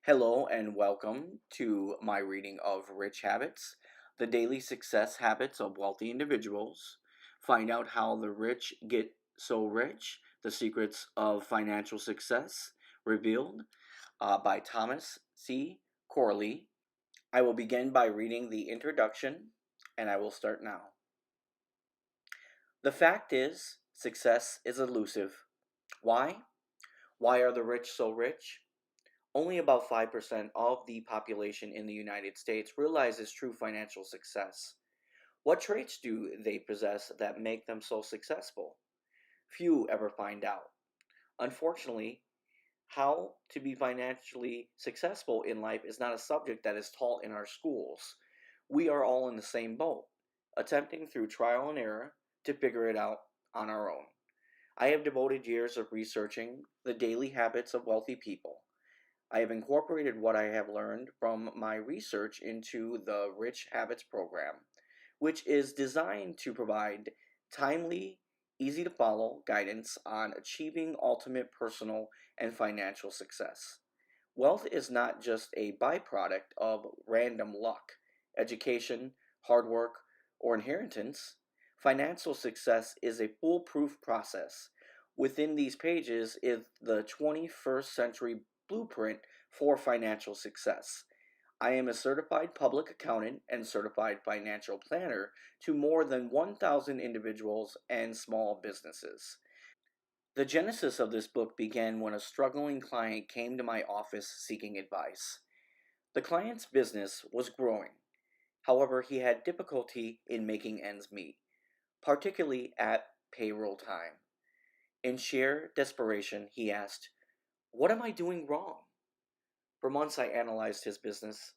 Hello and welcome to my reading of Rich Habits, the daily success habits of wealthy individuals. Find out how the rich get so rich, the secrets of financial success revealed by Thomas C. Corley. I will begin by reading the introduction, and I will start now. The fact is, success is elusive. Why? Why are the rich so rich? Only about 5% of the population in the United States realizes true financial success. What traits do they possess that make them so successful? Few ever find out. Unfortunately, how to be financially successful in life is not a subject that is taught in our schools. We are all in the same boat, attempting through trial and error to figure it out on our own. I have devoted years of researching the daily habits of wealthy people. I have incorporated what I have learned from my research into the Rich Habits program, which is designed to provide timely, easy to follow guidance on achieving ultimate personal and financial success. Wealth is not just a byproduct of random luck, education, hard work, or inheritance. Financial success is a foolproof process. Within these pages is the 21st century blueprint for financial success. I am a certified public accountant and certified financial planner to more than 1,000 individuals and small businesses. The genesis of this book began when a struggling client came to my office seeking advice. The client's business was growing. However, he had difficulty in making ends meet, particularly at payroll time. In sheer desperation, he asked, "What am I doing wrong?" For months, I analyzed his business,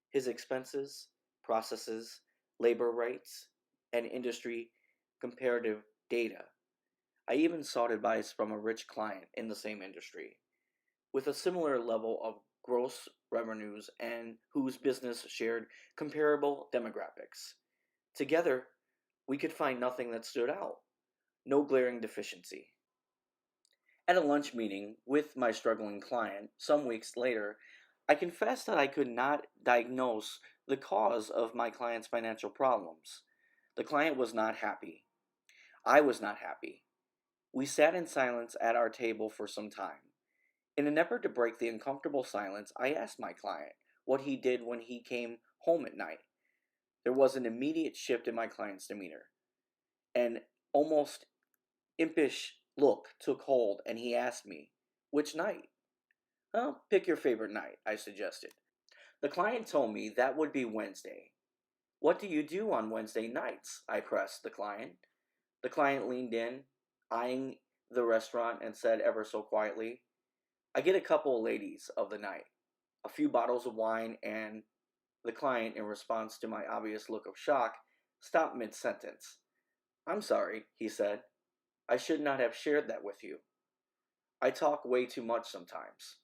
his expenses, processes, labor rates, and industry comparative data. I even sought advice from a rich client in the same industry, with a similar level of gross revenues and whose business shared comparable demographics. Together, we could find nothing that stood out, no glaring deficiency. At a lunch meeting with my struggling client some weeks later, I confessed that I could not diagnose the cause of my client's financial problems. The client was not happy. I was not happy. We sat in silence at our table for some time. In an effort to break the uncomfortable silence, I asked my client what he did when he came home at night. There was an immediate shift in my client's demeanor. An almost impish look took hold, and he asked me, "Which night?" "Well, pick your favorite night," I suggested. The client told me that would be Wednesday. "What do you do on Wednesday nights?" I pressed the client. The client leaned in, eyeing the restaurant, and said ever so quietly, "I get a couple of ladies of the night, a few bottles of wine," and the client, in response to my obvious look of shock, stopped mid-sentence. "I'm sorry," he said. "I should not have shared that with you. I talk way too much sometimes."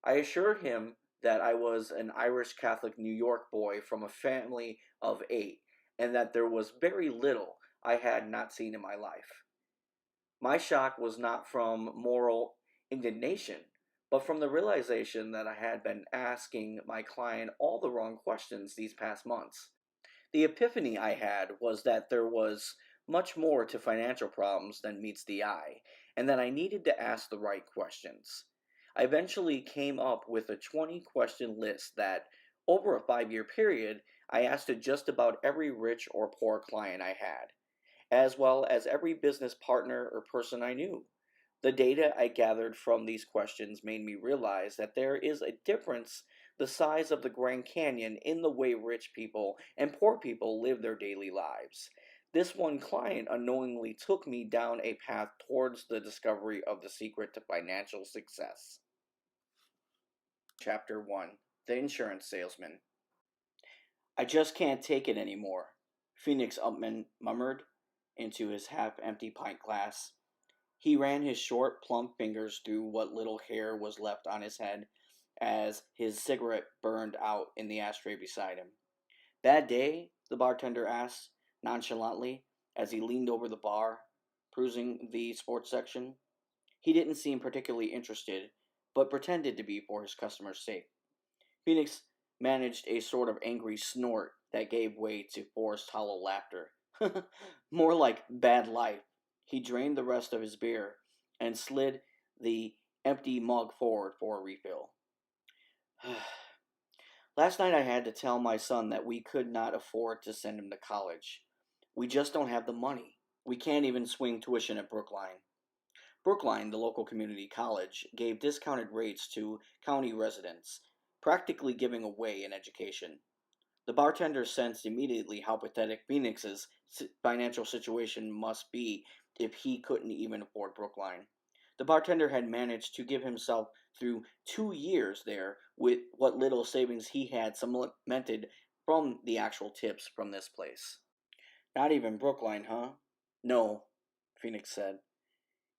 I assured him that I was an Irish Catholic New York boy from a family of 8, and that there was very little I had not seen in my life. My shock was not from moral indignation, but from the realization that I had been asking my client all the wrong questions these past months. The epiphany I had was that there was much more to financial problems than meets the eye, and that I needed to ask the right questions. I eventually came up with a 20-question list that, over a 5-year period, I asked to just about every rich or poor client I had, as well as every business partner or person I knew. The data I gathered from these questions made me realize that there is a difference the size of the Grand Canyon in the way rich people and poor people live their daily lives. This one client unknowingly took me down a path towards the discovery of the secret to financial success. Chapter 1: The Insurance Salesman. "I just can't take it anymore," Phoenix Upman murmured into his half-empty pint glass. He ran his short, plump fingers through what little hair was left on his head as his cigarette burned out in the ashtray beside him. "Bad day?" the bartender asked nonchalantly as he leaned over the bar, perusing the sports section. He didn't seem particularly interested, but pretended to be for his customer's sake. Phoenix managed a sort of angry snort that gave way to forced hollow laughter. More like bad life. He drained the rest of his beer and slid the empty mug forward for a refill. Last night I had to tell my son that we could not afford to send him to college. We just don't have the money. We can't even swing tuition at Brookline. Brookline, the local community college, gave discounted rates to county residents, practically giving away an education. The bartender sensed immediately how pathetic Phoenix's financial situation must be if he couldn't even afford Brookline. The bartender had managed to give himself through 2 years there with what little savings he had supplemented from the actual tips from this place. Not even Brookline, huh? No, Phoenix said.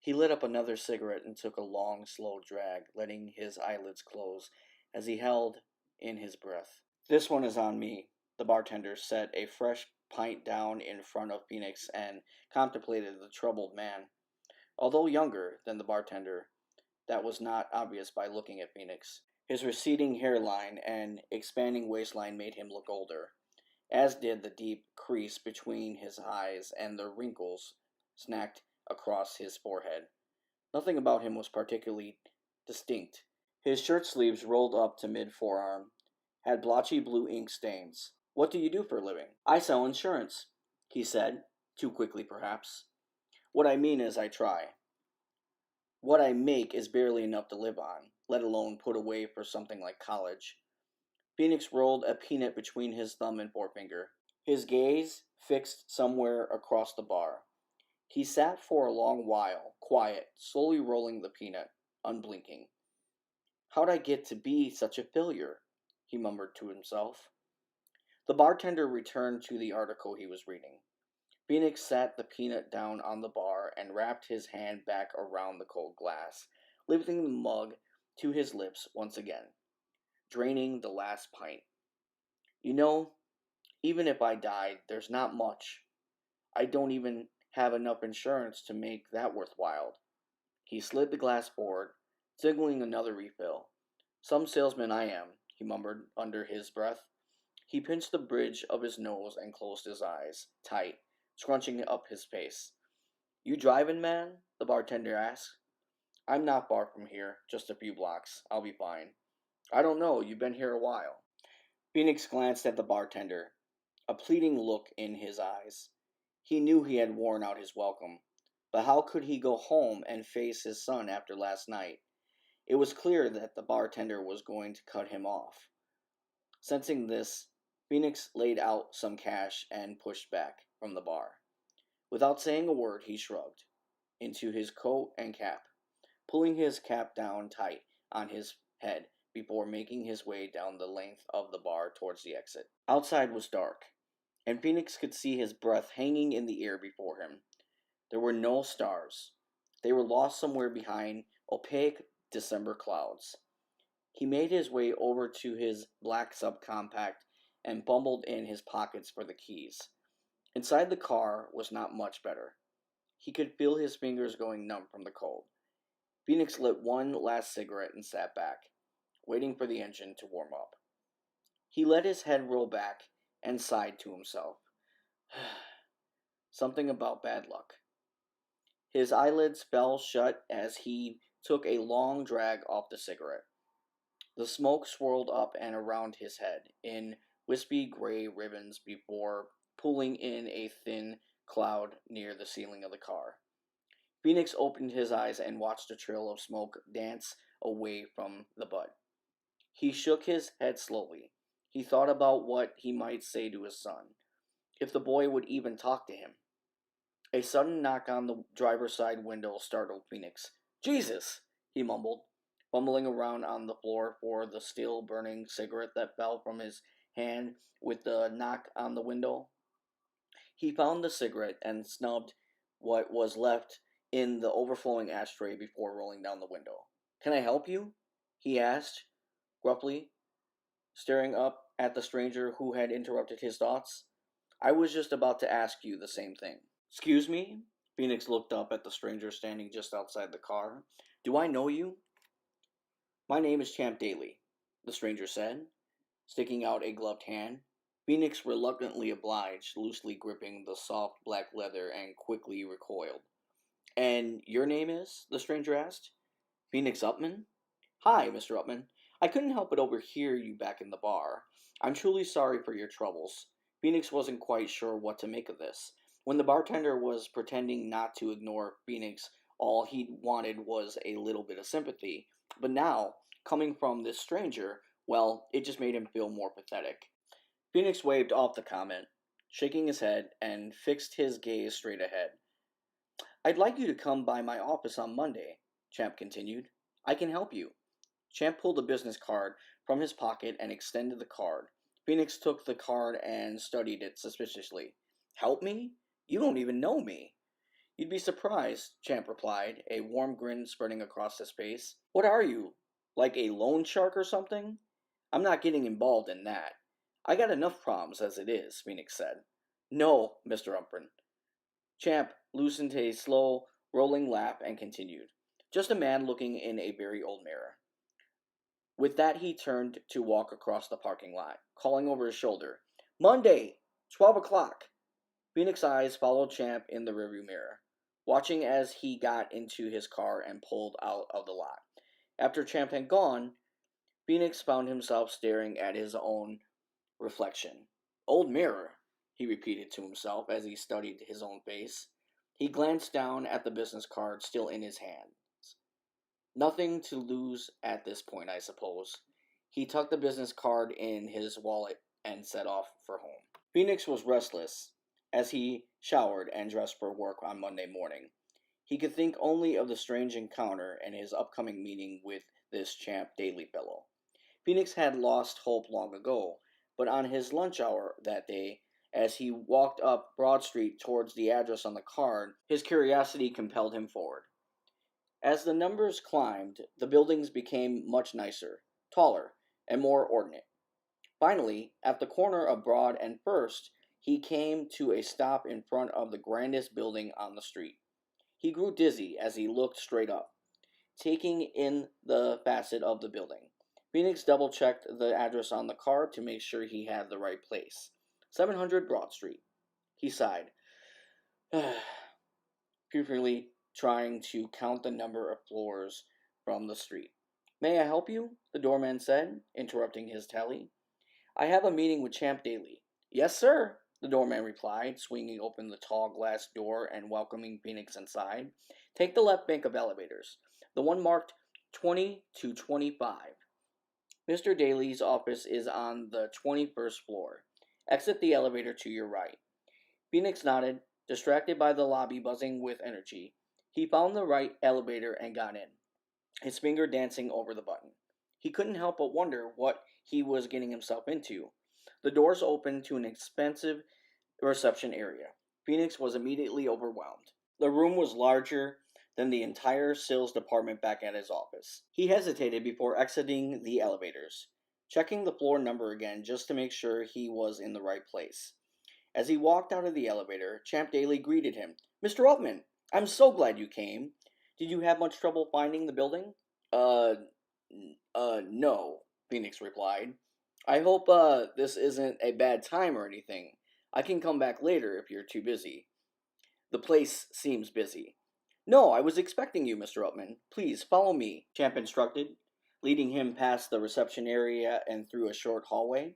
He lit up another cigarette and took a long, slow drag, letting his eyelids close as he held in his breath. This one is on me. The bartender set a fresh pint down in front of Phoenix and contemplated the troubled man. Although younger than the bartender, that was not obvious by looking at Phoenix. His receding hairline and expanding waistline made him look older, as did the deep crease between his eyes and the wrinkles snacked across his forehead. Nothing about him was particularly distinct. His shirt sleeves rolled up to mid-forearm had blotchy blue ink stains. What do you do for a living? I sell insurance, he said, too quickly perhaps. What I mean is I try. What I make is barely enough to live on, let alone put away for something like college. Phoenix rolled a peanut between his thumb and forefinger, his gaze fixed somewhere across the bar. He sat for a long while, quiet, slowly rolling the peanut, unblinking. How'd I get to be such a failure? He murmured to himself. The bartender returned to the article he was reading. Phoenix sat the peanut down on the bar and wrapped his hand back around the cold glass, lifting the mug to his lips once again, draining the last pint. You know, even if I died, there's not much. I don't even have enough insurance to make that worthwhile. He slid the glass forward, signaling another refill. Some salesman I am, he murmured under his breath. He pinched the bridge of his nose and closed his eyes, tight, scrunching up his face. You drivin', man? The bartender asked. I'm not far from here, just a few blocks. I'll be fine. I don't know, you've been here a while. Phoenix glanced at the bartender, a pleading look in his eyes. He knew he had worn out his welcome, but how could he go home and face his son after last night? It was clear that the bartender was going to cut him off. Sensing this, Phoenix laid out some cash and pushed back from the bar. Without saying a word, he shrugged into his coat and cap, pulling his cap down tight on his head before making his way down the length of the bar towards the exit. Outside was dark, and Phoenix could see his breath hanging in the air before him. There were no stars. They were lost somewhere behind opaque December clouds. He made his way over to his black subcompact and fumbled in his pockets for the keys. Inside the car was not much better. He could feel his fingers going numb from the cold. Phoenix lit one last cigarette and sat back, waiting for the engine to warm up. He let his head roll back and sighed to himself. Something about bad luck. His eyelids fell shut as he took a long drag off the cigarette. The smoke swirled up and around his head in wispy gray ribbons before pulling in a thin cloud near the ceiling of the car. Phoenix opened his eyes and watched a trail of smoke dance away from the butt. He shook his head slowly. He thought about what he might say to his son, if the boy would even talk to him. A sudden knock on the driver's side window startled Phoenix. Jesus! He mumbled, fumbling around on the floor for the still burning cigarette that fell from his hand with the knock on the window. He found the cigarette and snubbed what was left in the overflowing ashtray before rolling down the window. Can I help you? He asked, gruffly, staring up at the stranger who had interrupted his thoughts. I was just about to ask you the same thing. Excuse me? Phoenix looked up at the stranger standing just outside the car. Do I know you? My name is Champ Daly, the stranger said, sticking out a gloved hand. Phoenix reluctantly obliged, loosely gripping the soft black leather, and quickly recoiled. And your name is? The stranger asked. Phoenix Upman? Hi, Mr. Upman. I couldn't help but overhear you back in the bar. I'm truly sorry for your troubles. Phoenix wasn't quite sure what to make of this. When the bartender was pretending not to ignore Phoenix, all he wanted was a little bit of sympathy. But now, coming from this stranger, well, it just made him feel more pathetic. Phoenix waved off the comment, shaking his head, and fixed his gaze straight ahead. I'd like you to come by my office on Monday, Champ continued. I can help you. Champ pulled a business card from his pocket and extended the card. Phoenix took the card and studied it suspiciously. Help me? You don't even know me. You'd be surprised, Champ replied, a warm grin spreading across his face. What are you? Like a loan shark or something? I'm not getting involved in that. I got enough problems as it is, Phoenix said. No, Mr. Umprin. Champ loosened a slow, rolling laugh and continued. Just a man looking in a very old mirror. With that, he turned to walk across the parking lot, calling over his shoulder, Monday, 12 o'clock. Phoenix's eyes followed Champ in the rearview mirror, watching as he got into his car and pulled out of the lot. After Champ had gone, Phoenix found himself staring at his own reflection. Old mirror, he repeated to himself as he studied his own face. He glanced down at the business card still in his hand. Nothing to lose at this point, I suppose. He tucked the business card in his wallet and set off for home. Phoenix was restless as he showered and dressed for work on Monday morning. He could think only of the strange encounter and his upcoming meeting with this Champ Daly fellow. Phoenix had lost hope long ago, but on his lunch hour that day, as he walked up Broad Street towards the address on the card, his curiosity compelled him forward. As the numbers climbed, the buildings became much nicer, taller, and more ornate. Finally, at the corner of Broad and First, he came to a stop in front of the grandest building on the street. He grew dizzy as he looked straight up, taking in the facet of the building. Phoenix double-checked the address on the card to make sure he had the right place. 700 Broad Street. He sighed, fearfully trying to count the number of floors from the street. May I help you? The doorman said, interrupting his tally. I have a meeting with Champ Daly. Yes, sir, the doorman replied, swinging open the tall glass door and welcoming Phoenix inside. Take the left bank of elevators, the one marked 20 to 25. Mr. Daly's office is on the 21st floor. Exit the elevator to your right. Phoenix nodded, distracted by the lobby buzzing with energy. He found the right elevator and got in, his finger dancing over the button. He couldn't help but wonder what he was getting himself into. The doors opened to an expansive reception area. Phoenix was immediately overwhelmed. The room was larger than the entire sales department back at his office. He hesitated before exiting the elevators, checking the floor number again just to make sure he was in the right place. As he walked out of the elevator, Champ Daly greeted him. Mr. Upman, I'm so glad you came. Did you have much trouble finding the building? No, Phoenix replied. I hope, this isn't a bad time or anything. I can come back later if you're too busy. The place seems busy. No, I was expecting you, Mr. Upman. Please, follow me, Champ instructed, leading him past the reception area and through a short hallway.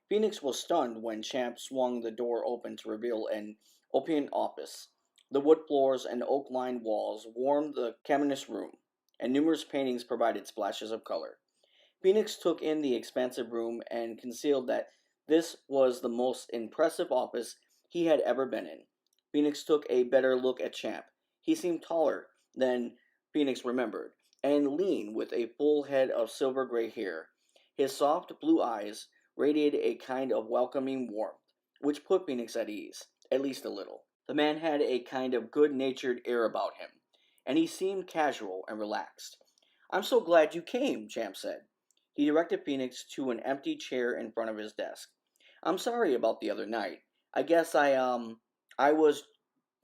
Phoenix was stunned when Champ swung the door open to reveal an open office. The wood floors and oak-lined walls warmed the cavernous room, and numerous paintings provided splashes of color. Phoenix took in the expansive room and concealed that this was the most impressive office he had ever been in. Phoenix took a better look at Champ. He seemed taller than Phoenix remembered, and lean with a full head of silver-gray hair. His soft blue eyes radiated a kind of welcoming warmth, which put Phoenix at ease, at least a little. The man had a kind of good-natured air about him, and he seemed casual and relaxed. I'm so glad you came, Champ said. He directed Phoenix to an empty chair in front of his desk. I'm sorry about the other night. I guess I was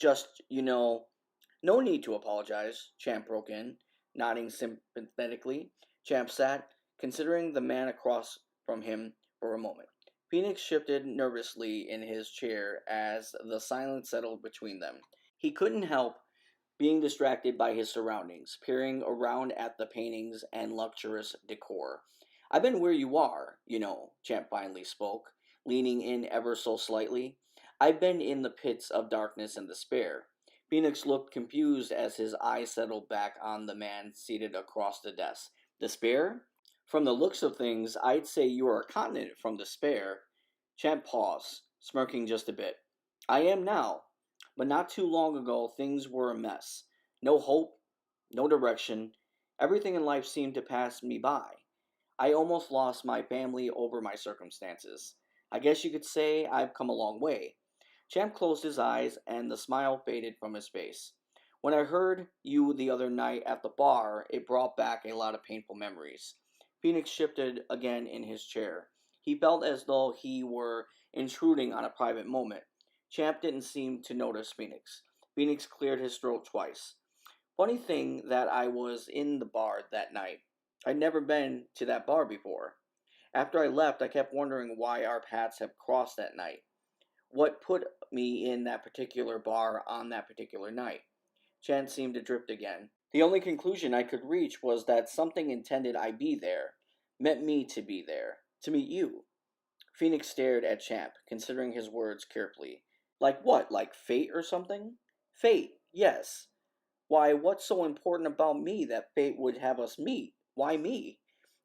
just, No need to apologize, Champ broke in, nodding sympathetically. Champ sat, considering the man across from him for a moment. Phoenix shifted nervously in his chair as the silence settled between them. He couldn't help being distracted by his surroundings, peering around at the paintings and luxurious decor. I've been where you are, Champ finally spoke, leaning in ever so slightly. I've been in the pits of darkness and despair. Phoenix looked confused as his eyes settled back on the man seated across the desk. Despair? From the looks of things, I'd say you are a continent from despair. Champ paused, smirking just a bit. I am now, but not too long ago things were a mess. No hope, no direction. Everything in life seemed to pass me by. I almost lost my family over my circumstances. I guess you could say I've come a long way. Champ closed his eyes and the smile faded from his face. When I heard you the other night at the bar, it brought back a lot of painful memories. Phoenix shifted again in his chair. He felt as though he were intruding on a private moment. Champ didn't seem to notice Phoenix. Phoenix cleared his throat twice. Funny thing that I was in the bar that night. I'd never been to that bar before. After I left, I kept wondering why our paths had crossed that night. What put me in that particular bar on that particular night? Chance seemed to drift again. The only conclusion I could reach was that something intended I be there, meant me to be there, to meet you. Phoenix stared at Champ, considering his words carefully. Like what? Like fate or something? Fate, yes. Why, what's so important about me that fate would have us meet? Why me?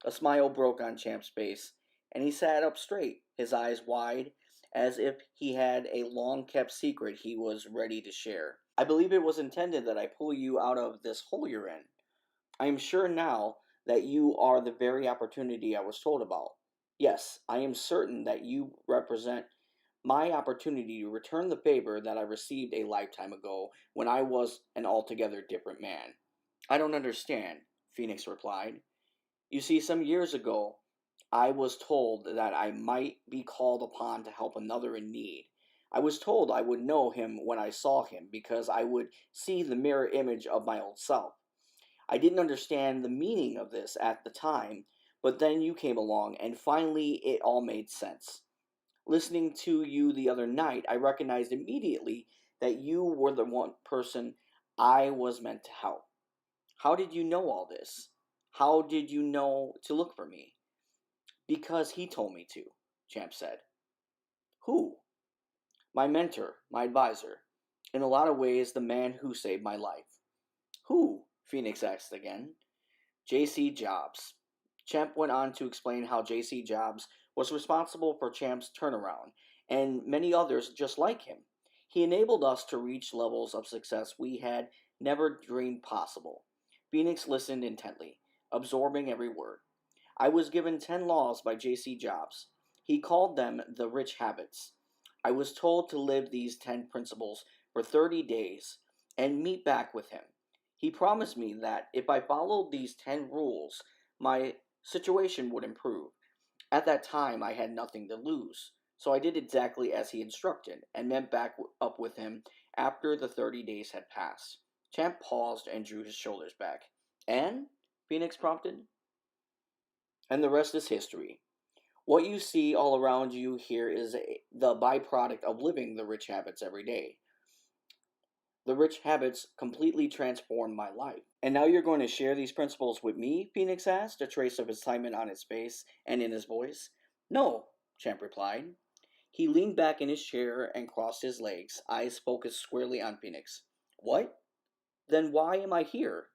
A smile broke on Champ's face, and he sat up straight, his eyes wide, as if he had a long kept secret he was ready to share. I believe it was intended that I pull you out of this hole you're in. I am sure now that you are the very opportunity I was told about. Yes, I am certain that you represent my opportunity to return the favor that I received a lifetime ago when I was an altogether different man. I don't understand, Phoenix replied. You see, some years ago, I was told that I might be called upon to help another in need. I was told I would know him when I saw him because I would see the mirror image of my old self. I didn't understand the meaning of this at the time, but then you came along and finally it all made sense. Listening to you the other night, I recognized immediately that you were the one person I was meant to help. How did you know all this? How did you know to look for me? Because he told me to, Champ said. Who? My mentor, my advisor. In a lot of ways, the man who saved my life. Who? Phoenix asked again. J.C. Jobs. Champ went on to explain how J.C. Jobs was responsible for Champ's turnaround, and many others just like him. He enabled us to reach levels of success we had never dreamed possible. Phoenix listened intently, absorbing every word. I was given 10 laws by J.C. Jobs. He called them the rich habits. I was told to live these 10 principles for 30 days and meet back with him. He promised me that if I followed these 10 rules, my situation would improve. At that time, I had nothing to lose, so I did exactly as he instructed and met back up with him after the 30 days had passed. Champ paused and drew his shoulders back. And? Phoenix prompted. And the rest is history. What you see all around you here is the byproduct of living the rich habits every day. The rich habits completely transformed my life. And now you're going to share these principles with me? Phoenix asked, a trace of excitement on his face and in his voice. No, Champ replied. He leaned back in his chair and crossed his legs, eyes focused squarely on Phoenix. What? Then why am I here?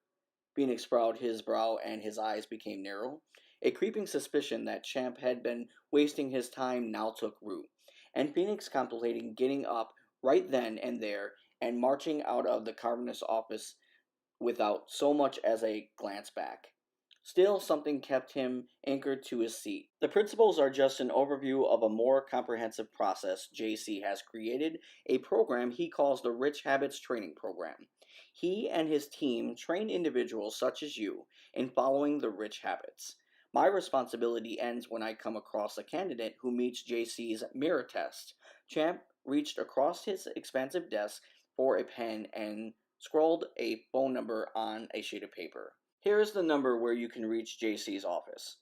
Phoenix furrowed his brow and his eyes became narrow. A creeping suspicion that Champ had been wasting his time now took root, and Phoenix contemplating getting up right then and there and marching out of the cavernous office without so much as a glance back. Still, something kept him anchored to his seat. The principles are just an overview of a more comprehensive process JC has created, a program he calls the Rich Habits Training Program. He and his team train individuals such as you in following the rich habits. My responsibility ends when I come across a candidate who meets JC's mirror test. Champ reached across his expansive desk for a pen and scrawled a phone number on a sheet of paper. Here is the number where you can reach JC's office.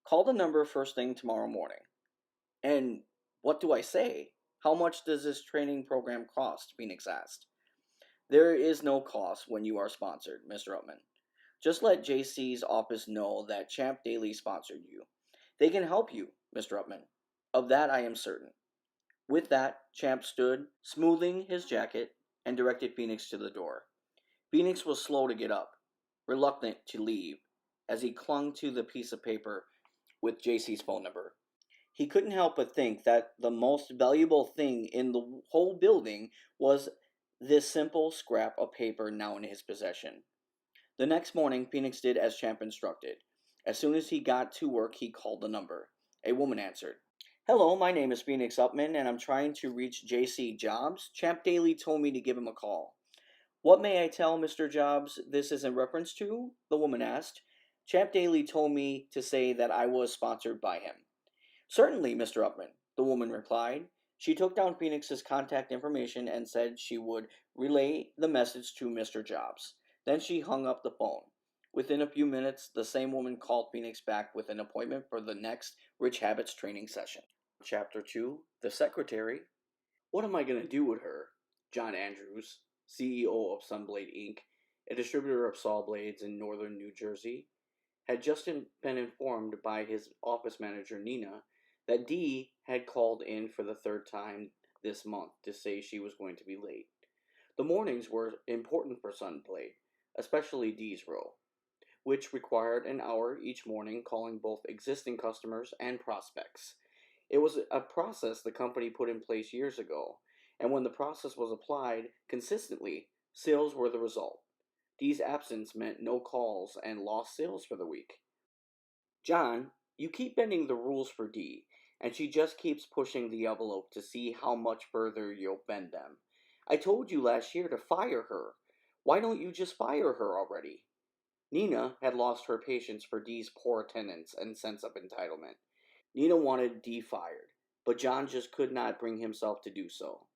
Call the number first thing tomorrow morning. And what do I say? How much does this training program cost? Phoenix asked. There is no cost when you are sponsored, Mr. Upman. Just let JC's office know that Champ Daily sponsored you. They can help you, Mr. Upman. Of that I am certain. With that, Champ stood, smoothing his jacket, and directed Phoenix to the door. Phoenix was slow to get up, reluctant to leave, as he clung to the piece of paper with JC's phone number. He couldn't help but think that the most valuable thing in the whole building was this simple scrap of paper now in his possession. The next morning, Phoenix did as Champ instructed. As soon as he got to work, he called the number. A woman answered. Hello, my name is Phoenix Upman, and I'm trying to reach JC Jobs. Champ Daly told me to give him a call. What may I tell Mr. Jobs this is in reference to? The woman asked. Champ Daly told me to say that I was sponsored by him. Certainly, Mr. Upman, the woman replied. She took down Phoenix's contact information and said she would relay the message to Mr. Jobs. Then she hung up the phone. Within a few minutes, the same woman called Phoenix back with an appointment for the next Rich Habits training session. Chapter 2, The Secretary. What am I going to do with her? John Andrews, CEO of Sunblade Inc., a distributor of saw blades in northern New Jersey, had just been informed by his office manager Nina that Dee had called in for the third time this month to say she was going to be late. The mornings were important for Sunblade, especially Dee's role, which required an hour each morning calling both existing customers and prospects. It was a process the company put in place years ago, and when the process was applied consistently, sales were the result. Dee's absence meant no calls and lost sales for the week. John, you keep bending the rules for Dee, and she just keeps pushing the envelope to see how much further you'll bend them. I told you last year to fire her. Why don't you just fire her already? Nina had lost her patience for Dee's poor attendance and sense of entitlement. Nina wanted Dee fired, but John just could not bring himself to do so.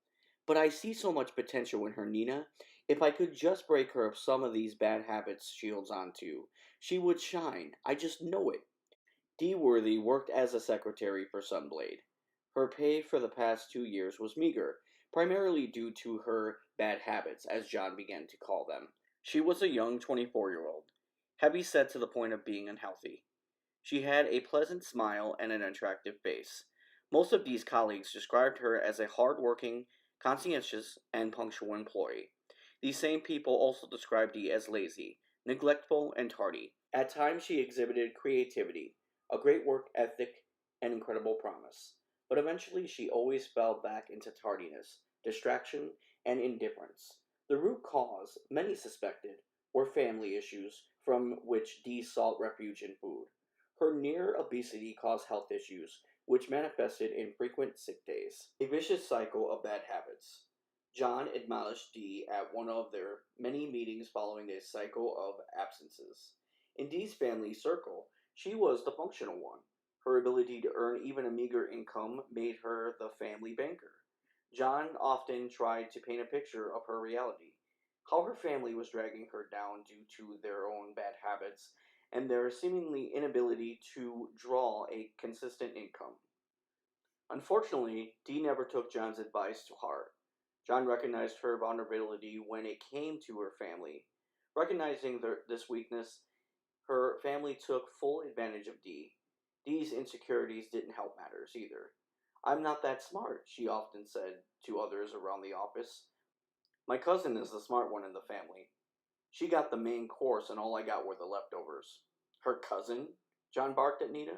But I see so much potential in her, Nina. If I could just break her of some of these bad habits she holds on to, she would shine. I just know it. Dee Worthy worked as a secretary for Sunblade. Her pay for the past 2 years was meager, primarily due to her bad habits, as John began to call them. She was a young 24-year-old, heavy set to the point of being unhealthy. She had a pleasant smile and an attractive face. Most of Dee's colleagues described her as a hard-working, conscientious, and punctual employee. These same people also described Dee as lazy, neglectful, and tardy. At times she exhibited creativity, a great work ethic, and incredible promise. But eventually she always fell back into tardiness, distraction, and indifference. The root cause, many suspected, were family issues from which Dee sought refuge in food. Her near obesity caused health issues, which manifested in frequent sick days. A vicious cycle of bad habits. John admonished Dee at one of their many meetings following this cycle of absences. In Dee's family circle, she was the functional one. Her ability to earn even a meager income made her the family banker. John often tried to paint a picture of her reality, how her family was dragging her down due to their own bad habits and their seemingly inability to draw a consistent income. Unfortunately, Dee never took John's advice to heart. John recognized her vulnerability when it came to her family. Recognizing this weakness, her family took full advantage of Dee. Dee's insecurities didn't help matters either. I'm not that smart, she often said to others around the office. My cousin is the smart one in the family. She got the main course and all I got were the leftovers. Her cousin? John barked at Nina.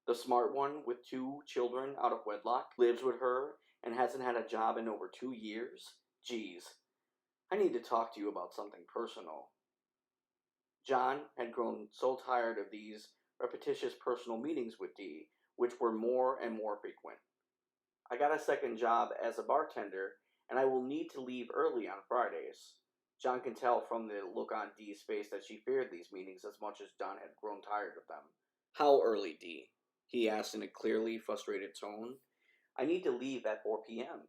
The smart one with 2 children out of wedlock, lives with her, and hasn't had a job in over 2 years? Geez, I need to talk to you about something personal. John had grown so tired of these repetitious personal meetings with Dee, which were more and more frequent. I got a second job as a bartender, and I will need to leave early on Fridays. John can tell from the look on Dee's face that she feared these meetings as much as John had grown tired of them. How early, Dee? He asked in a clearly frustrated tone. I need to leave at 4 p.m.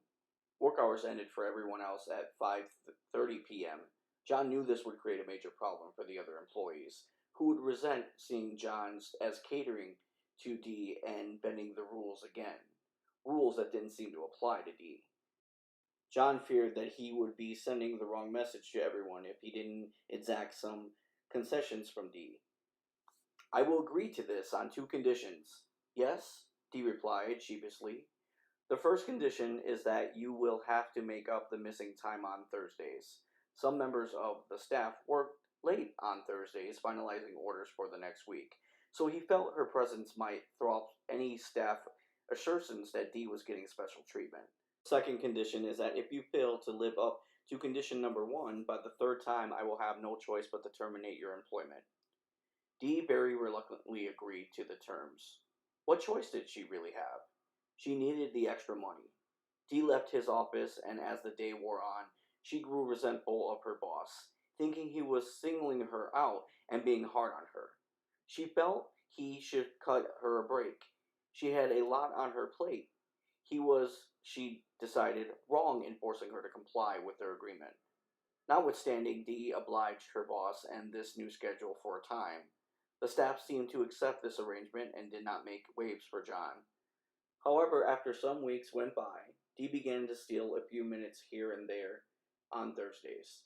Work hours ended for everyone else at 5:30 p.m. John knew this would create a major problem for the other employees, who would resent seeing John as catering to Dee and bending the rules again, rules that didn't seem to apply to Dee. John feared that he would be sending the wrong message to everyone if he didn't exact some concessions from Dee. I will agree to this on two conditions. Yes, Dee replied sheepishly. The first condition is that you will have to make up the missing time on Thursdays. Some members of the staff worked late on Thursdays, finalizing orders for the next week, so he felt her presence might throw off any staff assertions that Dee was getting special treatment. Second condition is that if you fail to live up to condition number one, by the third time I will have no choice but to terminate your employment. Dee very reluctantly agreed to the terms. What choice did she really have? She needed the extra money. Dee left his office, and as the day wore on, she grew resentful of her boss, thinking he was singling her out and being hard on her. She felt he should cut her a break. She had a lot on her plate. He was, she decided, wrong in forcing her to comply with their agreement. Notwithstanding, Dee obliged her boss and this new schedule for a time. The staff seemed to accept this arrangement and did not make waves for John. However, after some weeks went by, Dee began to steal a few minutes here and there on Thursdays.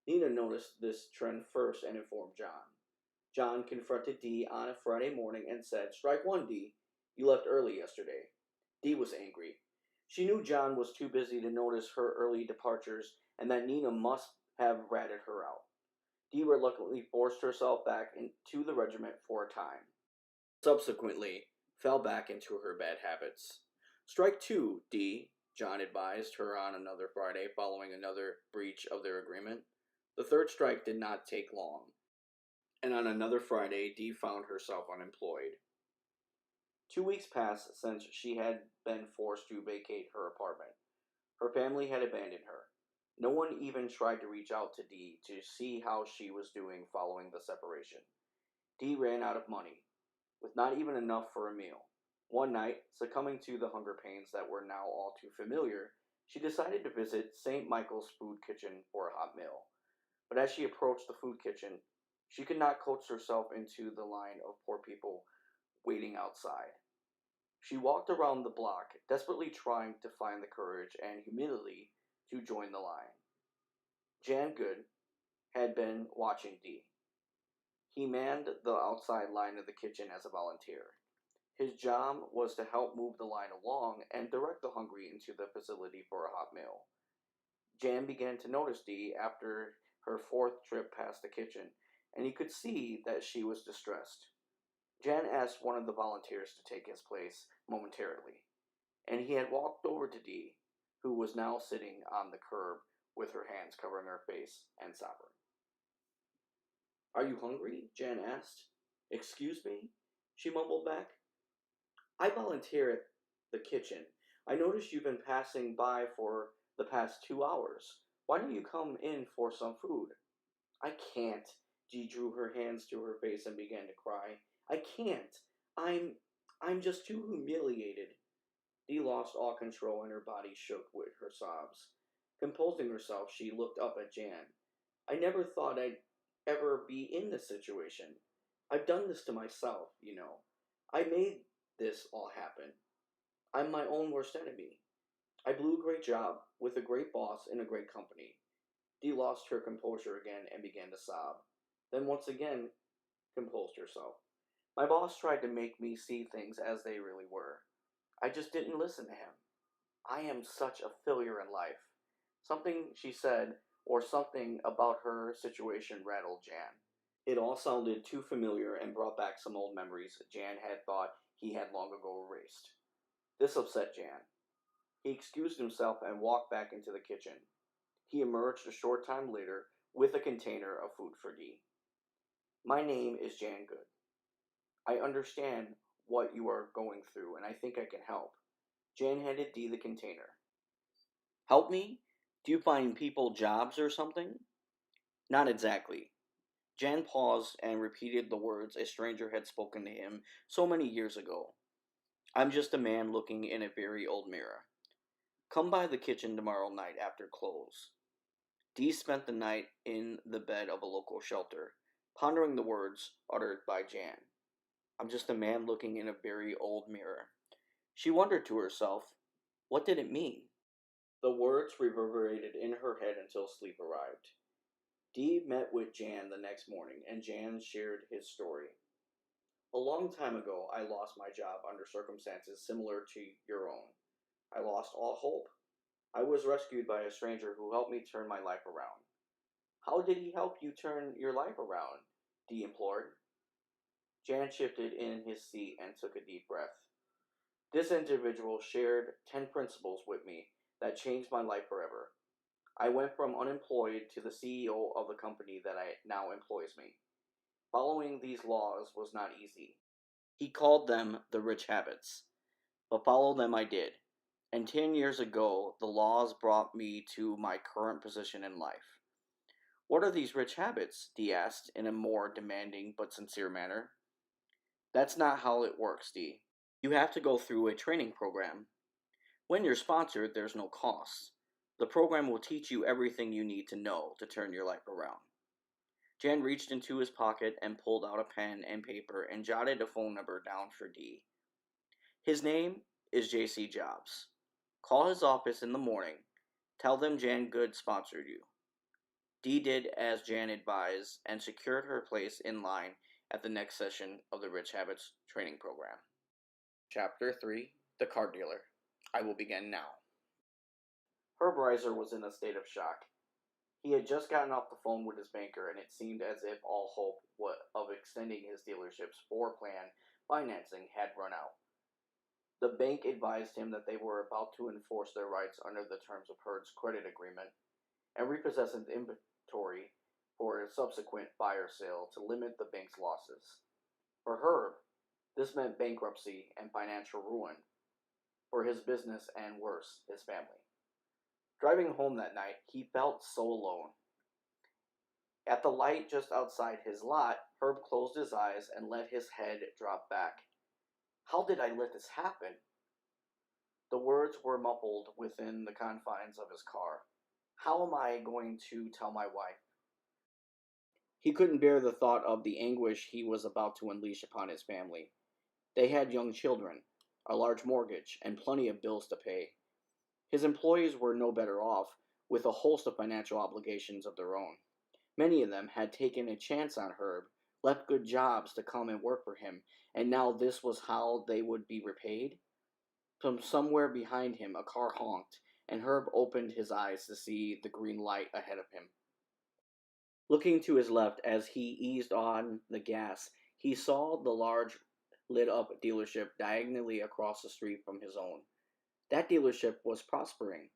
Nina noticed this trend first and informed John. John confronted Dee on a Friday morning and said, "Strike one, Dee. You left early yesterday." Dee was angry. She knew John was too busy to notice her early departures and that Nina must have ratted her out. Dee reluctantly forced herself back into the regiment for a time. Subsequently, fell back into her bad habits. "Strike two, Dee," John advised her on another Friday following another breach of their agreement. The third strike did not take long, and on another Friday Dee found herself unemployed. 2 weeks passed since she had been forced to vacate her apartment. Her family had abandoned her. No one even tried to reach out to Dee to see how she was doing following the separation. Dee ran out of money, with not even enough for a meal. One night, succumbing to the hunger pains that were now all too familiar, she decided to visit St. Michael's food kitchen for a hot meal. But as she approached the food kitchen, she could not coax herself into the line of poor people waiting outside. She walked around the block, desperately trying to find the courage and humility to join the line. Jan Good had been watching Dee. He manned the outside line of the kitchen as a volunteer. His job was to help move the line along and direct the hungry into the facility for a hot meal. Jan began to notice Dee after her fourth trip past the kitchen, and he could see that she was distressed. Jan asked one of the volunteers to take his place momentarily, and he had walked over to Dee, who was now sitting on the curb with her hands covering her face and sobbing. "Are you hungry?" Jan asked. "Excuse me?" she mumbled back. "I volunteer at the kitchen. I noticed you've been passing by for the past 2 hours. Why don't you come in for some food?" "I can't." Dee drew her hands to her face and began to cry. "I can't. I'm just too humiliated." Dee lost all control and her body shook with her sobs. Composing herself, she looked up at Jan. "I never thought I'd ever be in this situation. I've done this to myself, you know. I made this all happen. I'm my own worst enemy. I blew a great job with a great boss in a great company." Dee lost her composure again and began to sob. Then once again composed herself. "My boss tried to make me see things as they really were. I just didn't listen to him. I am such a failure in life." Something she said, or something about her situation, rattled Jan. It all sounded too familiar and brought back some old memories Jan had thought he had long ago erased. This upset Jan. He excused himself and walked back into the kitchen. He emerged a short time later with a container of food for Dee. "My name is Jan Good. I understand what you are going through, and I think I can help." Jan handed Dee the container. "Help me? Do you find people jobs or something?" "Not exactly." Jan paused and repeated the words a stranger had spoken to him so many years ago. "I'm just a man looking in a very old mirror. Come by the kitchen tomorrow night after close." Dee spent the night in the bed of a local shelter, pondering the words uttered by Jan. I'm just a man looking in a very old mirror. She wondered to herself, what did it mean? The words reverberated in her head until sleep arrived. Dee met with Jan the next morning, and Jan shared his story. A long time ago, I lost my job under circumstances similar to your own. I lost all hope. I was rescued by a stranger who helped me turn my life around. How did he help you turn your life around? Dee implored. Jan shifted in his seat and took a deep breath. This individual shared 10 principles with me that changed my life forever. I went from unemployed to the CEO of the company that now employs me. Following these laws was not easy. He called them the rich habits, but follow them I did. And 10 years ago, the laws brought me to my current position in life. What are these rich habits? Dee asked in a more demanding but sincere manner. That's not how it works, Dee. You have to go through a training program. When you're sponsored, there's no cost. The program will teach you everything you need to know to turn your life around. Jan reached into his pocket and pulled out a pen and paper and jotted a phone number down for Dee. His name is J.C. Jobs. Call his office in the morning. Tell them Jan Good sponsored you. Dee did as Jan advised and secured her place in line at the next session of the Rich Habits training program. Chapter 3, The Car Dealer. I will begin now. Herb Reiser was in a state of shock. He had just gotten off the phone with his banker, and it seemed as if all hope of extending his dealership's floor-plan financing had run out. The bank advised him that they were about to enforce their rights under the terms of Herb's credit agreement and repossess his inventory for a subsequent fire sale to limit the bank's losses. For Herb, this meant bankruptcy and financial ruin for his business and, worse, his family. Driving home that night, he felt so alone. At the light just outside his lot, Herb closed his eyes and let his head drop back. How did I let this happen? The words were muffled within the confines of his car. How am I going to tell my wife? He couldn't bear the thought of the anguish he was about to unleash upon his family. They had young children, a large mortgage, and plenty of bills to pay. His employees were no better off, with a host of financial obligations of their own. Many of them had taken a chance on Herb, left good jobs to come and work for him, and now this was how they would be repaid? From somewhere behind him a car honked, and Herb opened his eyes to see the green light ahead of him. Looking to his left as he eased on the gas, he saw the large lit-up dealership diagonally across the street from his own. That dealership was prospering.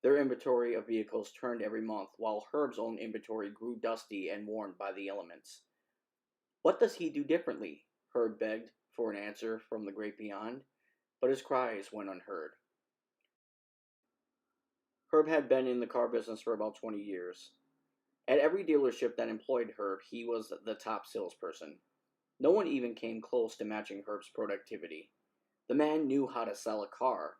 Their inventory of vehicles turned every month, while Herb's own inventory grew dusty and worn by the elements. What does he do differently? Herb begged for an answer from the great beyond, but his cries went unheard. Herb had been in the car business for about 20 years. At every dealership that employed Herb, he was the top salesperson. No one even came close to matching Herb's productivity. The man knew how to sell a car.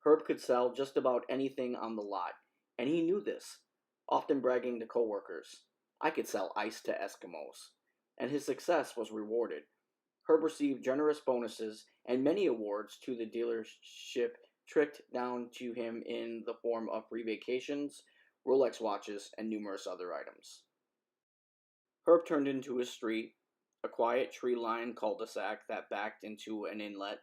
Herb could sell just about anything on the lot, and he knew this, often bragging to coworkers. I could sell ice to Eskimos. And his success was rewarded. Herb received generous bonuses and many awards to the dealership tricked down to him in the form of free vacations, Rolex watches, and numerous other items. Herb turned into his street, a quiet tree-lined cul-de-sac that backed into an inlet.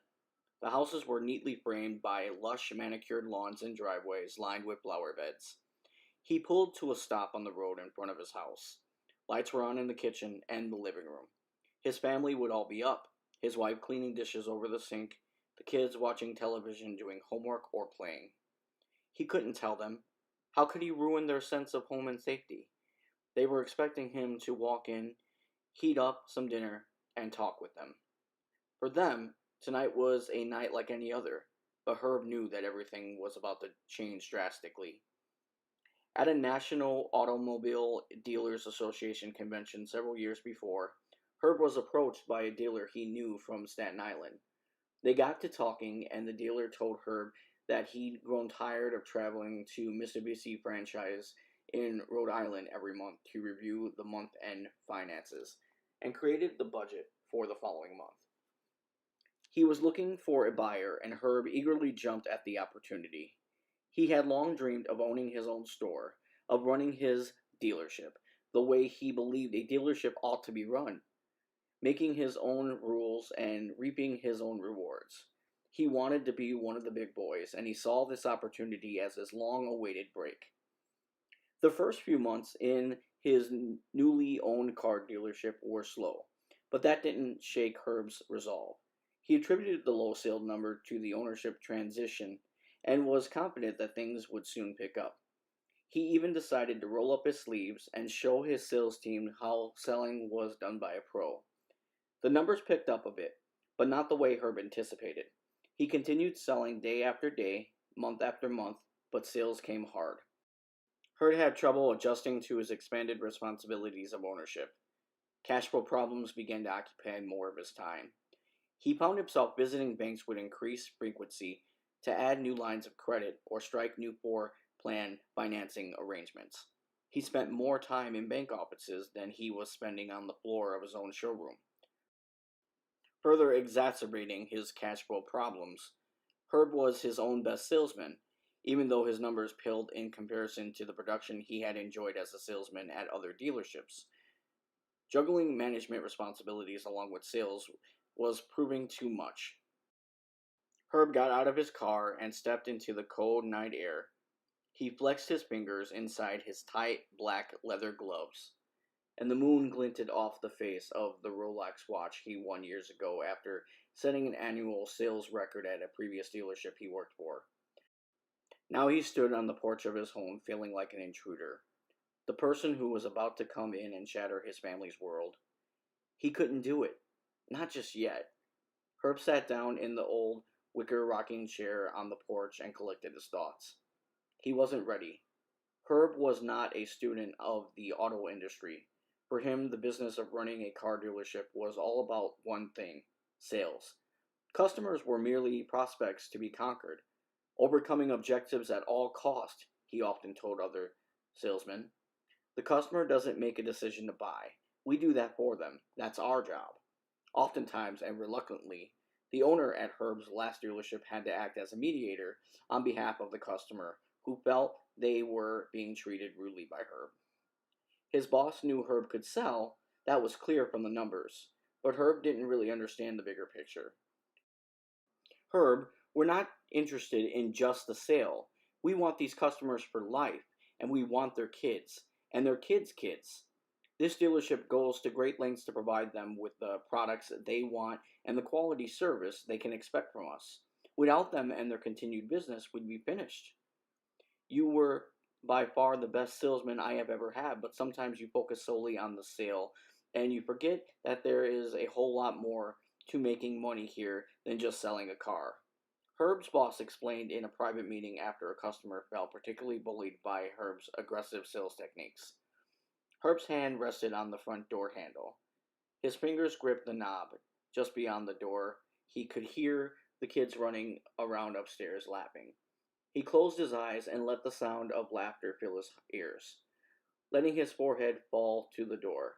The houses were neatly framed by lush manicured lawns and driveways lined with flower beds. He pulled to a stop on the road in front of his house. Lights were on in the kitchen and the living room. His family would all be up, his wife cleaning dishes over the sink, the kids watching television doing homework or playing. He couldn't tell them. How could he ruin their sense of home and safety? They were expecting him to walk in, heat up some dinner, and talk with them. For them, tonight was a night like any other, but Herb knew that everything was about to change drastically. At a National Automobile Dealers Association convention several years before, Herb was approached by a dealer he knew from Staten Island. They got to talking, and the dealer told Herb that he'd grown tired of traveling to Mitsubishi franchise in Rhode Island every month to review the month-end finances. and created the budget for the following month. He was looking for a buyer, and Herb eagerly jumped at the opportunity. He had long dreamed of owning his own store, of running his dealership the way he believed a dealership ought to be run, making his own rules and reaping his own rewards. He wanted to be one of the big boys, and he saw this opportunity as his long-awaited break. The first few months in his newly owned car dealership were slow, but that didn't shake Herb's resolve. He attributed the low sales number to the ownership transition and was confident that things would soon pick up. He even decided to roll up his sleeves and show his sales team how selling was done by a pro. The numbers picked up a bit, but not the way Herb anticipated. He continued selling day after day, month after month, but sales came hard. Herb had trouble adjusting to his expanded responsibilities of ownership. Cash flow problems began to occupy more of his time. He found himself visiting banks with increased frequency to add new lines of credit or strike new floor plan financing arrangements. He spent more time in bank offices than he was spending on the floor of his own showroom. Further exacerbating his cash flow problems, Herb was his own best salesman, even though his numbers paled in comparison to the production he had enjoyed as a salesman at other dealerships. Juggling management responsibilities along with sales was proving too much. Herb got out of his car and stepped into the cold night air. He flexed his fingers inside his tight black leather gloves, and the moon glinted off the face of the Rolex watch he won years ago after setting an annual sales record at a previous dealership he worked for. Now he stood on the porch of his home feeling like an intruder, the person who was about to come in and shatter his family's world. He couldn't do it. Not just yet. Herb sat down in the old wicker rocking chair on the porch and collected his thoughts. He wasn't ready. Herb was not a student of the auto industry. For him, the business of running a car dealership was all about one thing: sales. Customers were merely prospects to be conquered. Overcoming objectives at all cost, he often told other salesmen. The customer doesn't make a decision to buy. We do that for them. That's our job. Oftentimes, and reluctantly, the owner at Herb's last dealership had to act as a mediator on behalf of the customer who felt they were being treated rudely by Herb. His boss knew Herb could sell, that was clear from the numbers, but Herb didn't really understand the bigger picture. Herb, we're not interested in just the sale. We want these customers for life, and we want their kids, and their kids' kids. This dealership goes to great lengths to provide them with the products they want and the quality service they can expect from us. Without them and their continued business, we'd be finished. You were by far the best salesman I have ever had, but sometimes you focus solely on the sale, and you forget that there is a whole lot more to making money here than just selling a car. Herb's boss explained in a private meeting after a customer felt particularly bullied by Herb's aggressive sales techniques. Herb's hand rested on the front door handle. His fingers gripped the knob. Just beyond the door, he could hear the kids running around upstairs laughing. He closed his eyes and let the sound of laughter fill his ears, letting his forehead fall to the door.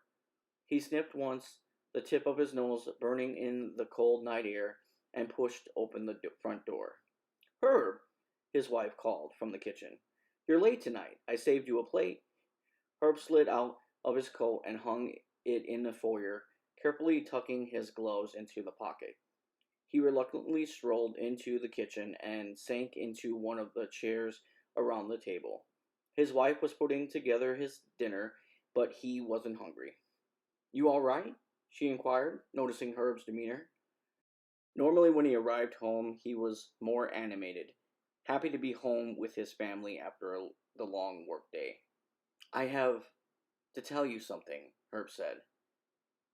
He sniffed once, the tip of his nose burning in the cold night air, and pushed open the front door. "Herb," his wife called from the kitchen. "You're late tonight. I saved you a plate." Herb slid out of his coat and hung it in the foyer, carefully tucking his gloves into the pocket. He reluctantly strolled into the kitchen and sank into one of the chairs around the table. His wife was putting together his dinner, but he wasn't hungry. "You all right?" she inquired, noticing Herb's demeanor. Normally, when he arrived home, he was more animated, happy to be home with his family after the long workday. "I have to tell you something," Herb said.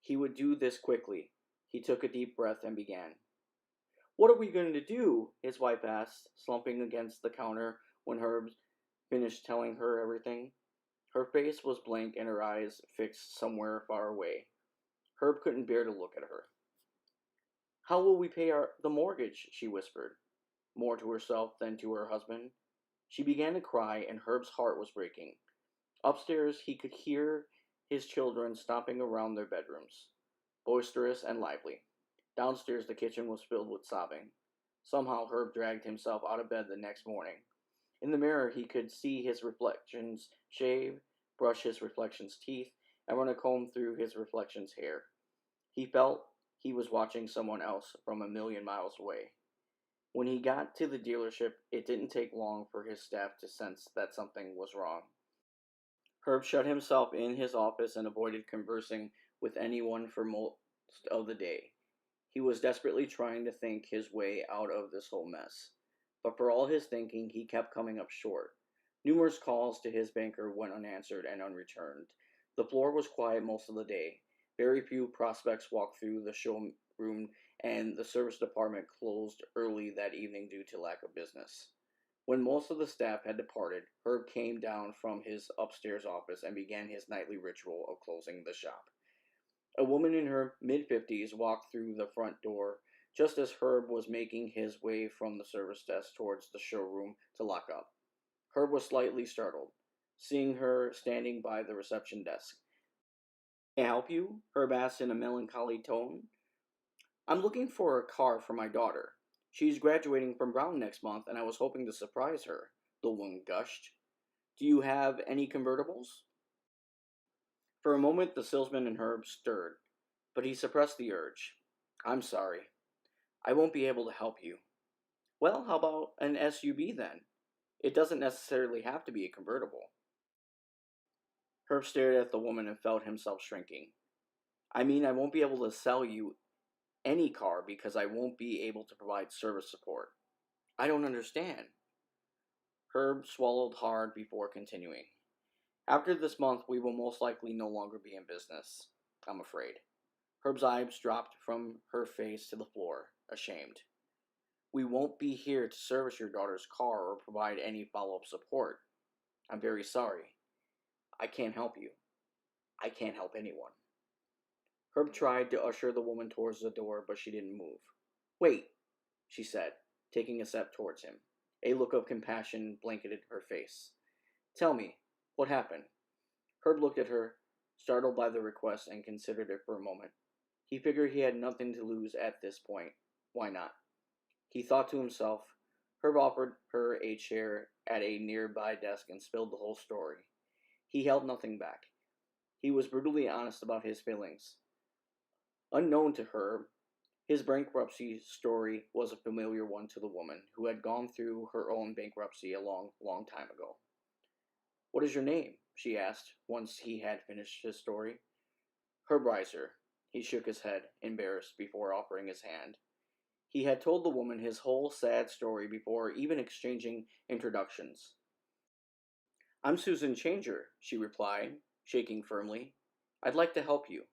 He would do this quickly. He took a deep breath and began. "What are we going to do?" his wife asked, slumping against the counter when Herb finished telling her everything. Her face was blank and her eyes fixed somewhere far away. Herb couldn't bear to look at her. "How will we pay the mortgage?" she whispered, more to herself than to her husband. She began to cry, and Herb's heart was breaking. Upstairs, he could hear his children stomping around their bedrooms. boisterous and lively. Downstairs, the kitchen was filled with sobbing. Somehow, Herb dragged himself out of bed the next morning. In the mirror, he could see his reflections shave, brush his reflection's teeth, and run a comb through his reflection's hair. He felt he was watching someone else from a million miles away. When he got to the dealership, it didn't take long for his staff to sense that something was wrong. Herb shut himself in his office and avoided conversing with anyone for most of the day. He was desperately trying to think his way out of this whole mess. But for all his thinking, he kept coming up short. Numerous calls to his banker went unanswered and unreturned. The floor was quiet most of the day. Very few prospects walked through the showroom, and the service department closed early that evening due to lack of business. When most of the staff had departed, Herb came down from his upstairs office and began his nightly ritual of closing the shop. A woman in her mid-50s walked through the front door just as Herb was making his way from the service desk towards the showroom to lock up. Herb was slightly startled, seeing her standing by the reception desk. "Can I help you?" Herb asked in a melancholy tone. "I'm looking for a car for my daughter. She's graduating from Brown next month, and I was hoping to surprise her," the woman gushed. "Do you have any convertibles?" For a moment, the salesman in Herb stirred, but he suppressed the urge. "I'm sorry. I won't be able to help you." "Well, how about an SUV then? It doesn't necessarily have to be a convertible." Herb stared at the woman and felt himself shrinking. "I mean, I won't be able to sell you any car because I won't be able to provide service support." "I don't understand." Herb swallowed hard before continuing. "After this month, we will most likely no longer be in business, I'm afraid." Herb's eyes dropped from her face to the floor, ashamed. "We won't be here to service your daughter's car or provide any follow-up support. I'm very sorry. I can't help you. I can't help anyone." Herb tried to usher the woman towards the door, but she didn't move. "Wait," she said, taking a step towards him. A look of compassion blanketed her face. "Tell me, what happened?" Herb looked at her, startled by the request, and considered it for a moment. He figured he had nothing to lose at this point. Why not? He thought to himself. Herb offered her a chair at a nearby desk and spilled the whole story. He held nothing back. He was brutally honest about his feelings. Unknown to Herb, his bankruptcy story was a familiar one to the woman, who had gone through her own bankruptcy a long, long time ago. "What is your name?" she asked, once he had finished his story. "Herb Reiser." He shook his head, embarrassed, before offering his hand. He had told the woman his whole sad story before even exchanging introductions. "I'm Susan Changer," she replied, shaking firmly. "I'd like to help you."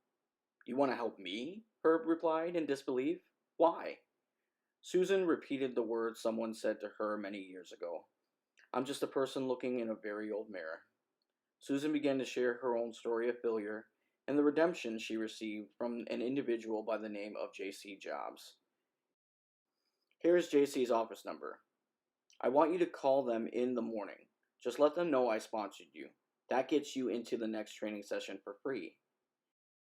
"You want to help me?" Herb replied in disbelief. "Why?" Susan repeated the words someone said to her many years ago. "I'm just a person looking in a very old mirror." Susan began to share her own story of failure and the redemption she received from an individual by the name of J.C. Jobs. "Here's J.C.'s office number. I want you to call them in the morning. Just let them know I sponsored you. That gets you into the next training session for free."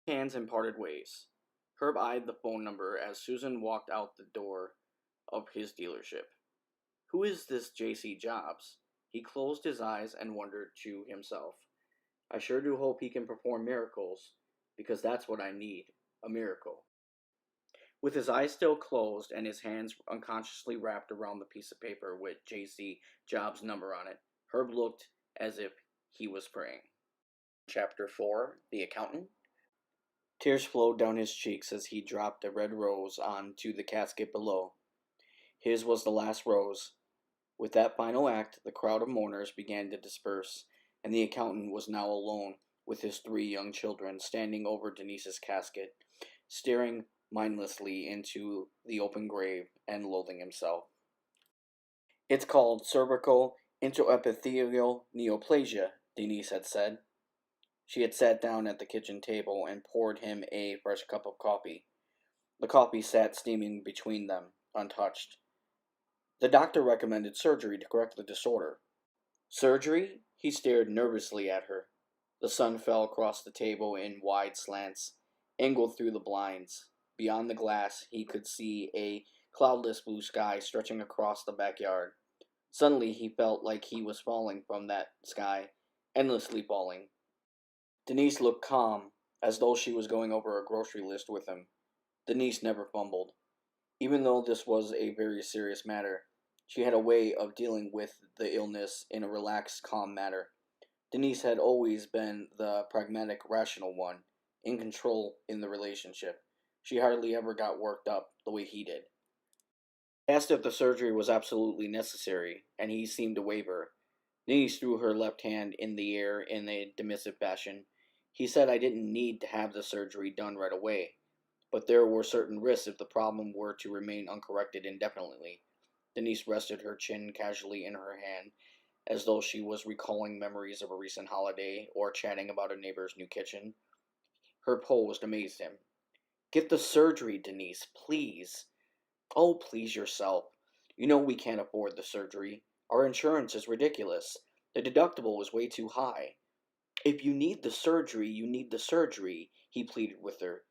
Hands and parted ways. Herb eyed the phone number as Susan walked out the door of his dealership. Who is this J.C. Jobs? He closed his eyes and wondered to himself. I sure do hope he can perform miracles, because that's what I need, a miracle. With his eyes still closed and his hands unconsciously wrapped around the piece of paper with J.C. Jobs' number on it, Herb looked as if he was praying. Chapter 4, The Accountant. Tears flowed down his cheeks as he dropped a red rose onto the casket below. His was the last rose. With that final act, the crowd of mourners began to disperse, and the accountant was now alone with his 3 young children standing over Denise's casket, staring mindlessly into the open grave and loathing himself. "It's called cervical intraepithelial neoplasia," Denise had said. She had sat down at the kitchen table and poured him a fresh cup of coffee. The coffee sat steaming between them, untouched. "The doctor recommended surgery to correct the disorder." "Surgery?" He stared nervously at her. The sun fell across the table in wide slants, angled through the blinds. Beyond the glass, he could see a cloudless blue sky stretching across the backyard. Suddenly, he felt like he was falling from that sky, endlessly falling. Denise looked calm, as though she was going over a grocery list with him. Denise never fumbled. Even though this was a very serious matter, she had a way of dealing with the illness in a relaxed, calm manner. Denise had always been the pragmatic, rational one, in control in the relationship. She hardly ever got worked up the way he did. I asked if the surgery was absolutely necessary, and he seemed to waver. Denise threw her left hand in the air in a dismissive fashion. He said I didn't need to have the surgery done right away, but there were certain risks if the problem were to remain uncorrected indefinitely. Denise rested her chin casually in her hand, as though she was recalling memories of a recent holiday or chatting about a neighbor's new kitchen. Her pose amazed him. Get the surgery, Denise, please. Oh, please yourself. You know we can't afford the surgery. Our insurance is ridiculous. The deductible is way too high. If you need the surgery, you need the surgery, he pleaded with her.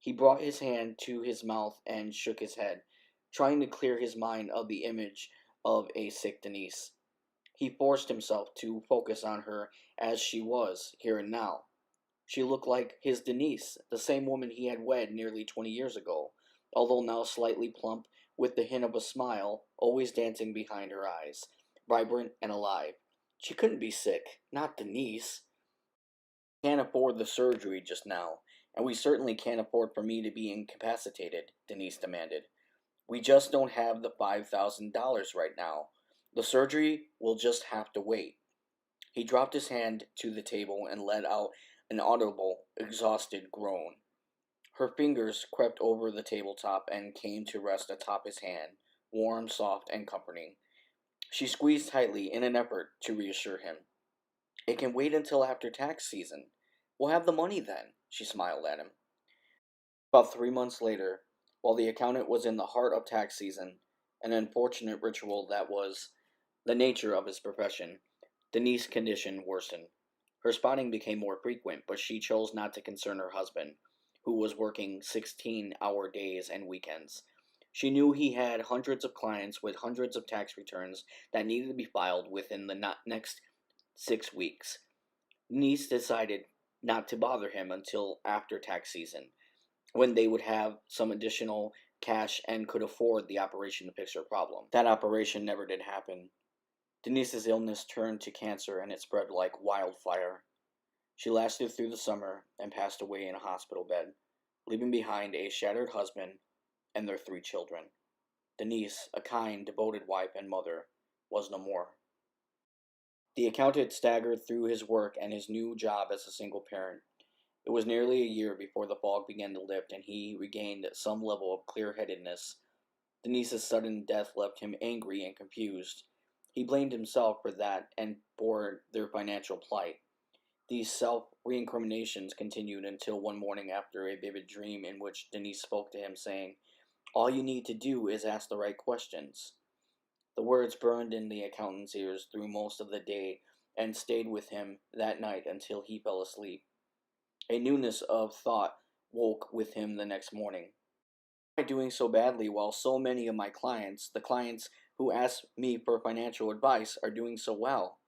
He brought his hand to his mouth and shook his head, trying to clear his mind of the image of a sick Denise. He forced himself to focus on her as she was, here and now. She looked like his Denise, the same woman he had wed nearly 20 years ago, although now slightly plump, with the hint of a smile always dancing behind her eyes, vibrant and alive. She couldn't be sick, not Denise. Can't afford the surgery just now, and we certainly can't afford for me to be incapacitated, Denise demanded. We just don't have the $5,000 right now. The surgery will just have to wait. He dropped his hand to the table and let out an audible, exhausted groan. Her fingers crept over the tabletop and came to rest atop his hand, warm, soft, and comforting. She squeezed tightly in an effort to reassure him. It can wait until after tax season. We'll have the money then, she smiled at him. About 3 months later, while the accountant was in the heart of tax season, an unfortunate ritual that was the nature of his profession, Denise's condition worsened. Her spotting became more frequent, but she chose not to concern her husband, who was working 16-hour days and weekends. She knew he had hundreds of clients with hundreds of tax returns that needed to be filed within the next 6 weeks. Denise decided not to bother him until after tax season, when they would have some additional cash and could afford the operation to fix her problem. That operation never did happen. Denise's illness turned to cancer and it spread like wildfire. She lasted through the summer and passed away in a hospital bed, leaving behind a shattered husband and their 3 children. Denise, a kind, devoted wife and mother, was no more. The accountant staggered through his work and his new job as a single parent. It was nearly a year before the fog began to lift and he regained some level of clear-headedness. Denise's sudden death left him angry and confused. He blamed himself for that and for their financial plight. These self-recriminations continued until one morning after a vivid dream in which Denise spoke to him, saying, "All you need to do is ask the right questions." The words burned in the accountant's ears through most of the day and stayed with him that night until he fell asleep. A newness of thought woke with him the next morning. Why am I doing so badly while so many of my clients, the clients who ask me for financial advice, are doing so well?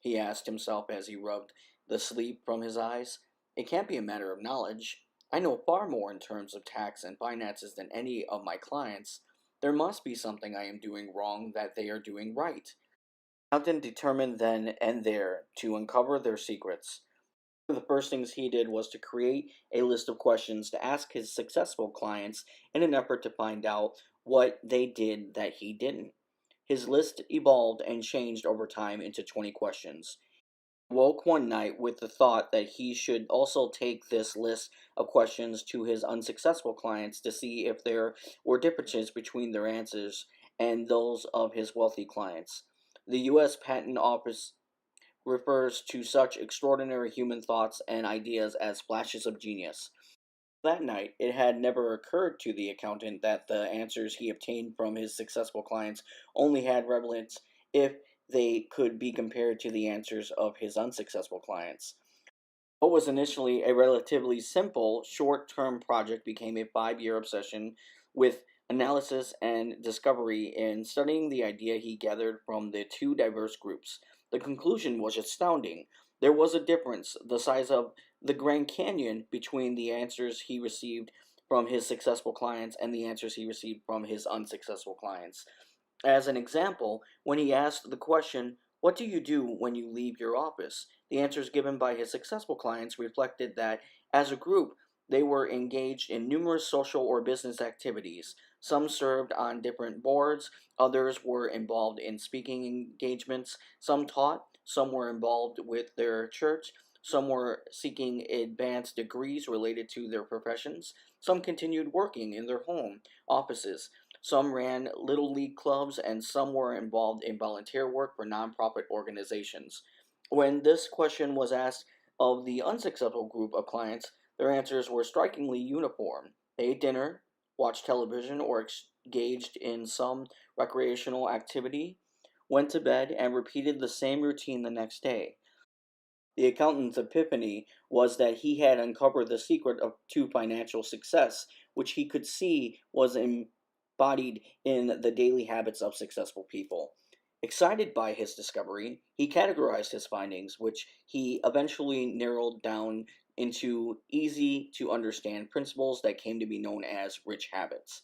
He asked himself as he rubbed the sleep from his eyes. It can't be a matter of knowledge. I know far more in terms of tax and finances than any of my clients. There must be something I am doing wrong that they are doing right. Compton determined then and there to uncover their secrets. One of the first things he did was to create a list of questions to ask his successful clients in an effort to find out what they did that he didn't. His list evolved and changed over time into 20 questions. He woke one night with the thought that he should also take this list of questions to his unsuccessful clients to see if there were differences between their answers and those of his wealthy clients. The U.S. Patent Office refers to such extraordinary human thoughts and ideas as flashes of genius. That night, it had never occurred to the accountant that the answers he obtained from his successful clients only had relevance if they could be compared to the answers of his unsuccessful clients. What was initially a relatively simple, short term project became a 5 year obsession with analysis and discovery in studying the idea he gathered from the two diverse groups. The conclusion was astounding. There was a difference, the size of the Grand Canyon, between the answers he received from his successful clients and the answers he received from his unsuccessful clients. As an example, when he asked the question, "What do you do when you leave your office?" the answers given by his successful clients reflected that, as a group, they were engaged in numerous social or business activities. Some served on different boards, others were involved in speaking engagements, some taught, some were involved with their church, some were seeking advanced degrees related to their professions, some continued working in their home offices, some ran little league clubs, and some were involved in volunteer work for nonprofit organizations. When this question was asked of the unsuccessful group of clients, their answers were strikingly uniform. They ate dinner, watched television, or engaged in some recreational activity, went to bed, and repeated the same routine the next day. The accountant's epiphany was that he had uncovered the secret to financial success, which he could see was embodied in the daily habits of successful people. Excited by his discovery, he categorized his findings, which he eventually narrowed down into easy to understand principles that came to be known as rich habits.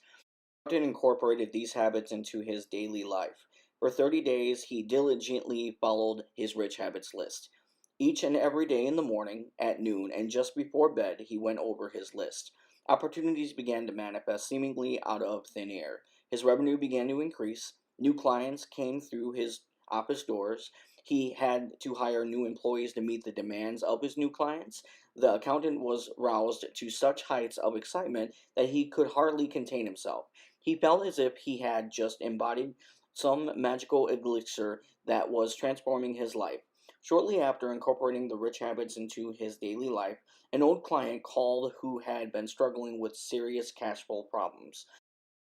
Martin incorporated these habits into his daily life. For 30 days, he diligently followed his rich habits list. Each and every day in the morning, at noon, and just before bed, he went over his list. Opportunities began to manifest seemingly out of thin air. His revenue began to increase. New clients came through his office doors. He had to hire new employees to meet the demands of his new clients. The accountant was roused to such heights of excitement that he could hardly contain himself. He felt as if he had just embodied some magical elixir that was transforming his life. Shortly after incorporating the rich habits into his daily life, an old client called who had been struggling with serious cash flow problems.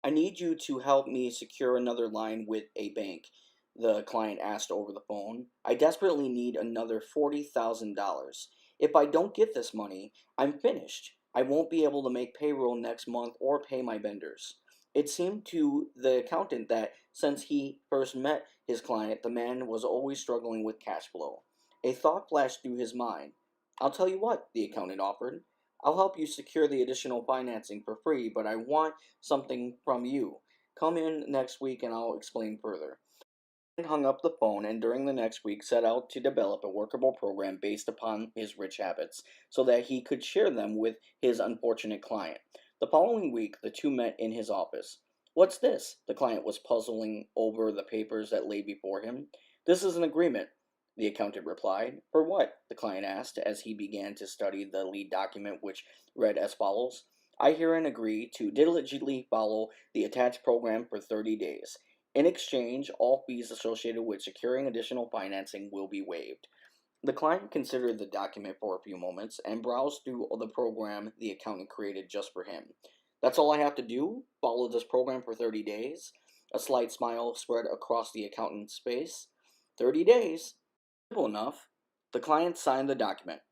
"I need you to help me secure another line with a bank," the client asked over the phone. "I desperately need another $40,000. If I don't get this money, I'm finished. I won't be able to make payroll next month or pay my vendors." It seemed to the accountant that since he first met his client, the man was always struggling with cash flow. A thought flashed through his mind. "I'll tell you what," the accountant offered. "I'll help you secure the additional financing for free, but I want something from you. Come in next week and I'll explain further." He hung up the phone and during the next week set out to develop a workable program based upon his rich habits so that he could share them with his unfortunate client. The following week, the two met in his office. "What's this?" The client was puzzling over the papers that lay before him. "This is an agreement," the accountant replied. "For what?" the client asked as he began to study the lead document, which read as follows: "I herein agree to diligently follow the attached program for 30 days. In exchange, all fees associated with securing additional financing will be waived." The client considered the document for a few moments and browsed through the program the accountant created just for him. "That's all I have to do? Follow this program for 30 days? A slight smile spread across the accountant's face. 30 days? Simple enough. The client signed the document.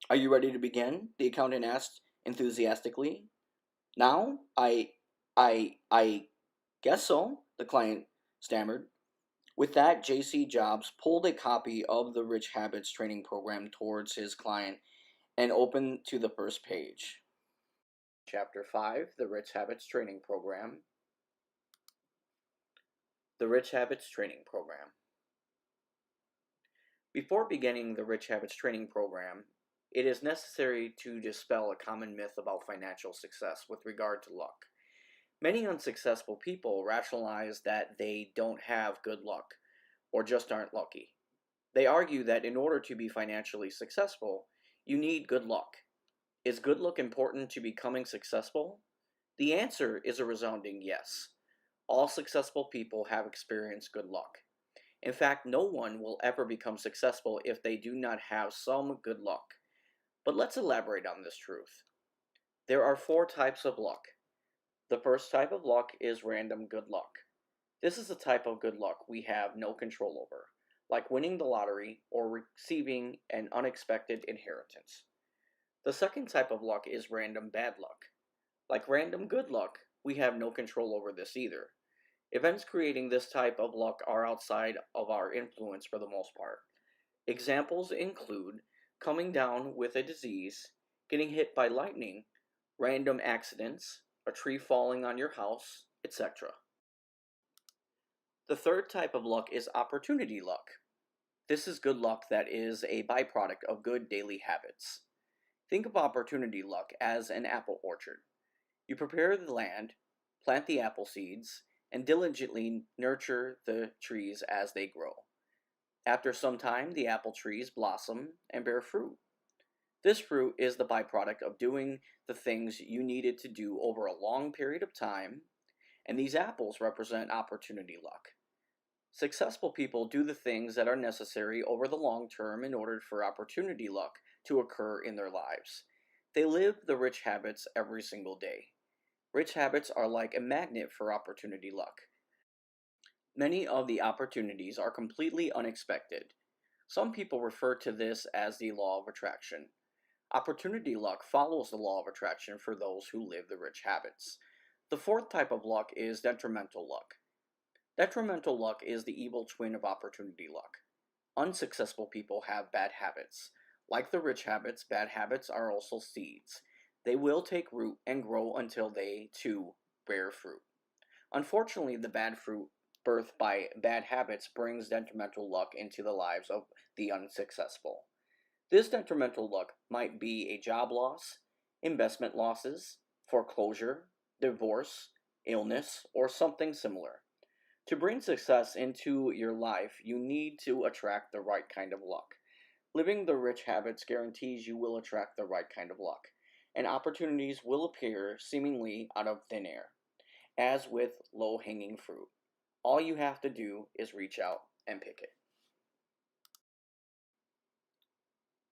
"Are you ready to begin?" the accountant asked enthusiastically. "Now? I guess so," the client stammered. With that, J.C. Jobs pulled a copy of the Rich Habits training program towards his client and opened to the first page. Chapter 5: The Rich Habits Training Program. The Rich Habits Training Program. Before beginning the Rich Habits Training Program, it is necessary to dispel a common myth about financial success with regard to luck. Many unsuccessful people rationalize that they don't have good luck, or just aren't lucky. They argue that in order to be financially successful, you need good luck. Is good luck important to becoming successful? The answer is a resounding yes. All successful people have experienced good luck. In fact, no one will ever become successful if they do not have some good luck. But let's elaborate on this truth. There are 4 types of luck. The first type of luck is random good luck. This is a type of good luck we have no control over, like winning the lottery or receiving an unexpected inheritance. The second type of luck is random bad luck. Like random good luck, we have no control over this either. Events creating this type of luck are outside of our influence for the most part. Examples include coming down with a disease, getting hit by lightning, random accidents, a tree falling on your house, etc. The third type of luck is opportunity luck. This is good luck that is a byproduct of good daily habits. Think of opportunity luck as an apple orchard. You prepare the land, plant the apple seeds, and diligently nurture the trees as they grow. After some time, the apple trees blossom and bear fruit. This fruit is the byproduct of doing the things you needed to do over a long period of time, and these apples represent opportunity luck. Successful people do the things that are necessary over the long term in order for opportunity luck to occur in their lives. They live the rich habits every single day. Rich habits are like a magnet for opportunity luck. Many of the opportunities are completely unexpected. Some people refer to this as the law of attraction. Opportunity luck follows the law of attraction for those who live the rich habits. The fourth type of luck is detrimental luck. Detrimental luck is the evil twin of opportunity luck. Unsuccessful people have bad habits. Like the rich habits, bad habits are also seeds. They will take root and grow until they, too, bear fruit. Unfortunately, the bad fruit birthed by bad habits brings detrimental luck into the lives of the unsuccessful. This detrimental luck might be a job loss, investment losses, foreclosure, divorce, illness, or something similar. To bring success into your life, you need to attract the right kind of luck. Living the rich habits guarantees you will attract the right kind of luck, and opportunities will appear seemingly out of thin air, as with low-hanging fruit. All you have to do is reach out and pick it.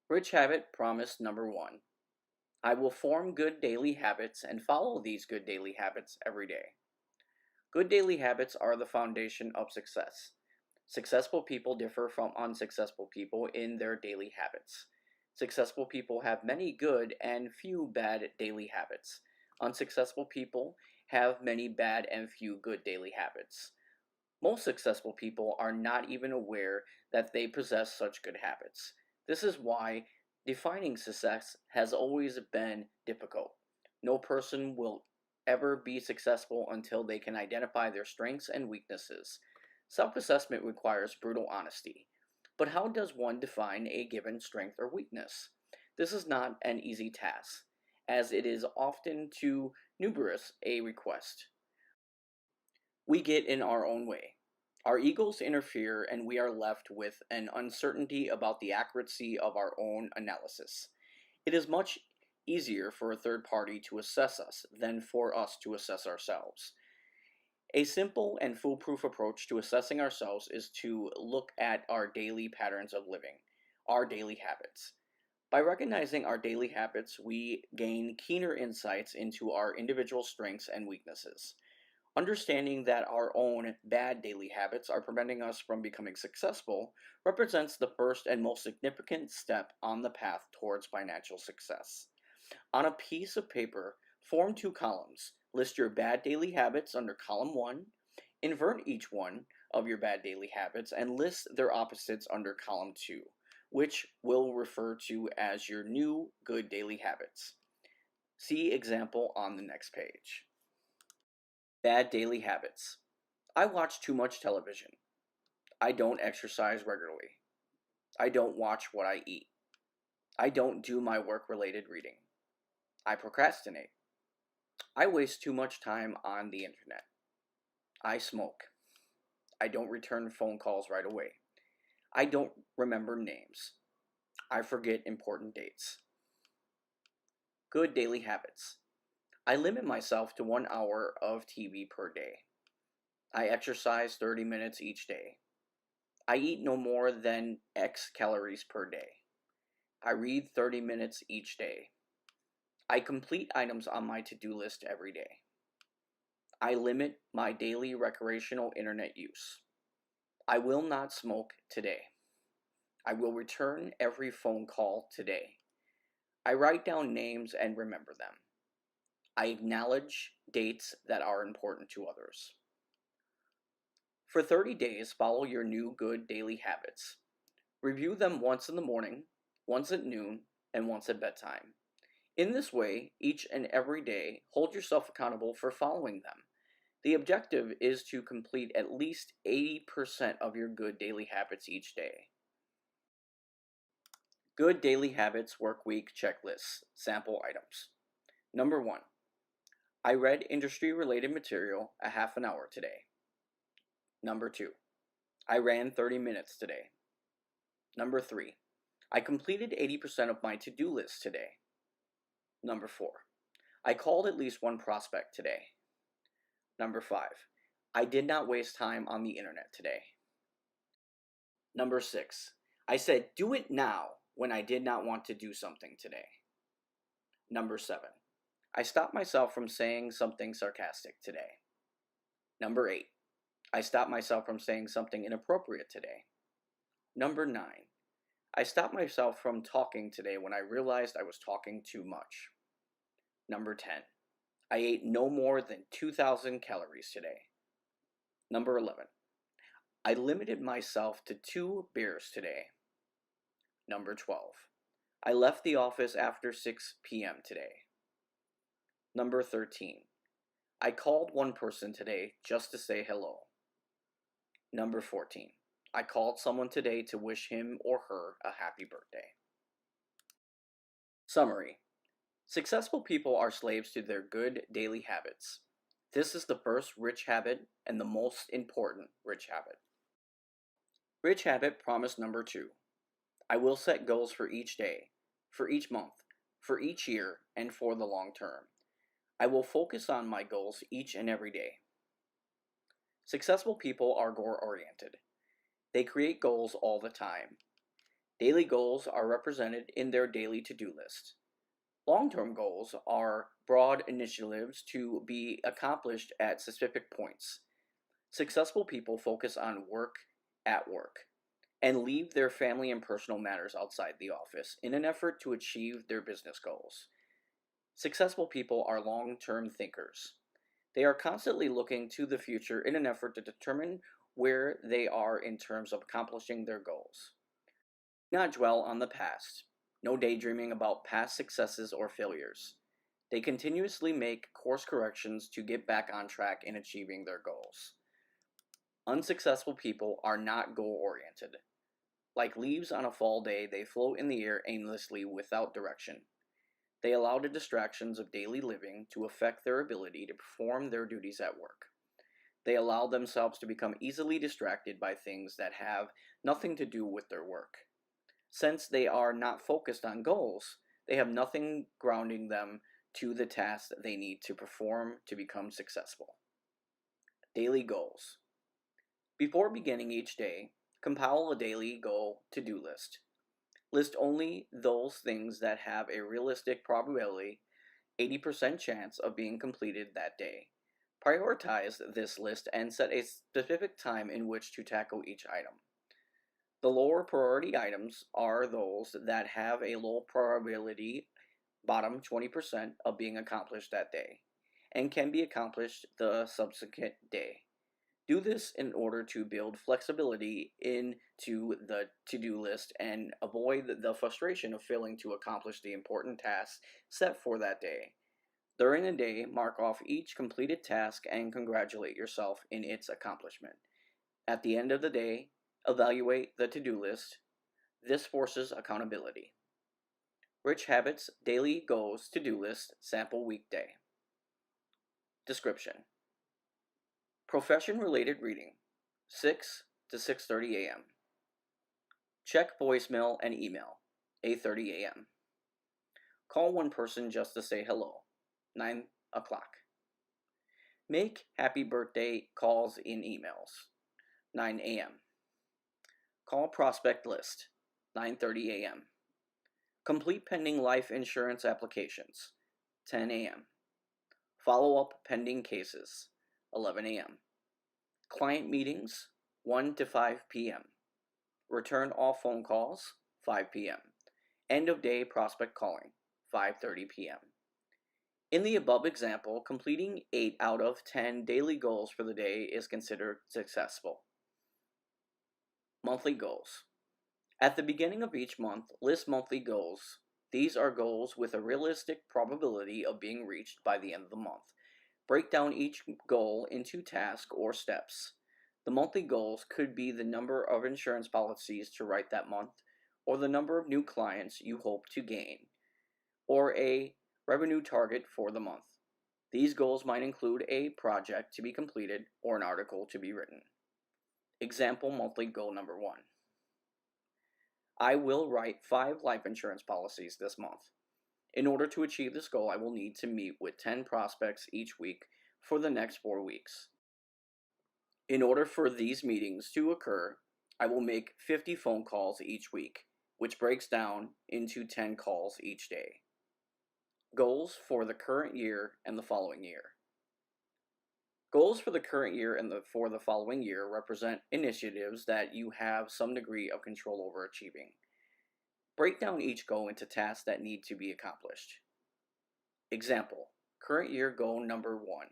Rich habit promise number 1. I will form good daily habits and follow these good daily habits every day. Good daily habits are the foundation of success. Successful people differ from unsuccessful people in their daily habits. Successful people have many good and few bad daily habits. Unsuccessful people have many bad and few good daily habits. Most successful people are not even aware that they possess such good habits. This is why defining success has always been difficult. No person will ever be successful until they can identify their strengths and weaknesses. Self-assessment requires brutal honesty. But how does one define a given strength or weakness? This is not an easy task, as it is often too numerous a request. We get in our own way. Our egos interfere, and we are left with an uncertainty about the accuracy of our own analysis. It is much easier for a third party to assess us than for us to assess ourselves. A simple and foolproof approach to assessing ourselves is to look at our daily patterns of living, our daily habits. By recognizing our daily habits, we gain keener insights into our individual strengths and weaknesses. Understanding that our own bad daily habits are preventing us from becoming successful represents the first and most significant step on the path towards financial success. On a piece of paper, form 2 columns. List your bad daily habits under column 1, invert each one of your bad daily habits, and list their opposites under column 2, which we'll refer to as your new good daily habits. See example on the next page. Bad daily habits. I watch too much television. I don't exercise regularly. I don't watch what I eat. I don't do my work-related reading. I procrastinate. I waste too much time on the internet. I smoke. I don't return phone calls right away. I don't remember names. I forget important dates. Good daily habits. I limit myself to 1 hour of TV per day. I exercise 30 minutes each day. I eat no more than X calories per day. I read 30 minutes each day. I complete items on my to-do list every day. I limit my daily recreational internet use. I will not smoke today. I will return every phone call today. I write down names and remember them. I acknowledge dates that are important to others. For 30 days, follow your new good daily habits. Review them once in the morning, once at noon, and once at bedtime. In this way, each and every day, hold yourself accountable for following them. The objective is to complete at least 80% of your good daily habits each day. Good daily habits work week checklists, sample items. Number 1. I read industry related material a half an hour today. Number 2. I ran 30 minutes today. Number 3. I completed 80% of my to-do list today. Number 4. I called at least one prospect today. Number 5. I did not waste time on the internet today. Number 6. I said do it now when I did not want to do something today. Number 7. I stopped myself from saying something sarcastic today. Number 8. I stopped myself from saying something inappropriate today. Number 9. I stopped myself from talking today when I realized I was talking too much. Number 10. I ate no more than 2,000 calories today. Number 11. I limited myself to 2 beers today. Number 12. I left the office after 6 p.m. today. Number 13. I called one person today just to say hello. Number 14. I called someone today to wish him or her a happy birthday. Summary. Successful people are slaves to their good daily habits. This is the first rich habit and the most important rich habit. Rich habit promise number 2. I will set goals for each day, for each month, for each year, and for the long term. I will focus on my goals each and every day. Successful people are goal-oriented. They create goals all the time. Daily goals are represented in their daily to-do list. Long-term goals are broad initiatives to be accomplished at specific points. Successful people focus on work at work and leave their family and personal matters outside the office in an effort to achieve their business goals. Successful people are long-term thinkers. They are constantly looking to the future in an effort to determine where they are in terms of accomplishing their goals. Do not dwell on the past. No daydreaming about past successes or failures. They continuously make course corrections to get back on track in achieving their goals. Unsuccessful people are not goal-oriented. Like leaves on a fall day, they float in the air aimlessly without direction. They allow the distractions of daily living to affect their ability to perform their duties at work. They allow themselves to become easily distracted by things that have nothing to do with their work. Since they are not focused on goals, they have nothing grounding them to the tasks that they need to perform to become successful. Daily goals. Before beginning each day, compile a daily goal to-do list. List only those things that have a realistic probability, 80% chance of being completed that day. Prioritize this list and set a specific time in which to tackle each item. The lower priority items are those that have a low probability, bottom 20%, of being accomplished that day, and can be accomplished the subsequent day. Do this in order to build flexibility into the to-do list and avoid the frustration of failing to accomplish the important tasks set for that day. During the day, mark off each completed task and congratulate yourself in its accomplishment. At the end of the day, evaluate the to-do list. This forces accountability. Rich Habits Daily Goals To-Do List Sample Weekday. Description. Profession-related reading, 6 to 6:30 a.m. Check voicemail and email, 8:30 a.m. Call one person just to say hello, 9 o'clock. Make happy birthday calls in emails, 9 a.m. Call prospect list, 9:30 a.m. Complete pending life insurance applications, 10 a.m. Follow up pending cases, 11 a.m. Client meetings, 1 to 5 p.m. Return all phone calls, 5 p.m. End of day prospect calling, 5:30 p.m. In the above example, completing 8 out of 10 daily goals for the day is considered successful. Monthly goals. At the beginning of each month, list monthly goals. These are goals with a realistic probability of being reached by the end of the month. Break down each goal into tasks or steps. The monthly goals could be the number of insurance policies to write that month, or the number of new clients you hope to gain, or a revenue target for the month. These goals might include a project to be completed or an article to be written. Example monthly goal number 1. I will write 5 life insurance policies this month. In order to achieve this goal, I will need to meet with 10 prospects each week for the next 4 weeks. In order for these meetings to occur, I will make 50 phone calls each week, which breaks down into 10 calls each day. Goals for the current year and the following year. Goals for the current year and for the following year represent initiatives that you have some degree of control over achieving. Break down each goal into tasks that need to be accomplished. Example, current year goal number 1.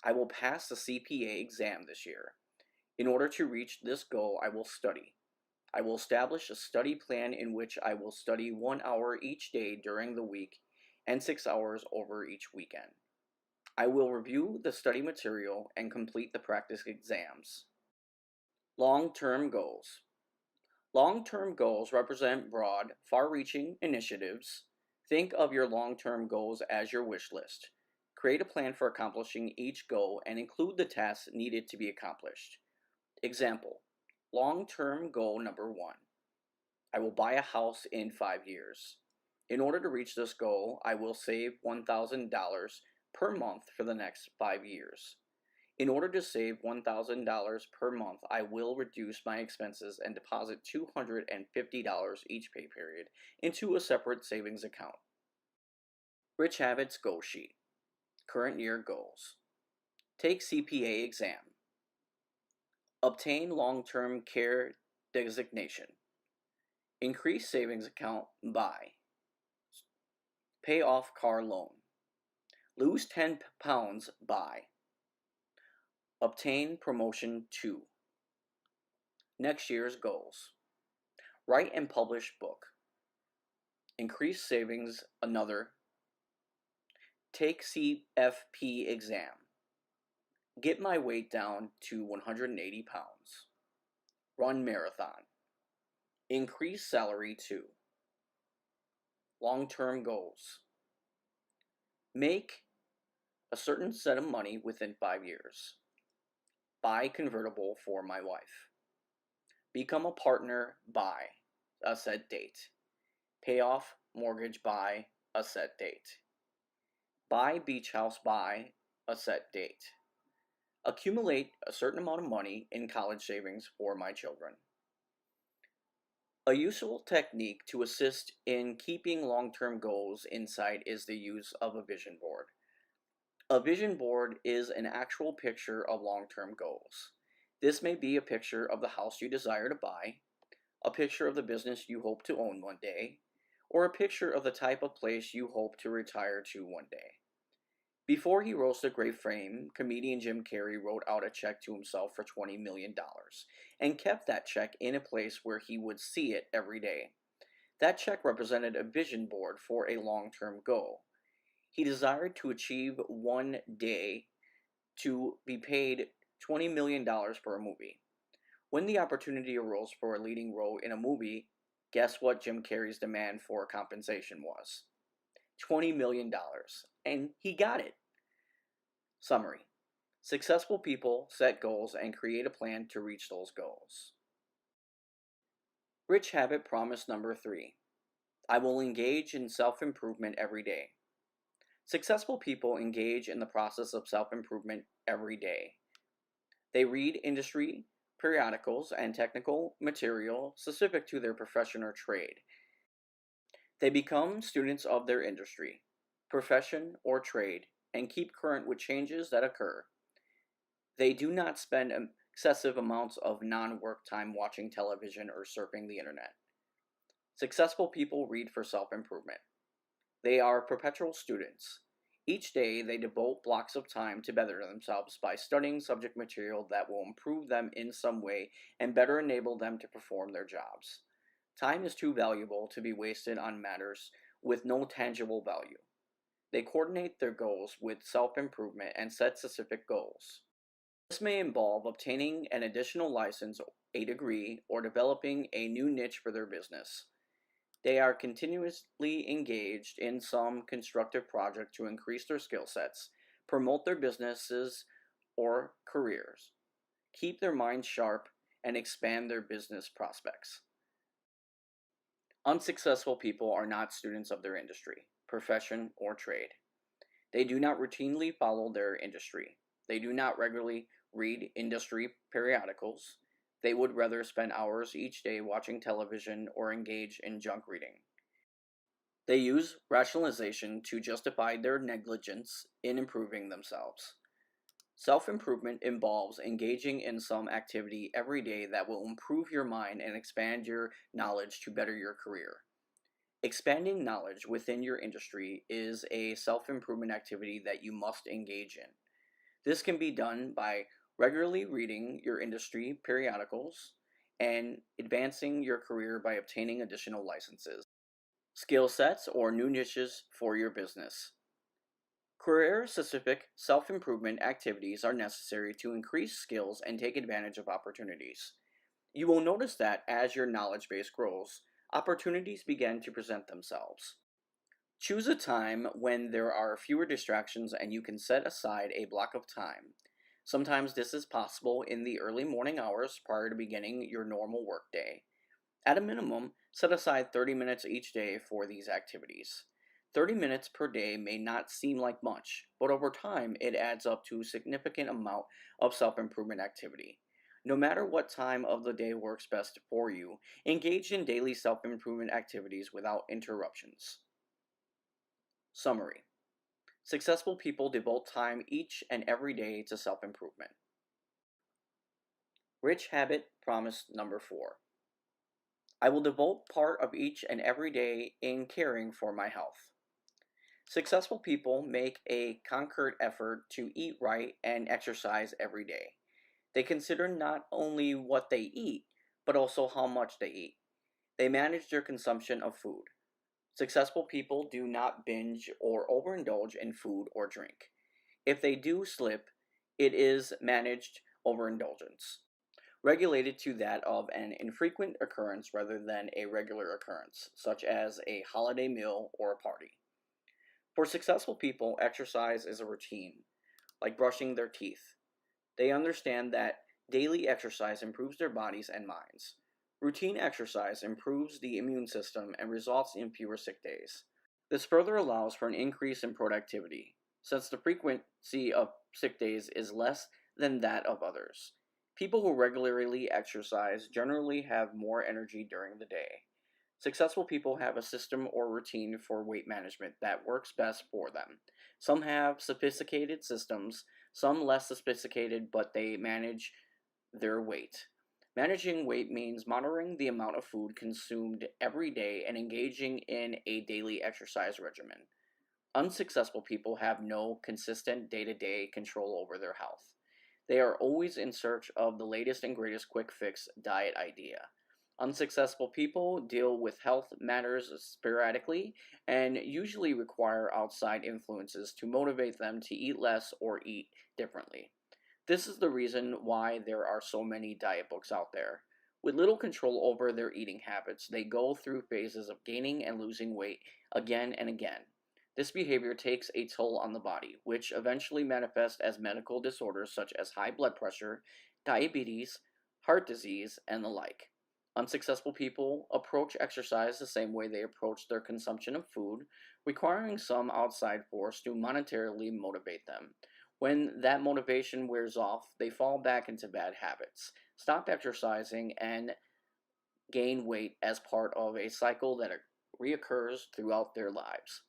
I will pass the CPA exam this year. In order to reach this goal, I will study. I will establish a study plan in which I will study 1 hour each day during the week and 6 hours over each weekend. I will review the study material and complete the practice exams. Long-term goals. Long-term goals represent broad, far-reaching initiatives. Think of your long-term goals as your wish list. Create a plan for accomplishing each goal and include the tasks needed to be accomplished. Example, long-term goal number 1. I will buy a house in 5 years. In order to reach this goal, I will save $1,000 per month for the next 5 years. In order to save $1,000 per month, I will reduce my expenses and deposit $250 each pay period into a separate savings account. Rich Habits Goal Sheet. Current year goals. Take CPA exam. Obtain long-term care designation. Increase savings account by. Pay off car loan. Lose 10 pounds by. Obtain promotion to. Next year's goals. Write and publish book. Increase savings another. Take CFP exam. Get my weight down to 180 pounds. Run marathon. Increase salary to. Long-term goals. Make a certain set of money within 5 years. Buy convertible for my wife. Become a partner by a set date. Pay off mortgage by a set date. Buy beach house by a set date. Accumulate a certain amount of money in college savings for my children. A useful technique to assist in keeping long-term goals in sight is the use of a vision board. A vision board is an actual picture of long-term goals. This may be a picture of the house you desire to buy, a picture of the business you hope to own one day, or a picture of the type of place you hope to retire to one day. Before he rose to great fame, comedian Jim Carrey wrote out a check to himself for $20 million and kept that check in a place where he would see it every day. That check represented a vision board for a long-term goal. He desired to achieve one day to be paid $20 million for a movie. When the opportunity arose for a leading role in a movie, guess what Jim Carrey's demand for compensation was? $20 million. And he got it. Summary. Successful people set goals and create a plan to reach those goals. Rich Habit Promise number 3. I will engage in self-improvement every day. Successful people engage in the process of self-improvement every day. They read industry periodicals and technical material specific to their profession or trade. They become students of their industry, profession, or trade, and keep current with changes that occur. They do not spend excessive amounts of non-work time watching television or surfing the internet. Successful people read for self-improvement. They are perpetual students. Each day, they devote blocks of time to better themselves by studying subject material that will improve them in some way and better enable them to perform their jobs. Time is too valuable to be wasted on matters with no tangible value. They coordinate their goals with self improvement and set specific goals. This may involve obtaining an additional license, a degree, or developing a new niche for their business. They are continuously engaged in some constructive project to increase their skill sets, promote their businesses or careers, keep their minds sharp, and expand their business prospects. Unsuccessful people are not students of their industry, profession, or trade. They do not routinely follow their industry. They do not regularly read industry periodicals. They would rather spend hours each day watching television or engage in junk reading. They use rationalization to justify their negligence in improving themselves. Self improvement involves engaging in some activity every day that will improve your mind and expand your knowledge to better your career. Expanding knowledge within your industry is a self improvement activity that you must engage in. This can be done by regularly reading your industry periodicals and advancing your career by obtaining additional licenses. Skill sets or new niches for your business. Career specific self improvement activities are necessary to increase skills and take advantage of opportunities. You will notice that as your knowledge base grows, opportunities begin to present themselves. Choose a time when there are fewer distractions and you can set aside a block of time. Sometimes this is possible in the early morning hours prior to beginning your normal workday. At a minimum, set aside 30 minutes each day for these activities. 30 minutes per day may not seem like much, but over time it adds up to a significant amount of self-improvement activity. No matter what time of the day works best for you, engage in daily self-improvement activities without interruptions. Summary. Successful people devote time each and every day to self-improvement. Rich habit promise number 4. I will devote part of each and every day in caring for my health. Successful people make a concerted effort to eat right and exercise every day. They consider not only what they eat, but also how much they eat. They manage their consumption of food. Successful people do not binge or overindulge in food or drink. If they do slip, it is managed overindulgence, regulated to that of an infrequent occurrence rather than a regular occurrence, such as a holiday meal or a party. For successful people, exercise is a routine, like brushing their teeth. They understand that daily exercise improves their bodies and minds. Routine exercise improves the immune system and results in fewer sick days. This further allows for an increase in productivity, since the frequency of sick days is less than that of others. People who regularly exercise generally have more energy during the day. Successful people have a system or routine for weight management that works best for them. Some have sophisticated systems, some less sophisticated, but they manage their weight. Managing weight means monitoring the amount of food consumed every day and engaging in a daily exercise regimen. Unsuccessful people have no consistent day-to-day control over their health. They are always in search of the latest and greatest quick fix diet idea. Unsuccessful people deal with health matters sporadically and usually require outside influences to motivate them to eat less or eat differently. This is the reason why there are so many diet books out there. With little control over their eating habits, they go through phases of gaining and losing weight again and again. This behavior takes a toll on the body, which eventually manifests as medical disorders such as high blood pressure, diabetes, heart disease, and the like. Unsuccessful people approach exercise the same way they approach their consumption of food, requiring some outside force to monetarily motivate them. When that motivation wears off, they fall back into bad habits, stop exercising, and gain weight as part of a cycle that reoccurs throughout their lives.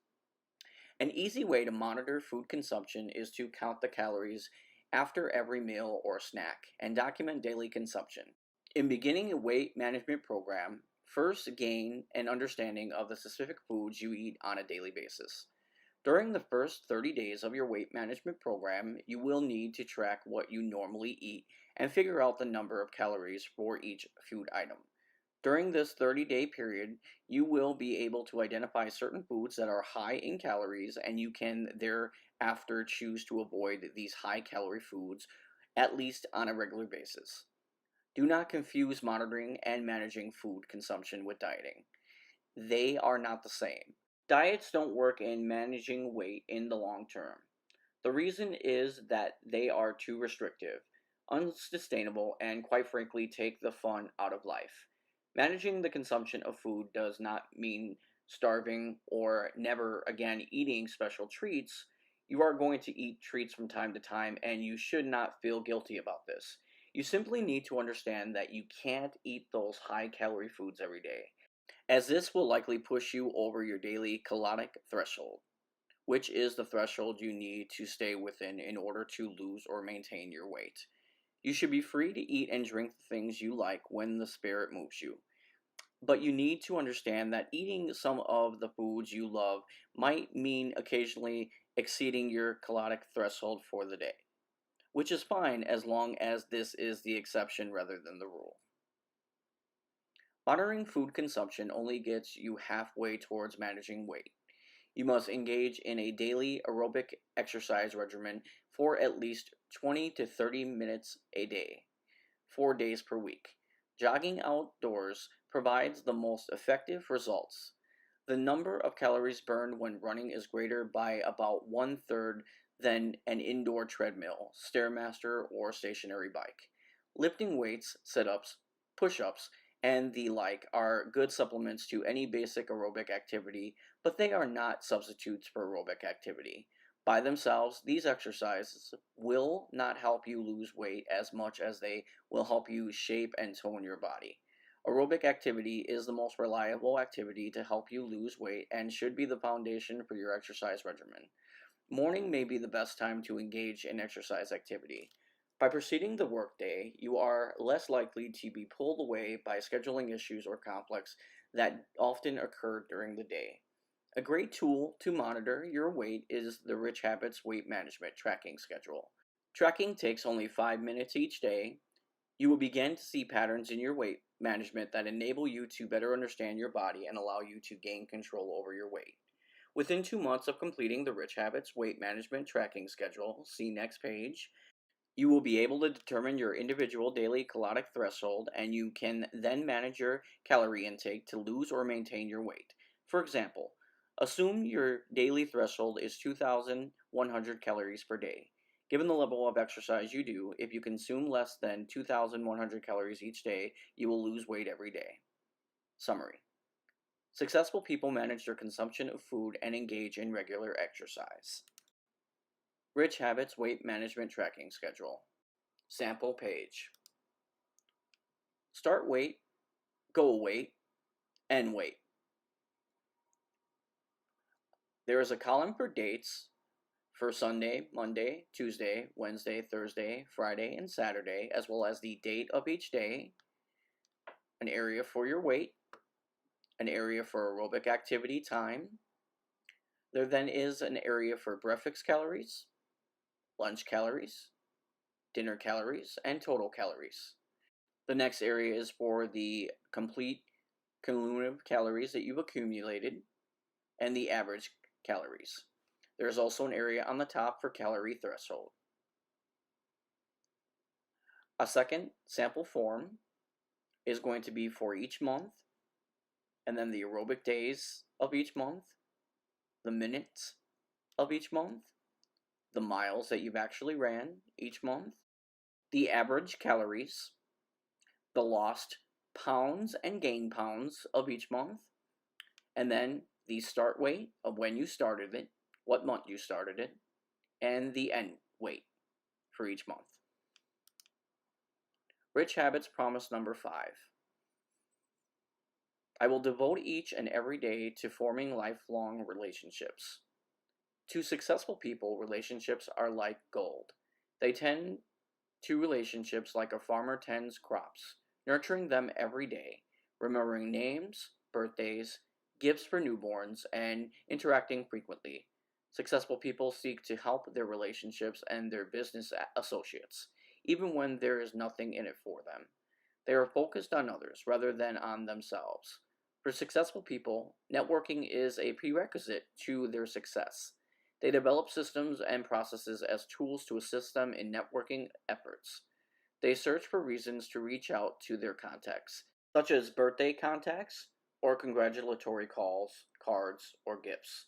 An easy way to monitor food consumption is to count the calories after every meal or snack and document daily consumption. In beginning a weight management program First, gain an understanding of the specific foods you eat on a daily basis. During the first 30 days of your weight management program, you will need to track what you normally eat and figure out the number of calories for each food item. During this 30-day period, you will be able to identify certain foods that are high in calories, and you can thereafter choose to avoid these high calorie foods at least on a regular basis. Do not confuse monitoring and managing food consumption with dieting. They are not the same. Diets don't work in managing weight in the long term. The reason is that they are too restrictive, unsustainable, and quite frankly take the fun out of life. Managing the consumption of food does not mean starving or never again eating special treats. You are going to eat treats from time to time, and you should not feel guilty about this. You simply need to understand that you can't eat those high calorie foods every day, as this will likely push you over your daily caloric threshold, which is the threshold you need to stay within in order to lose or maintain your weight. You should be free to eat and drink the things you like when the spirit moves you. But you need to understand that eating some of the foods you love might mean occasionally exceeding your caloric threshold for the day, which is fine as long as this is the exception rather than the rule. Monitoring food consumption only gets you halfway towards managing weight. You must engage in a daily aerobic exercise regimen for at least 20 to 30 minutes a day, 4 days per week. Jogging outdoors provides the most effective results. The number of calories burned when running is greater by about 1/3 than an indoor treadmill, stairmaster, or stationary bike. Lifting weights, sit-ups, push-ups, and the like are good supplements to any basic aerobic activity, but they are not substitutes for aerobic activity. By themselves, these exercises will not help you lose weight as much as they will help you shape and tone your body. Aerobic activity is the most reliable activity to help you lose weight and should be the foundation for your exercise regimen. Morning may be the best time to engage in exercise activity. By preceding the workday, you are less likely to be pulled away by scheduling issues or conflicts that often occur during the day. A great tool to monitor your weight is the Rich Habits Weight Management Tracking Schedule. Tracking takes only 5 minutes each day. You will begin to see patterns in your weight management that enable you to better understand your body and allow you to gain control over your weight. Within 2 months of completing the Rich Habits Weight Management Tracking Schedule, see next page, you will be able to determine your individual daily caloric threshold, and you can then manage your calorie intake to lose or maintain your weight. For example, assume your daily threshold is 2,100 calories per day. Given the level of exercise you do, if you consume less than 2,100 calories each day, you will lose weight every day. Summary. Successful people manage their consumption of food and engage in regular exercise. Rich Habits Weight Management Tracking Schedule. Sample page. Start weight, goal weight, end weight. There is a column for dates for Sunday, Monday, Tuesday, Wednesday, Thursday, Friday, and Saturday, as well as the date of each day, an area for your weight, an area for aerobic activity time. There then is an area for breakfast calories, lunch calories, dinner calories, and total calories. The next area is for the complete cumulative calories that you've accumulated and the average calories. There is also an area on the top for calorie threshold. A second sample form is going to be for each month, and then the aerobic days of each month, the minutes of each month, the miles that you've actually ran each month, the average calories, the lost pounds and gain pounds of each month, and then the start weight of when you started it, what month you started it, and the end weight for each month. Rich Habits Promise number 5. I will devote each and every day to forming lifelong relationships. To successful people, relationships are like gold. They tend to relationships like a farmer tends crops, nurturing them every day. remembering names, birthdays, gifts for newborns, and interacting frequently. Successful people seek to help their relationships and their business associates, even when there is nothing in it for them. They are focused on others rather than on themselves. For successful people, networking is a prerequisite to their success. They develop systems and processes as tools to assist them in networking efforts. They search for reasons to reach out to their contacts, such as birthday contacts or congratulatory calls, cards, or gifts.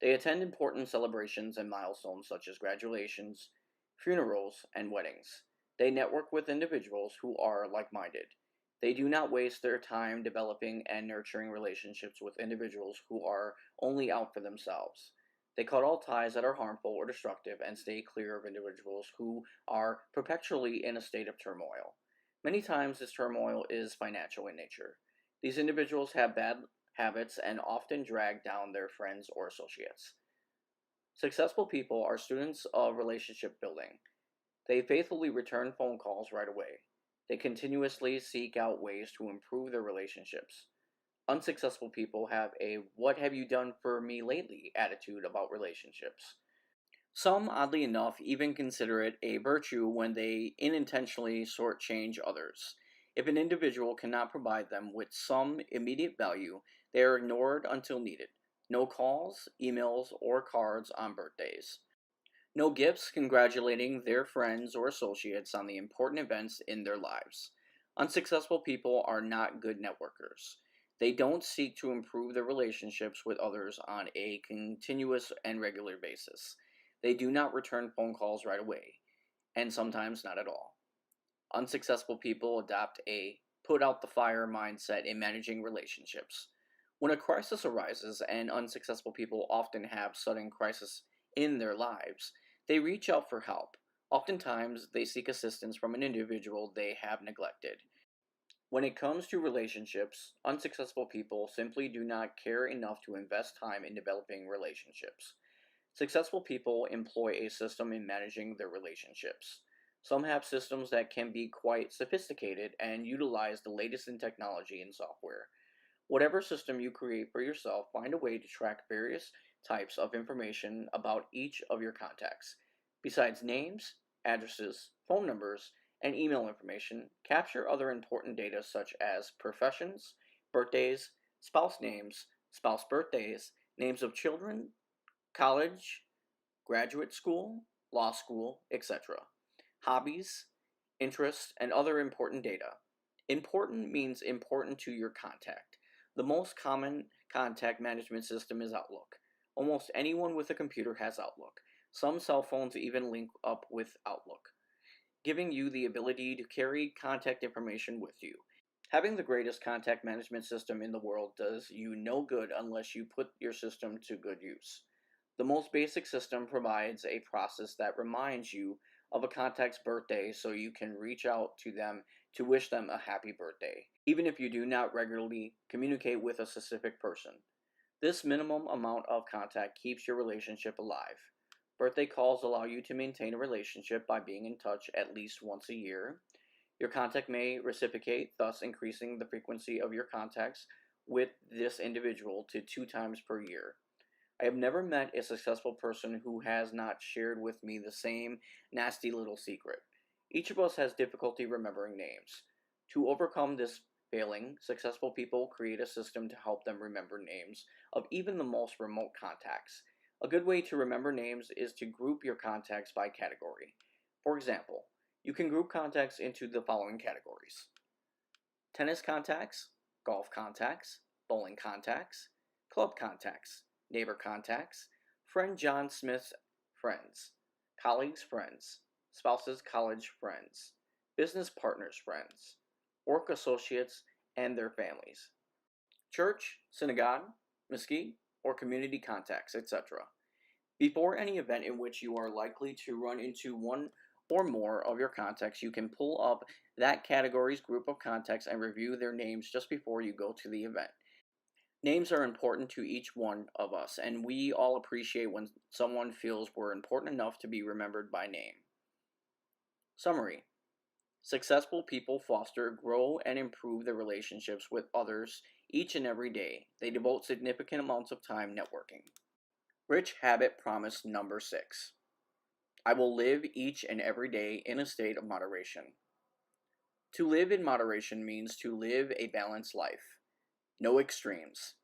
They attend important celebrations and milestones such as graduations, funerals, and weddings. They network with individuals who are like minded. They do not waste their time developing and nurturing relationships with individuals who are only out for themselves. They cut all ties that are harmful or destructive and stay clear of individuals who are perpetually in a state of turmoil. Many times, this turmoil is financial in nature. These individuals have bad habits and often drag down their friends or associates. Successful people are students of relationship building. They faithfully return phone calls right away. They continuously seek out ways to improve their relationships. Unsuccessful people have a "what have you done for me lately" attitude about relationships. Some, oddly enough, even consider it a virtue when they unintentionally shortchange others. If an individual cannot provide them with some immediate value, they are ignored until needed. No calls, emails, or cards on birthdays. No gifts congratulating their friends or associates on the important events in their lives. Unsuccessful people are not good networkers. They don't seek to improve their relationships with others on a continuous and regular basis. They do not return phone calls right away, and sometimes not at all. Unsuccessful people adopt a put out the fire mindset in managing relationships. When a crisis arises, and unsuccessful people often have sudden crises in their lives, they reach out for help. Oftentimes, they seek assistance from an individual they have neglected. When it comes to relationships, unsuccessful people simply do not care enough to invest time in developing relationships. Successful people employ a system in managing their relationships. Some have systems that can be quite sophisticated and utilize the latest in technology and software. Whatever system you create for yourself, find a way to track various types of information about each of your contacts. Besides names, addresses, phone numbers, and email information, capture other important data such as professions, birthdays, spouse names, spouse birthdays, names of children, college, graduate school, law school, etc. Hobbies, interests, and other important data. Important means important to your contact. The most common contact management system is Outlook. Almost anyone with a computer has Outlook. Some cell phones even link up with Outlook, giving you the ability to carry contact information with you. Having the greatest contact management system in the world does you no good unless you put your system to good use. The most basic system provides a process that reminds you of a contact's birthday so you can reach out to them to wish them a happy birthday, even if you do not regularly communicate with a specific person. This minimum amount of contact keeps your relationship alive. Birthday calls allow you to maintain a relationship by being in touch at least once a year. Your contact may reciprocate, thus increasing the frequency of your contacts with this individual to 2 times per year. I have never met a successful person who has not shared with me the same nasty little secret. Each of us has difficulty remembering names. To overcome this failing, successful people create a system to help them remember names of even the most remote contacts. A good way to remember names is to group your contacts by category. For example, you can group contacts into the following categories: tennis contacts, golf contacts, bowling contacts, club contacts, neighbor contacts, friend John Smith's friends, colleagues' friends, spouses' college friends, business partners' friends, work associates and their families, church, synagogue, mosque, or community contacts, etc. Before any event in which you are likely to run into one or more of your contacts, you can pull up that category's group of contacts and review their names just before you go to the event. Names are important to each one of us, and we all appreciate when someone feels we're important enough to be remembered by name. Summary. Successful people foster, grow, and improve their relationships with others each and every day. They devote significant amounts of time networking. Rich habit promise number 6. I will live each and every day in a state of moderation. To live in moderation means to live a balanced life. No extremes.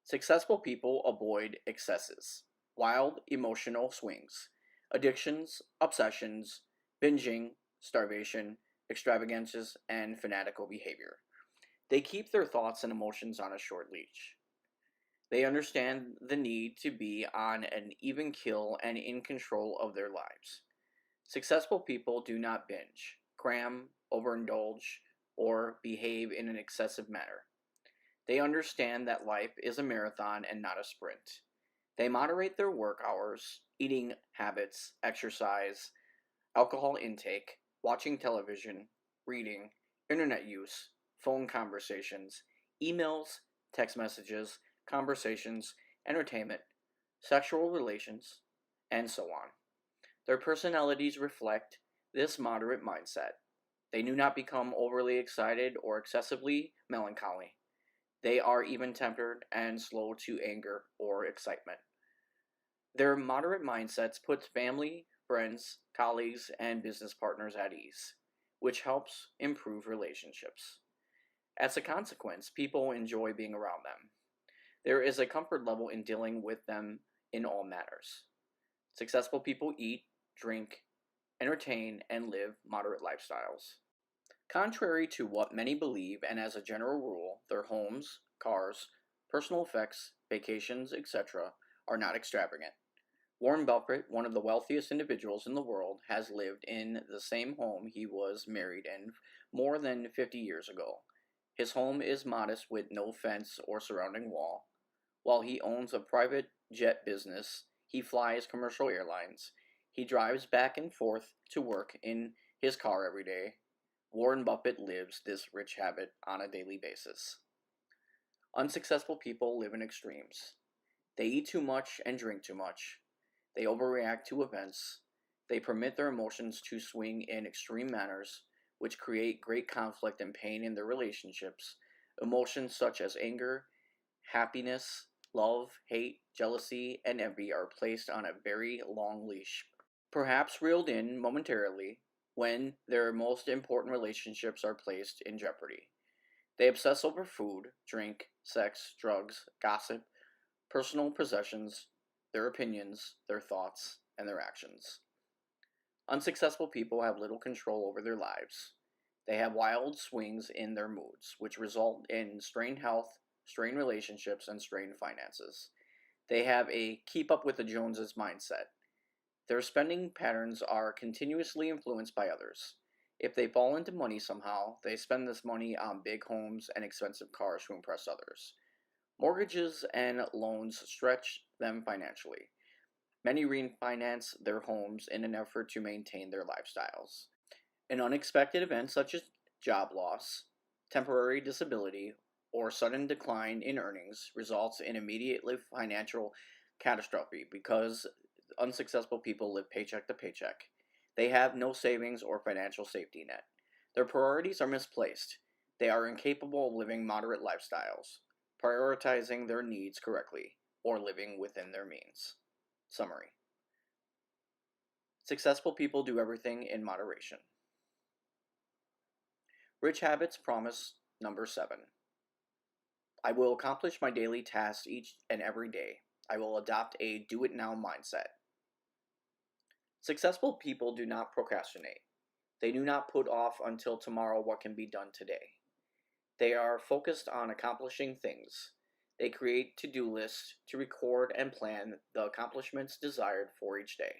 Successful people avoid excesses, wild emotional swings, addictions, obsessions, binging, starvation, extravagances, and fanatical behavior. They keep their thoughts and emotions on a short leash. They understand the need to be on an even keel and in control of their lives. Successful people do not binge, cram, overindulge, or behave in an excessive manner. They understand that life is a marathon and not a sprint. They moderate their work hours, eating habits, exercise, alcohol intake, watching television, reading, internet use, phone conversations, emails, text messages, conversations, entertainment, sexual relations, and so on. Their personalities reflect this moderate mindset. They do not become overly excited or excessively melancholy. They are even tempered and slow to anger or excitement. Their moderate mindsets puts family, friends, colleagues, and business partners at ease, which helps improve relationships. As a consequence, people enjoy being around them. There is a comfort level in dealing with them in all matters. Successful people eat, drink, entertain, and live moderate lifestyles. Contrary to what many believe, and as a general rule, their homes, cars, personal effects, vacations, etc., are not extravagant. Warren Buffett, one of the wealthiest individuals in the world, has lived in the same home he was married in more than 50 years ago. His home is modest with no fence or surrounding wall. While he owns a private jet business, he flies commercial airlines. He drives back and forth to work in his car every day. Warren Buffett lives this rich habit on a daily basis. Unsuccessful people live in extremes. They eat too much and drink too much. They overreact to events. They permit their emotions to swing in extreme manners, which create great conflict and pain in their relationships. Emotions such as anger, happiness, love, hate, jealousy, and envy are placed on a very long leash, perhaps reeled in momentarily when their most important relationships are placed in jeopardy. They obsess over food, drink, sex, drugs, gossip, personal possessions, their opinions, their thoughts, and their actions. Unsuccessful people have little control over their lives. They have wild swings in their moods, which result in strained health, strained relationships, and strained finances. They have a keep up with the Joneses mindset. Their spending patterns are continuously influenced by others. If they fall into money somehow, they spend this money on big homes and expensive cars to impress others. Mortgages and loans stretch them financially. Many refinance their homes in an effort to maintain their lifestyles. An unexpected event such as job loss, temporary disability, or sudden decline in earnings results in immediate financial catastrophe because unsuccessful people live paycheck to paycheck. They have no savings or financial safety net. Their priorities are misplaced. They are incapable of living moderate lifestyles, prioritizing their needs correctly, or living within their means. Summary. Successful people do everything in moderation. Rich habits promise number 7. I will accomplish my daily tasks each and every day. I will adopt a do-it-now mindset. Successful people do not procrastinate. They do not put off until tomorrow what can be done today. They are focused on accomplishing things. They create to-do lists to record and plan the accomplishments desired for each day.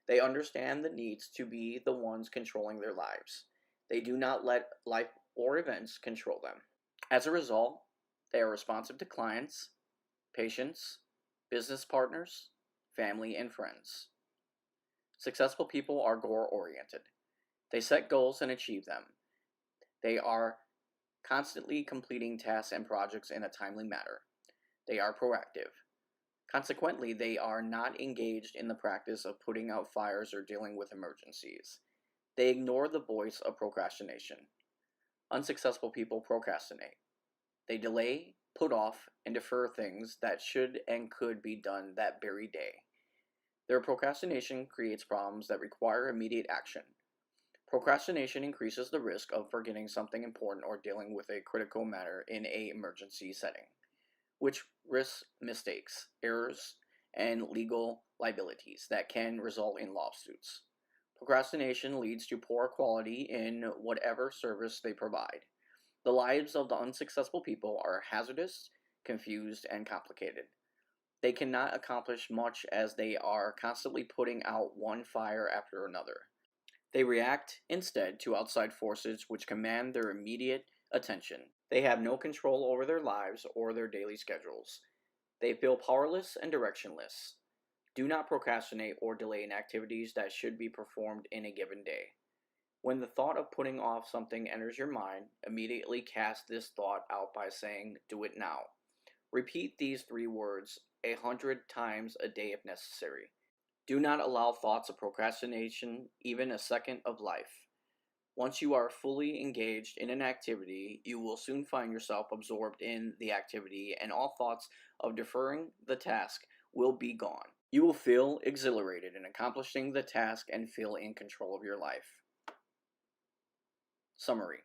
They understand the needs to be the ones controlling their lives. They do not let life or events control them. As a result, they are responsive to clients, patients, business partners, family, and friends. Successful people are goal-oriented. They set goals and achieve them. They are constantly completing tasks and projects in a timely manner. They are proactive. Consequently, they are not engaged in the practice of putting out fires or dealing with emergencies. They ignore the voice of procrastination. Unsuccessful people procrastinate. They delay, put off, and defer things that should and could be done that very day. Their procrastination creates problems that require immediate action. Procrastination increases the risk of forgetting something important or dealing with a critical matter in an emergency setting, which risks mistakes, errors, and legal liabilities that can result in lawsuits. Procrastination leads to poor quality in whatever service they provide. The lives of the unsuccessful people are hazardous, confused, and complicated. They cannot accomplish much as they are constantly putting out one fire after another. They react instead to outside forces which command their immediate attention. They have no control over their lives or their daily schedules. They feel powerless and directionless. Do not procrastinate or delay in activities that should be performed in a given day. When the thought of putting off something enters your mind, immediately cast this thought out by saying, "Do it now." Repeat these 3 words 100 times a day if necessary. Do not allow thoughts of procrastination even a second of life. Once you are fully engaged in an activity, you will soon find yourself absorbed in the activity, and all thoughts of deferring the task will be gone. You will feel exhilarated in accomplishing the task and feel in control of your life. Summary: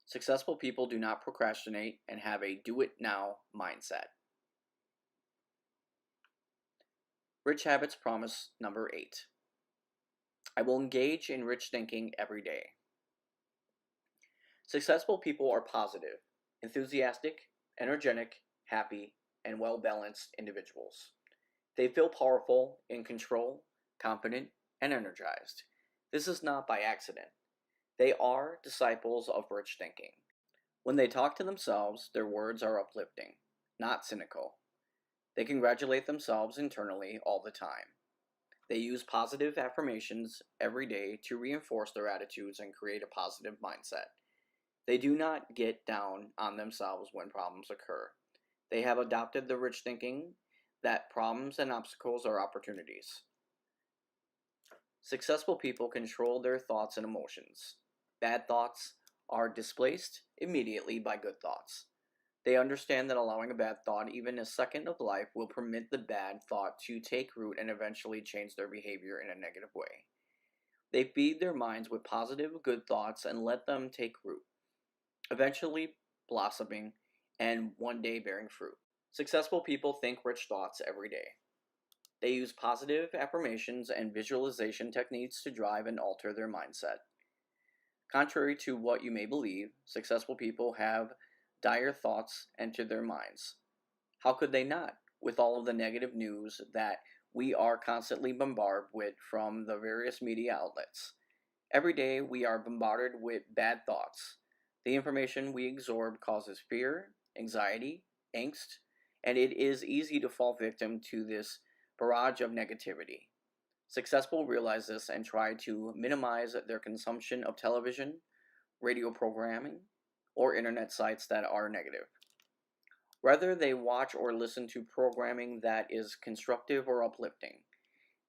successful people do not procrastinate and have a do-it-now mindset. Rich Habits Promise number 8. I will engage in rich thinking every day. Successful people are positive, enthusiastic, energetic, happy, and well-balanced individuals. They feel powerful, in control, confident, and energized. This is not by accident. They are disciples of rich thinking. When they talk to themselves, their words are uplifting, not cynical. They congratulate themselves internally all the time. They use positive affirmations every day to reinforce their attitudes and create a positive mindset. They do not get down on themselves when problems occur. They have adopted the rich thinking that problems and obstacles are opportunities. Successful people control their thoughts and emotions. Bad thoughts are displaced immediately by good thoughts. They understand that allowing a bad thought, even a second of life, will permit the bad thought to take root and eventually change their behavior in a negative way. They feed their minds with positive, good thoughts and let them take root, eventually blossoming and one day bearing fruit. Successful people think rich thoughts every day. They use positive affirmations and visualization techniques to drive and alter their mindset. Contrary to what you may believe, successful people have dire thoughts enter their minds. How could they not, with all of the negative news that we are constantly bombarded with from the various media outlets? Every day we are bombarded with bad thoughts. The information we absorb causes fear, anxiety, angst, and it is easy to fall victim to this barrage of negativity. Successful realize this and try to minimize their consumption of television, radio programming, or internet sites that are negative. Rather, they watch or listen to programming that is constructive or uplifting.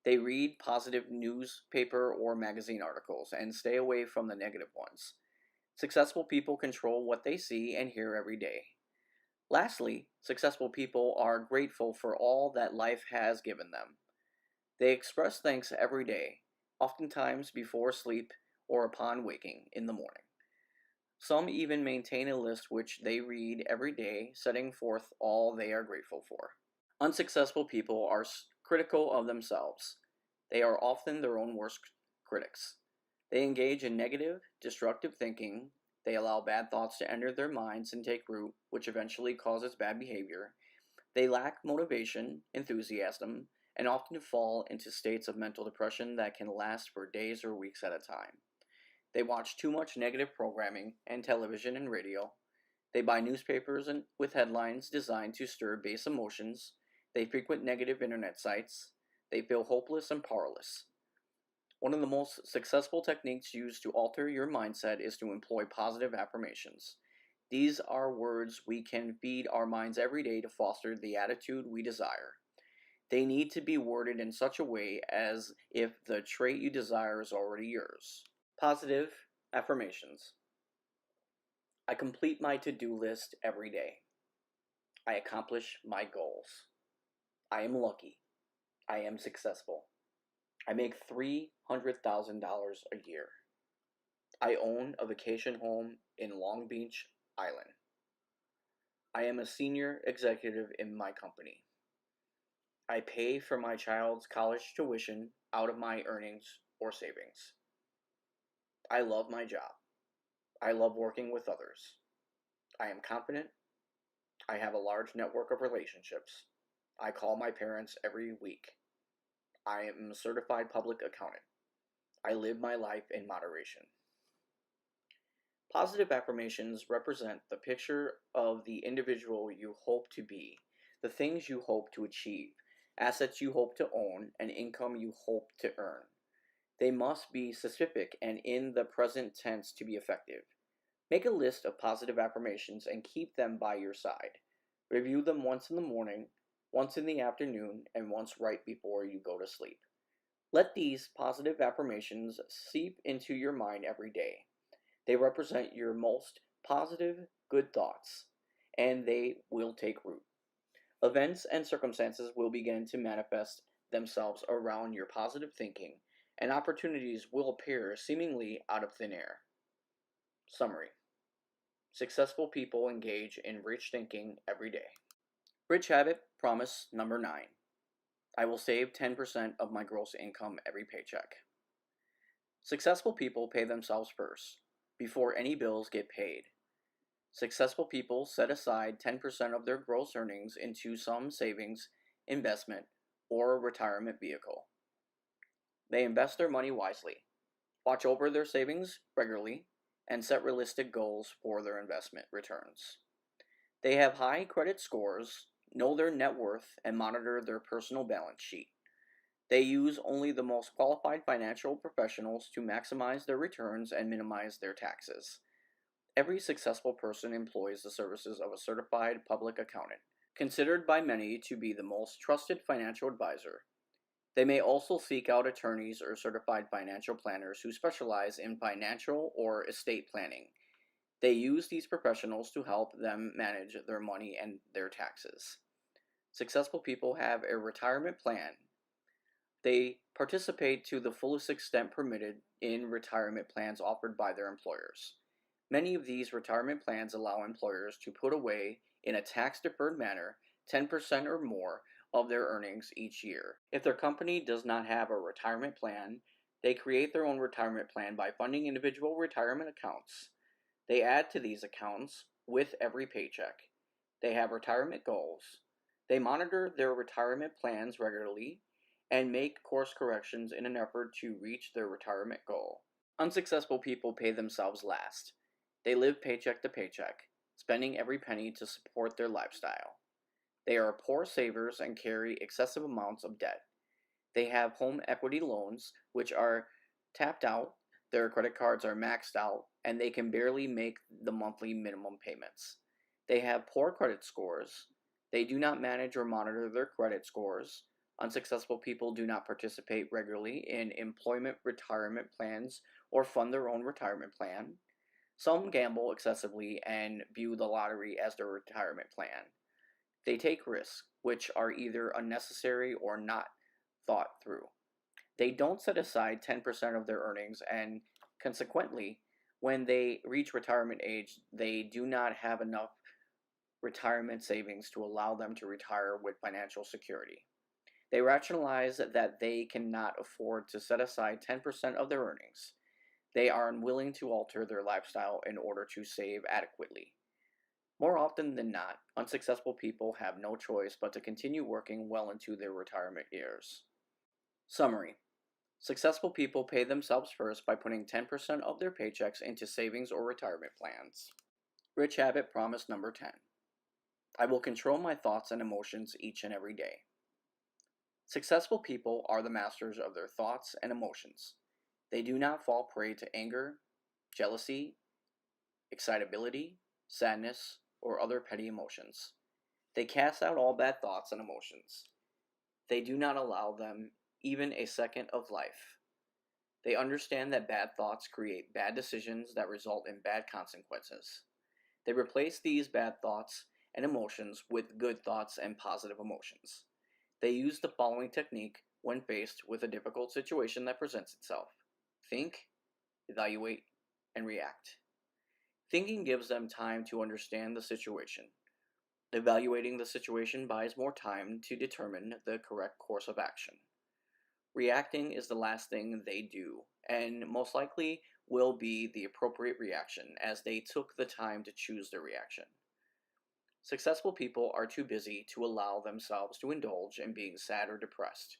They read positive newspaper or magazine articles and stay away from the negative ones. Successful people control what they see and hear every day. Lastly, successful people are grateful for all that life has given them. They express thanks every day, oftentimes before sleep or upon waking in the morning. Some even maintain a list which they read every day, setting forth all they are grateful for. Unsuccessful people are critical of themselves. They are often their own worst critics. They engage in negative, destructive thinking. They allow bad thoughts to enter their minds and take root, which eventually causes bad behavior. They lack motivation, enthusiasm, and often fall into states of mental depression that can last for days or weeks at a time. They watch too much negative programming and television and radio. They buy newspapers with headlines designed to stir base emotions. They frequent negative internet sites. They feel hopeless and powerless. One of the most successful techniques used to alter your mindset is to employ positive affirmations. These are words we can feed our minds every day to foster the attitude we desire. They need to be worded in such a way as if the trait you desire is already yours. Positive affirmations. I complete my to-do list every day. I accomplish my goals. I am lucky. I am successful. I make $300,000 a year. I own a vacation home in Long Beach Island. I am a senior executive in my company. I pay for my child's college tuition out of my earnings or savings. I love my job. I love working with others. I am confident. I have a large network of relationships. I call my parents every week. I am a certified public accountant. I live my life in moderation. Positive affirmations represent the picture of the individual you hope to be, the things you hope to achieve, assets you hope to own, and income you hope to earn. They must be specific and in the present tense to be effective. Make a list of positive affirmations and keep them by your side. Review them once in the morning, once in the afternoon, and once right before you go to sleep. Let these positive affirmations seep into your mind every day. They represent your most positive, good thoughts, and they will take root. Events and circumstances will begin to manifest themselves around your positive thinking, and opportunities will appear seemingly out of thin air. Summary. Successful people engage in rich thinking every day. Rich habit promise number 9. I will save 10% of my gross income every paycheck. Successful people pay themselves first, before any bills get paid. Successful people set aside 10% of their gross earnings into some savings, investment, or retirement vehicle. They invest their money wisely, watch over their savings regularly, and set realistic goals for their investment returns. They have high credit scores, know their net worth, and monitor their personal balance sheet. They use only the most qualified financial professionals to maximize their returns and minimize their taxes. Every successful person employs the services of a certified public accountant, considered by many to be the most trusted financial advisor. They may also seek out attorneys or certified financial planners who specialize in financial or estate planning. They use these professionals to help them manage their money and their taxes. Successful people have a retirement plan. They participate to the fullest extent permitted in retirement plans offered by their employers. Many of these retirement plans allow employers to put away, in a tax-deferred manner, 10% or more of their earnings each year. If their company does not have a retirement plan, they create their own retirement plan by funding individual retirement accounts. They add to these accounts with every paycheck. They have retirement goals. They monitor their retirement plans regularly and make course corrections in an effort to reach their retirement goal. Unsuccessful people pay themselves last. They live paycheck to paycheck, spending every penny to support their lifestyle. They are poor savers and carry excessive amounts of debt. They have home equity loans, which are tapped out, their credit cards are maxed out, and they can barely make the monthly minimum payments. They have poor credit scores. They do not manage or monitor their credit scores. Unsuccessful people do not participate regularly in employment retirement plans or fund their own retirement plan. Some gamble excessively and view the lottery as their retirement plan. They take risks, which are either unnecessary or not thought through. They don't set aside 10% of their earnings, and consequently, when they reach retirement age, they do not have enough retirement savings to allow them to retire with financial security. They rationalize that they cannot afford to set aside 10% of their earnings. They are unwilling to alter their lifestyle in order to save adequately. More often than not, unsuccessful people have no choice but to continue working well into their retirement years. Summary. Successful people pay themselves first by putting 10% of their paychecks into savings or retirement plans. Rich habit promise number 10. I will control my thoughts and emotions each and every day. Successful people are the masters of their thoughts and emotions. They do not fall prey to anger, jealousy, excitability, sadness, or other petty emotions. They cast out all bad thoughts and emotions. They do not allow them even a second of life. They understand that bad thoughts create bad decisions that result in bad consequences. They replace these bad thoughts and emotions with good thoughts and positive emotions. They use the following technique when faced with a difficult situation that presents itself: think, evaluate, and react. Thinking gives them time to understand the situation. Evaluating the situation buys more time to determine the correct course of action. Reacting is the last thing they do, and most likely will be the appropriate reaction, as they took the time to choose their reaction. Successful people are too busy to allow themselves to indulge in being sad or depressed.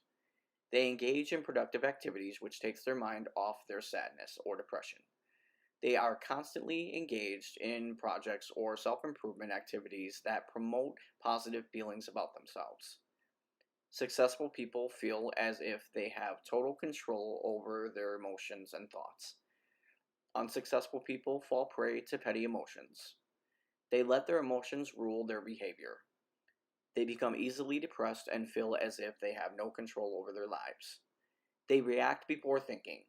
They engage in productive activities which takes their mind off their sadness or depression. They are constantly engaged in projects or self-improvement activities that promote positive feelings about themselves. Successful people feel as if they have total control over their emotions and thoughts. Unsuccessful people fall prey to petty emotions. They let their emotions rule their behavior. They become easily depressed and feel as if they have no control over their lives. They react before thinking.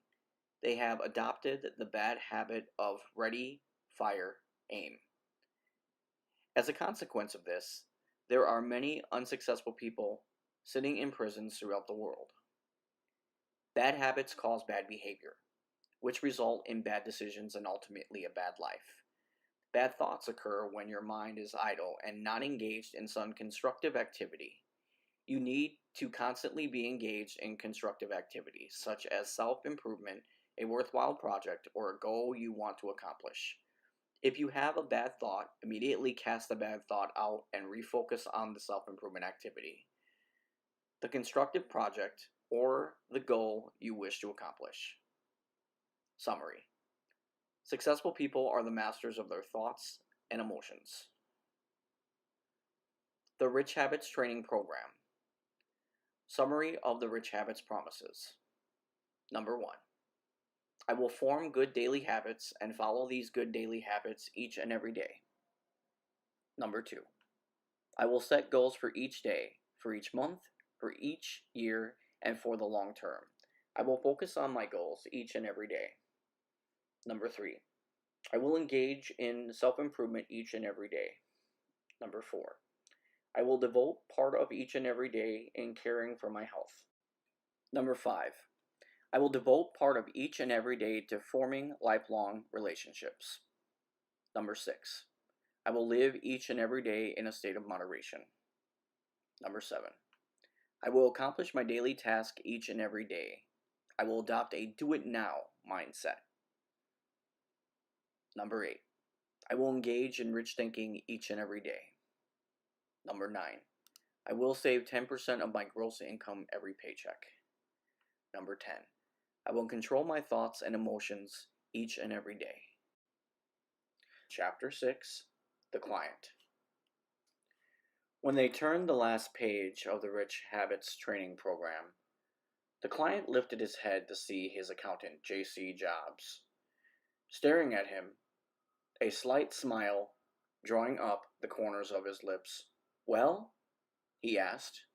They have adopted the bad habit of ready, fire, aim. As a consequence of this, there are many unsuccessful people sitting in prisons throughout the world. Bad habits cause bad behavior, which result in bad decisions and ultimately a bad life. Bad thoughts occur when your mind is idle and not engaged in some constructive activity. You need to constantly be engaged in constructive activities, such as self-improvement, a worthwhile project, or a goal you want to accomplish. If you have a bad thought, immediately cast the bad thought out and refocus on the self-improvement activity, the constructive project, or the goal you wish to accomplish. Summary: successful people are the masters of their thoughts and emotions. The Rich Habits Training Program. Summary of the Rich Habits promises. Number 1. I will form good daily habits and follow these good daily habits each and every day. Number 2. I will set goals for each day, for each month, for each year, and for the long term. I will focus on my goals each and every day. Number 3. I will engage in self-improvement each and every day. Number 4. I will devote part of each and every day in caring for my health. Number 5. I will devote part of each and every day to forming lifelong relationships. Number 6. I will live each and every day in a state of moderation. Number 7. I will accomplish my daily task each and every day. I will adopt a do-it-now mindset. Number 8. I will engage in rich thinking each and every day. Number 9. I will save 10% of my gross income every paycheck. Number 10. I will control my thoughts and emotions each and every day. Chapter 6. The Client. When they turned the last page of the Rich Habits Training Program, the client lifted his head to see his accountant, J.C. Jobs. Staring at him, a slight smile drawing up the corners of his lips. "Well?" he asked.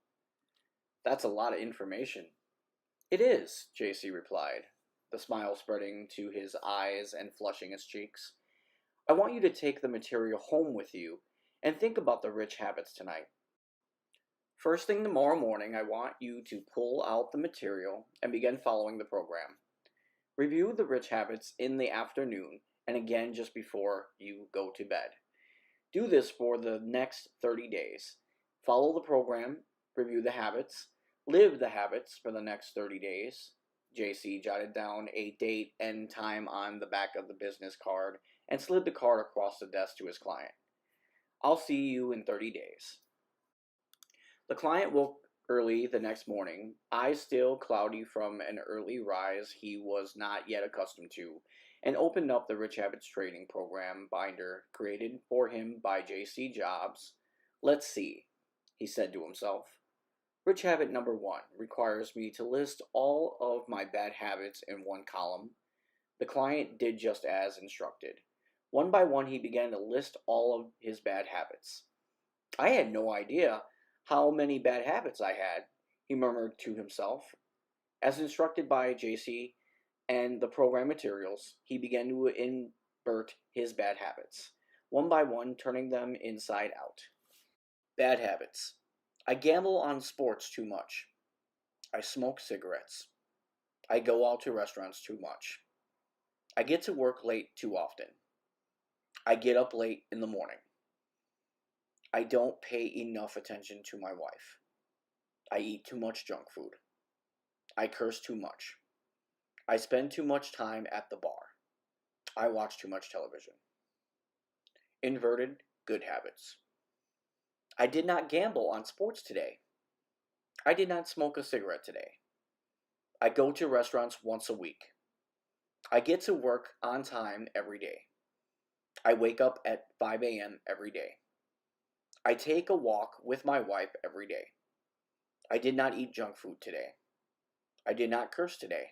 "That's a lot of information." "It is," J.C. replied, the smile spreading to his eyes and flushing his cheeks. "I want you to take the material home with you and think about the rich habits tonight. First thing tomorrow morning, I want you to pull out the material and begin following the program. Review the rich habits in the afternoon and again just before you go to bed. Do this for the next 30 days. Follow the program, review the habits, live the habits for the next 30 days. JC jotted down a date and time on the back of the business card and slid the card across the desk to his client. I'll see you in 30 days. The client woke early the next morning, eyes still cloudy from an early rise he was not yet accustomed to, and opened up the Rich Habits Training Program binder created for him by J.C. Jobs. Let's see, he said to himself. Rich habit number 1 requires me to list all of my bad habits in one column. The client did just as instructed. One by one he began to list all of his bad habits. I had no idea how many bad habits I had, he murmured to himself. As instructed by JC and the program materials, he began to invert his bad habits, one by one, turning them inside out. Bad habits. I gamble on sports too much. I smoke cigarettes. I go out to restaurants too much. I get to work late too often. I get up late in the morning. I don't pay enough attention to my wife. I eat too much junk food. I curse too much. I spend too much time at the bar. I watch too much television. Inverted good habits. I did not gamble on sports today. I did not smoke a cigarette today. I go to restaurants once a week. I get to work on time every day. I wake up at 5 a.m. every day. I take a walk with my wife every day. I did not eat junk food today. I did not curse today.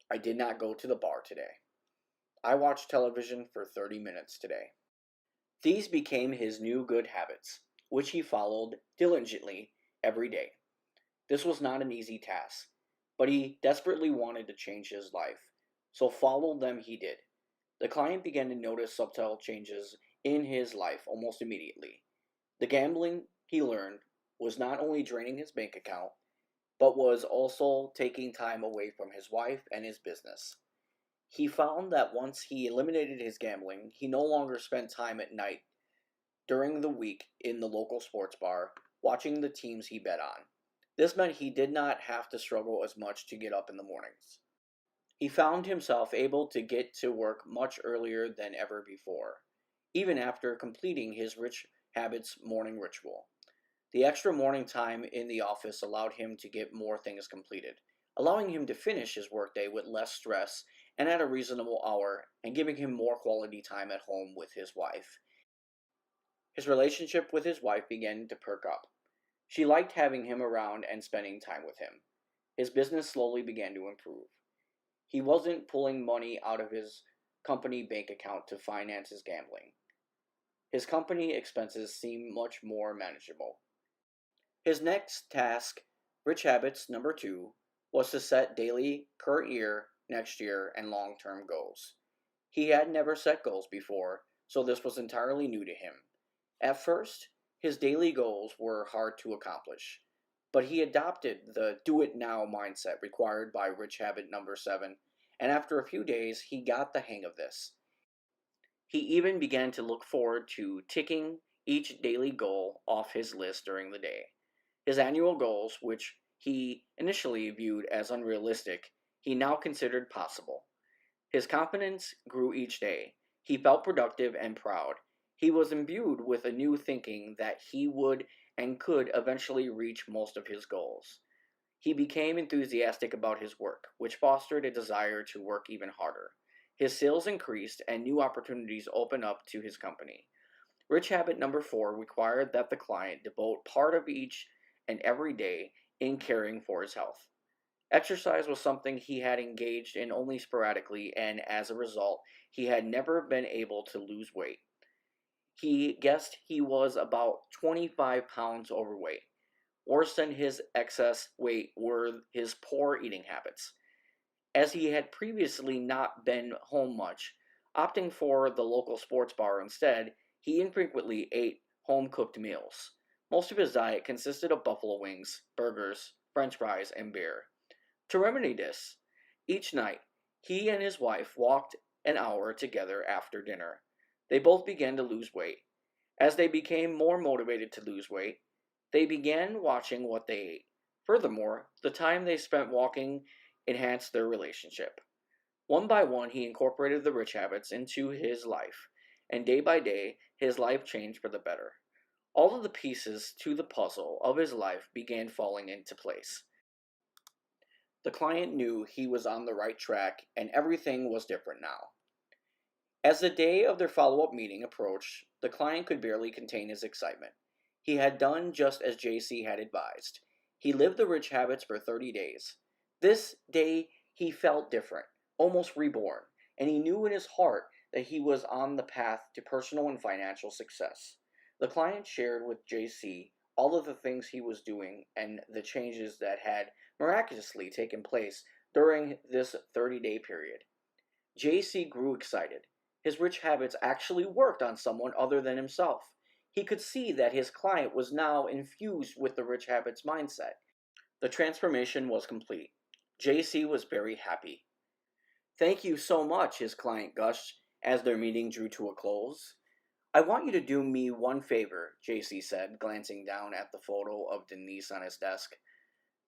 I did not go to the bar today. I watched television for 30 minutes today. These became his new good habits, which he followed diligently every day. This was not an easy task, but he desperately wanted to change his life, so follow them he did. The client began to notice subtle changes in his life almost immediately. The gambling, he learned, was not only draining his bank account, but was also taking time away from his wife and his business. He found that once he eliminated his gambling, he no longer spent time at night during the week in the local sports bar watching the teams he bet on. This meant he did not have to struggle as much to get up in the mornings. He found himself able to get to work much earlier than ever before, even after completing his Rich Habits morning ritual. The extra morning time in the office allowed him to get more things completed, allowing him to finish his workday with less stress and at a reasonable hour, and giving him more quality time at home with his wife. His relationship with his wife began to perk up. She liked having him around and spending time with him. His business slowly began to improve. He wasn't pulling money out of his company bank account to finance his gambling. His company expenses seemed much more manageable. His next task, Rich Habits number 2, was to set daily, current year, next year, and long-term goals. He had never set goals before, so this was entirely new to him. At first, his daily goals were hard to accomplish, but he adopted the do-it-now mindset required by Rich Habit number 7, and after a few days, he got the hang of this. He even began to look forward to ticking each daily goal off his list during the day. His annual goals, which he initially viewed as unrealistic, he now considered possible. His confidence grew each day. He felt productive and proud. He was imbued with a new thinking that he would and could eventually reach most of his goals. He became enthusiastic about his work, which fostered a desire to work even harder. His sales increased and new opportunities opened up to his company. Rich Habit number 4 required that the client devote part of each and every day in caring for his health. Exercise was something he had engaged in only sporadically, and as a result, he had never been able to lose weight. He guessed he was about 25 pounds overweight. Worse than his excess weight were his poor eating habits. As he had previously not been home much, opting for the local sports bar instead, he infrequently ate home-cooked meals. Most of his diet consisted of buffalo wings, burgers, french fries, and beer. To remedy this, each night, he and his wife walked an hour together after dinner. They both began to lose weight. As they became more motivated to lose weight, they began watching what they ate. Furthermore, the time they spent walking enhanced their relationship. One by one, he incorporated the rich habits into his life, and day by day, his life changed for the better. All of the pieces to the puzzle of his life began falling into place. The client knew he was on the right track, and everything was different now. As the day of their follow-up meeting approached, the client could barely contain his excitement. He had done just as JC had advised. He lived the rich habits for 30 days. This day he felt different, almost reborn, and he knew in his heart that he was on the path to personal and financial success. The client shared with JC all of the things he was doing and the changes that had miraculously taken place during this 30-day period. JC grew excited. His rich habits actually worked on someone other than himself. He could see that his client was now infused with the rich habits mindset. The transformation was complete. JC was very happy. "Thank you so much," his client gushed as their meeting drew to a close. "I want you to do me one favor," JC said, glancing down at the photo of Denise on his desk.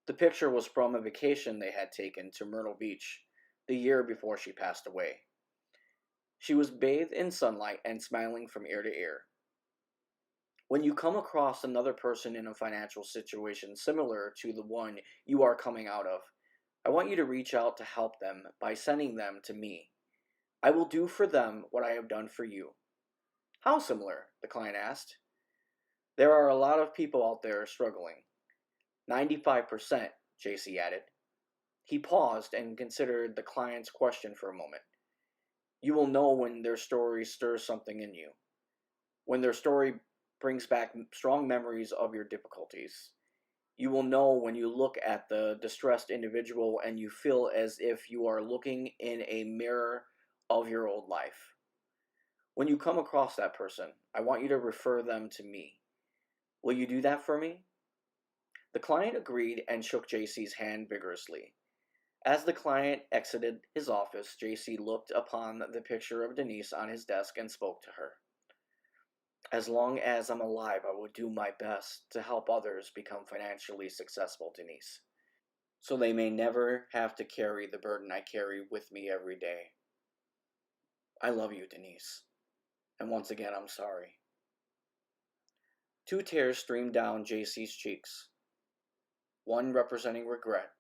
The picture was from a vacation they had taken to Myrtle Beach the year before she passed away. She was bathed in sunlight and smiling from ear to ear. "When you come across another person in a financial situation similar to the one you are coming out of, I want you to reach out to help them by sending them to me. I will do for them what I have done for you." "How similar?" the client asked. "There are a lot of people out there struggling." 95%, JC added. He paused and considered the client's question for a moment. "You will know when their story stirs something in you, when their story brings back strong memories of your difficulties. You will know when you look at the distressed individual and you feel as if you are looking in a mirror of your old life. When you come across that person, I want you to refer them to me. Will you do that for me?" The client agreed and shook JC's hand vigorously. As the client exited his office, JC looked upon the picture of Denise on his desk and spoke to her. "As long as I'm alive, I will do my best to help others become financially successful, Denise, so they may never have to carry the burden I carry with me every day. I love you, Denise, and once again, I'm sorry." 2 tears streamed down JC's cheeks, one representing regret,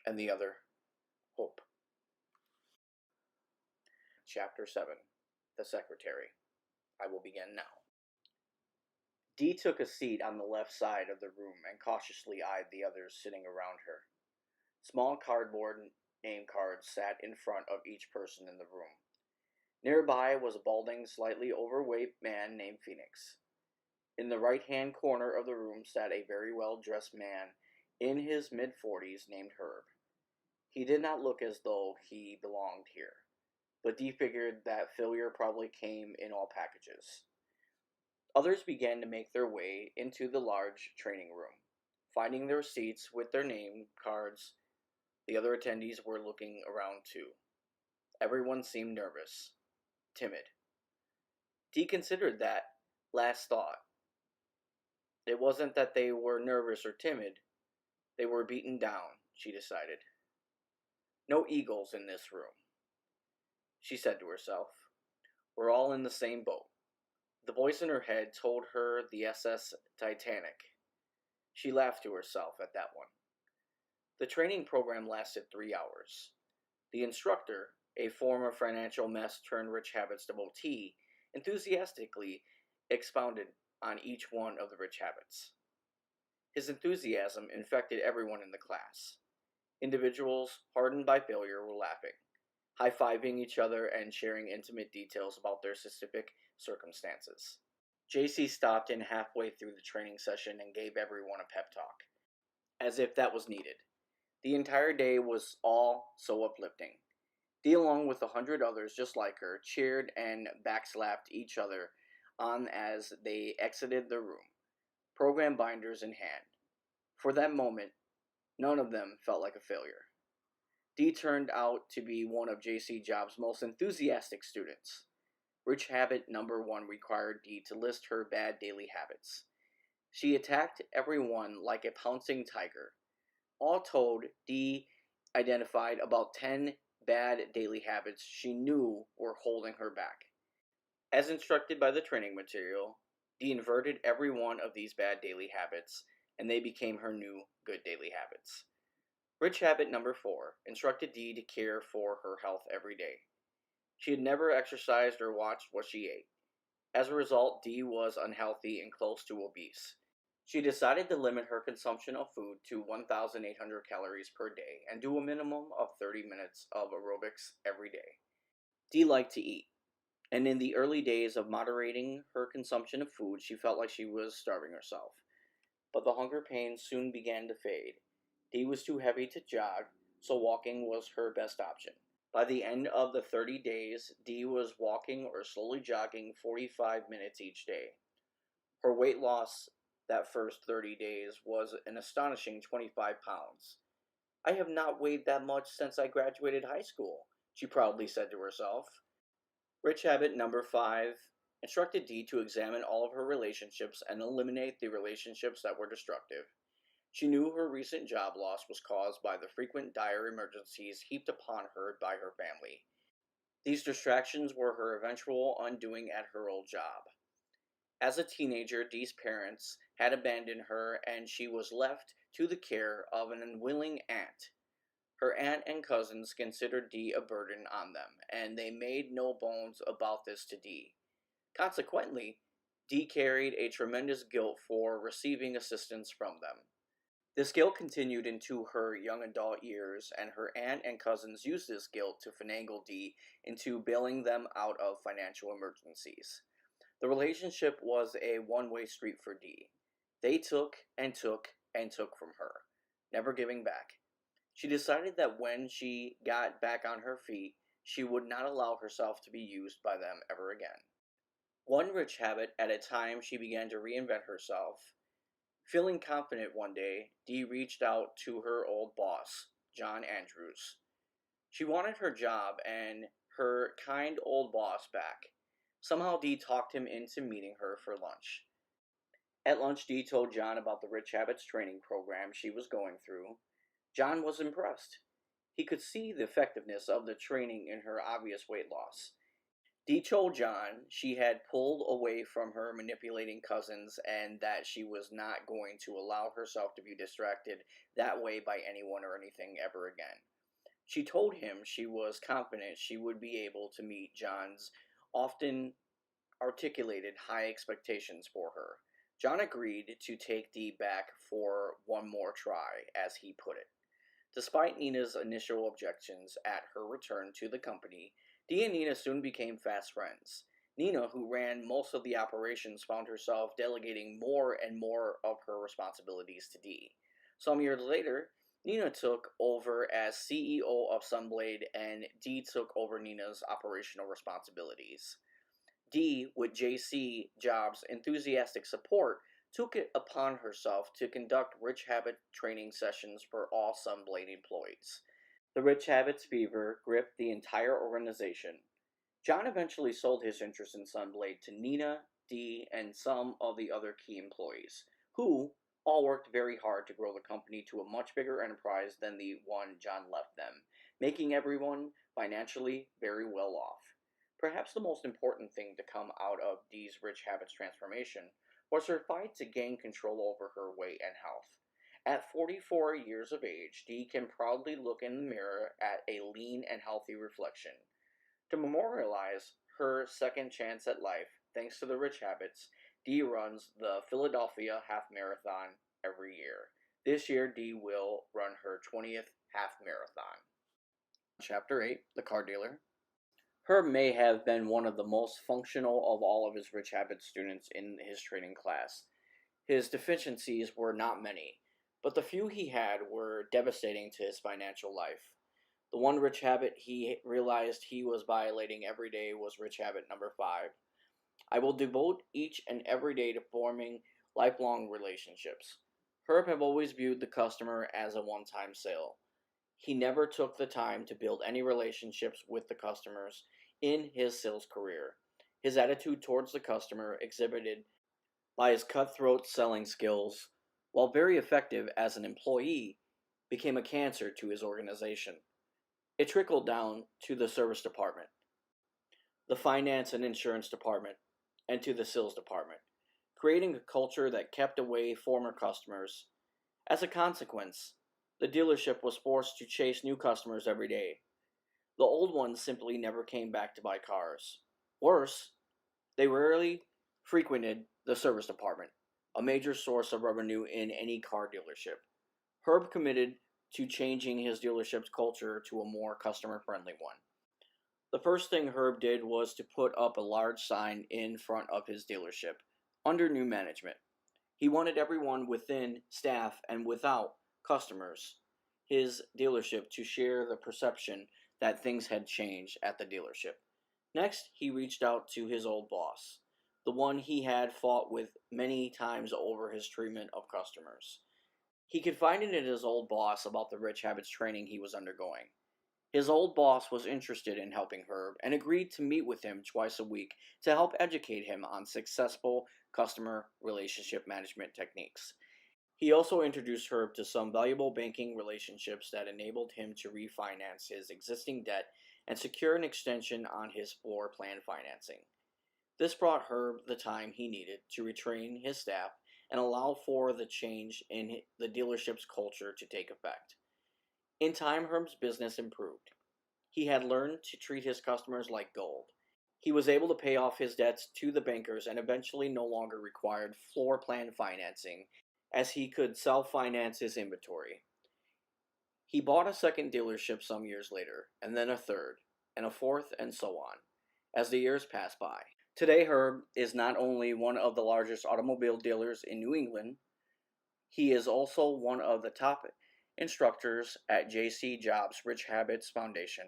and the other hope. Chapter 7. The Secretary. I will begin now. Dee took a seat on the left side of the room and cautiously eyed the others sitting around her. Small cardboard name cards sat in front of each person in the room. Nearby was a balding, slightly overweight man named Phoenix. In the right-hand corner of the room sat a very well-dressed man in his mid-40s named Herb. He did not look as though he belonged here, but Dee figured that failure probably came in all packages. Others began to make their way into the large training room. Finding their seats with their name cards, the other attendees were looking around too. Everyone seemed nervous, timid. Dee considered that last thought. It wasn't that they were nervous or timid. They were beaten down, she decided. "No eagles in this room," she said to herself. "We're all in the same boat." The voice in her head told her the SS Titanic. She laughed to herself at that one. The training program lasted 3 hours. The instructor, a former financial mess turned rich habits devotee, enthusiastically expounded on each one of the rich habits. His enthusiasm infected everyone in the class. Individuals hardened by failure were laughing, high-fiving each other and sharing intimate details about their specific circumstances. JC stopped in halfway through the training session and gave everyone a pep talk, as if that was needed. The entire day was all so uplifting. Dee, along with 100 others just like her, cheered and backslapped each other on as they exited the room, program binders in hand. For that moment, none of them felt like a failure. Dee turned out to be one of JC Jobs' most enthusiastic students. Rich habit number 1 required Dee to list her bad daily habits. She attacked everyone like a pouncing tiger. All told, Dee identified about 10 bad daily habits she knew were holding her back. As instructed by the training material, Dee inverted every one of these bad daily habits, and they became her new good daily habits. Rich habit number 4 instructed Dee to care for her health every day. She had never exercised or watched what she ate. As a result, Dee was unhealthy and close to obese. She decided to limit her consumption of food to 1,800 calories per day and do a minimum of 30 minutes of aerobics every day. Dee liked to eat. And in the early days of moderating her consumption of food, she felt like she was starving herself. But the hunger pains soon began to fade. Dee was too heavy to jog, so walking was her best option. By the end of the 30 days, Dee was walking or slowly jogging 45 minutes each day. Her weight loss that first 30 days was an astonishing 25 pounds. I have not weighed that much since I graduated high school, she proudly said to herself. Rich habit number 5 instructed Dee to examine all of her relationships and eliminate the relationships that were destructive. She knew her recent job loss was caused by the frequent dire emergencies heaped upon her by her family. These distractions were her eventual undoing at her old job. As a teenager, Dee's parents had abandoned her and she was left to the care of an unwilling aunt. Her aunt and cousins considered Dee a burden on them, and they made no bones about this to Dee. Consequently, Dee carried a tremendous guilt for receiving assistance from them. This guilt continued into her young adult years, and her aunt and cousins used this guilt to finagle Dee into bailing them out of financial emergencies. The relationship was a one-way street for Dee. They took and took and took from her, never giving back. She decided that when she got back on her feet, she would not allow herself to be used by them ever again. One rich habit at a time, she began to reinvent herself. Feeling confident one day, Dee reached out to her old boss, John Andrews. She wanted her job and her kind old boss back. Somehow Dee talked him into meeting her for lunch. At lunch, Dee told John about the Rich Habits training program she was going through. John was impressed. He could see the effectiveness of the training in her obvious weight loss. Dee told John she had pulled away from her manipulating cousins and that she was not going to allow herself to be distracted that way by anyone or anything ever again. She told him she was confident she would be able to meet John's often articulated high expectations for her. John agreed to take Dee back for one more try, as he put it. Despite Nina's initial objections at her return to the company, Dee and Nina soon became fast friends. Nina, who ran most of the operations, found herself delegating more and more of her responsibilities to Dee. Some years later, Nina took over as CEO of Sunblade, and Dee took over Nina's operational responsibilities. Dee, with JC Jobs' enthusiastic support, took it upon herself to conduct Rich Habit training sessions for all Sunblade employees. The Rich Habits fever gripped the entire organization. John eventually sold his interest in Sunblade to Nina, Dee, and some of the other key employees, who all worked very hard to grow the company to a much bigger enterprise than the one John left them, making everyone financially very well off. Perhaps the most important thing to come out of Dee's Rich Habits transformation was her fight to gain control over her weight and health. At 44 years of age, Dee can proudly look in the mirror at a lean and healthy reflection. To memorialize her second chance at life, thanks to the Rich Habits, Dee runs the Philadelphia Half Marathon every year. This year, Dee will run her 20th half marathon. Chapter 8, The Car Dealer. Herb may have been one of the most functional of all of his Rich Habits students in his training class. His deficiencies were not many, but the few he had were devastating to his financial life. The one rich habit he realized he was violating every day was rich habit number 5. I will devote each and every day to forming lifelong relationships. Herb had always viewed the customer as a one-time sale. He never took the time to build any relationships with the customers in his sales career. His attitude towards the customer, exhibited by his cutthroat selling skills, while very effective as an employee, became a cancer to his organization. It trickled down to the service department, the finance and insurance department, and to the sales department, creating a culture that kept away former customers. As a consequence, the dealership was forced to chase new customers every day. The old ones simply never came back to buy cars. Worse, they rarely frequented the service department, a major source of revenue in any car dealership. Herb committed to changing his dealership's culture to a more customer-friendly one. The first thing Herb did was to put up a large sign in front of his dealership, under new management. He wanted everyone within, staff, and without customers, his dealership to share the perception that things had changed at the dealership. Next, he reached out to his old boss, the one he had fought with many times over his treatment of customers. He confided in his old boss about the Rich Habits training he was undergoing. His old boss was interested in helping Herb and agreed to meet with him twice a week to help educate him on successful customer relationship management techniques. He also introduced Herb to some valuable banking relationships that enabled him to refinance his existing debt and secure an extension on his floor plan financing. This brought Herb the time he needed to retrain his staff and allow for the change in the dealership's culture to take effect. In time, Herb's business improved. He had learned to treat his customers like gold. He was able to pay off his debts to the bankers and eventually no longer required floor plan financing, as he could self finance his inventory. He bought a second dealership some years later, and then a third, and a fourth, and so on, as the years passed by. Today, Herb is not only one of the largest automobile dealers in New England, he is also one of the top instructors at J.C. Jobs' Rich Habits Foundation,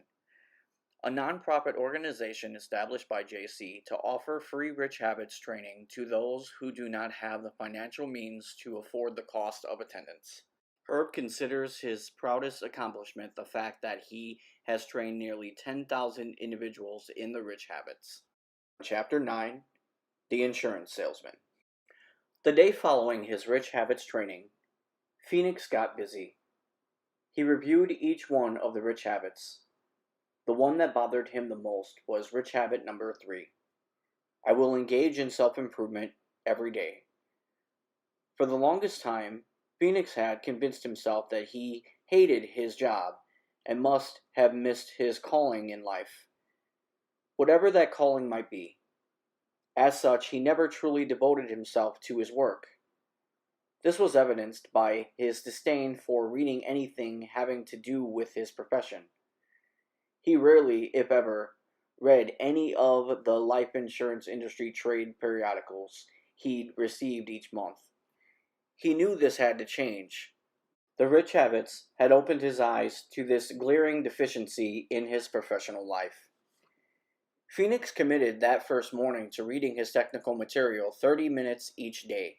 a nonprofit organization established by JC to offer free Rich Habits training to those who do not have the financial means to afford the cost of attendance. Herb considers his proudest accomplishment the fact that he has trained nearly 10,000 individuals in the Rich Habits. Chapter 9: The Insurance Salesman. The day following his Rich Habits training, Phoenix got busy. He reviewed each one of the Rich Habits. The one that bothered him the most was Rich Habit number 3. I will engage in self-improvement every day. For the longest time, Phoenix had convinced himself that he hated his job and must have missed his calling in life, whatever that calling might be. As such, he never truly devoted himself to his work. This was evidenced by his disdain for reading anything having to do with his profession. He rarely, if ever, read any of the life insurance industry trade periodicals he'd received each month. He knew this had to change. The Rich Habits had opened his eyes to this glaring deficiency in his professional life. Phoenix committed that first morning to reading his technical material 30 minutes each day.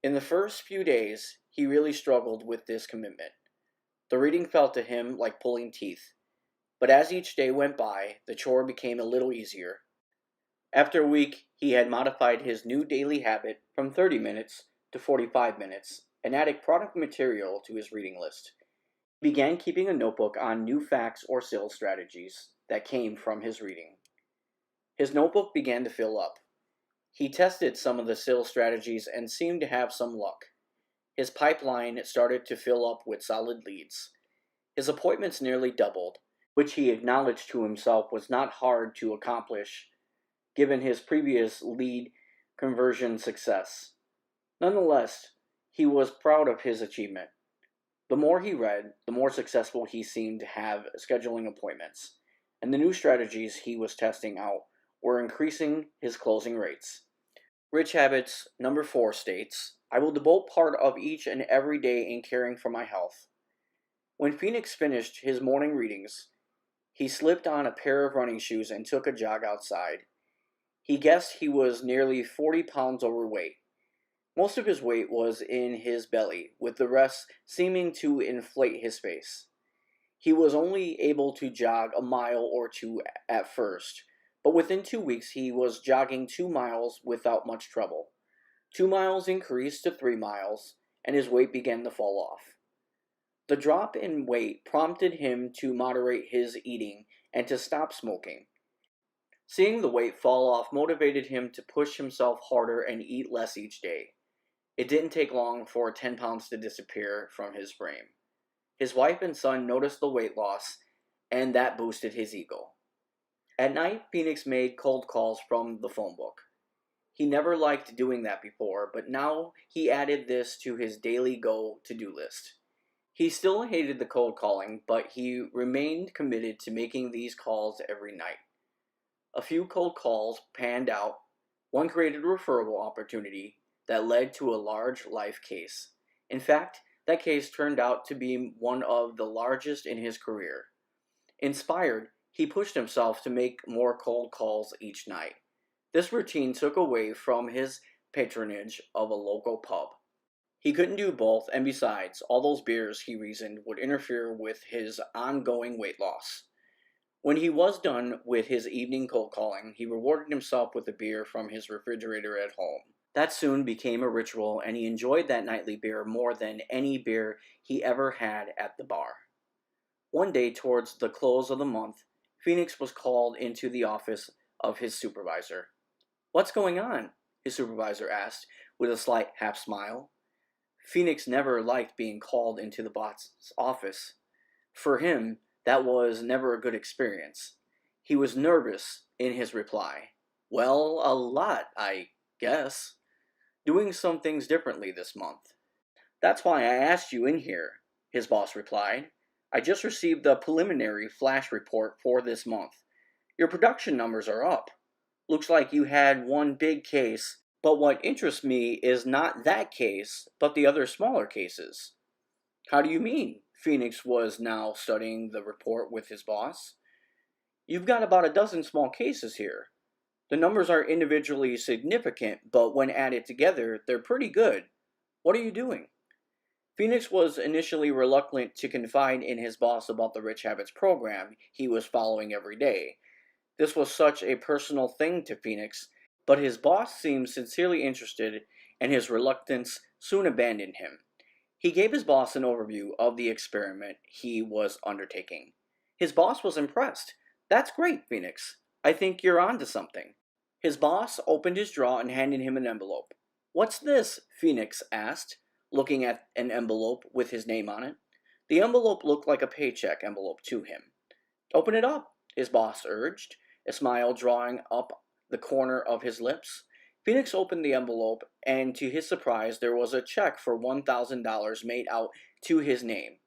In the first few days, he really struggled with this commitment. The reading felt to him like pulling teeth. But as each day went by, the chore became a little easier. After a week, he had modified his new daily habit from 30 minutes to 45 minutes and added product material to his reading list. He began keeping a notebook on new facts or sales strategies that came from his reading. His notebook began to fill up. He tested some of the sales strategies and seemed to have some luck. His pipeline started to fill up with solid leads. His appointments nearly doubled, which he acknowledged to himself was not hard to accomplish given his previous lead conversion success. Nonetheless, he was proud of his achievement. The more he read, the more successful he seemed to have scheduling appointments, and the new strategies he was testing out were increasing his closing rates. Rich Habits number 4 states, I will devote part of each and every day in caring for my health. When Phoenix finished his morning readings, he slipped on a pair of running shoes and took a jog outside. He guessed he was nearly 40 pounds overweight. Most of his weight was in his belly, with the rest seeming to inflate his face. He was only able to jog a mile or two at first, but within 2 weeks he was jogging 2 miles without much trouble. 2 miles increased to 3 miles, and his weight began to fall off. The drop in weight prompted him to moderate his eating and to stop smoking. Seeing the weight fall off motivated him to push himself harder and eat less each day. It didn't take long for 10 pounds to disappear from his frame. His wife and son noticed the weight loss, and that boosted his ego. At night, Phoenix made cold calls from the phone book. He never liked doing that before, but now he added this to his daily go-to-do list. He still hated the cold calling, but he remained committed to making these calls every night. A few cold calls panned out. One created a referral opportunity that led to a large life case. In fact, that case turned out to be one of the largest in his career. Inspired, he pushed himself to make more cold calls each night. This routine took away from his patronage of a local pub. He couldn't do both, and besides, all those beers, he reasoned, would interfere with his ongoing weight loss. When he was done with his evening cold calling, he rewarded himself with a beer from his refrigerator at home. That soon became a ritual, and he enjoyed that nightly beer more than any beer he ever had at the bar. One day, towards the close of the month, Phoenix was called into the office of his supervisor. "What's going on?" his supervisor asked, with a slight half smile. Phoenix never liked being called into the boss's office. For him, that was never a good experience. He was nervous in his reply. "Well, a lot, I guess. Doing some things differently this month." "That's why I asked you in here," his boss replied. "I just received the preliminary flash report for this month. Your production numbers are up. Looks like you had one big case, but what interests me is not that case, but the other smaller cases." "How do you mean?" Phoenix was now studying the report with his boss. "You've got about a dozen small cases here. The numbers are individually significant, but when added together, they're pretty good. What are you doing?" Phoenix was initially reluctant to confide in his boss about the Rich Habits program he was following every day. This was such a personal thing to Phoenix, but his boss seemed sincerely interested, and his reluctance soon abandoned him. He gave his boss an overview of the experiment he was undertaking. His boss was impressed. "That's great, Phoenix. I think you're on to something." His boss opened his drawer and handed him an envelope. "What's this?" Phoenix asked, looking at an envelope with his name on it. The envelope looked like a paycheck envelope to him. "Open it up," his boss urged, a smile drawing up the corner of his lips. Phoenix opened the envelope, and to his surprise, there was a check for $1,000 made out to his name.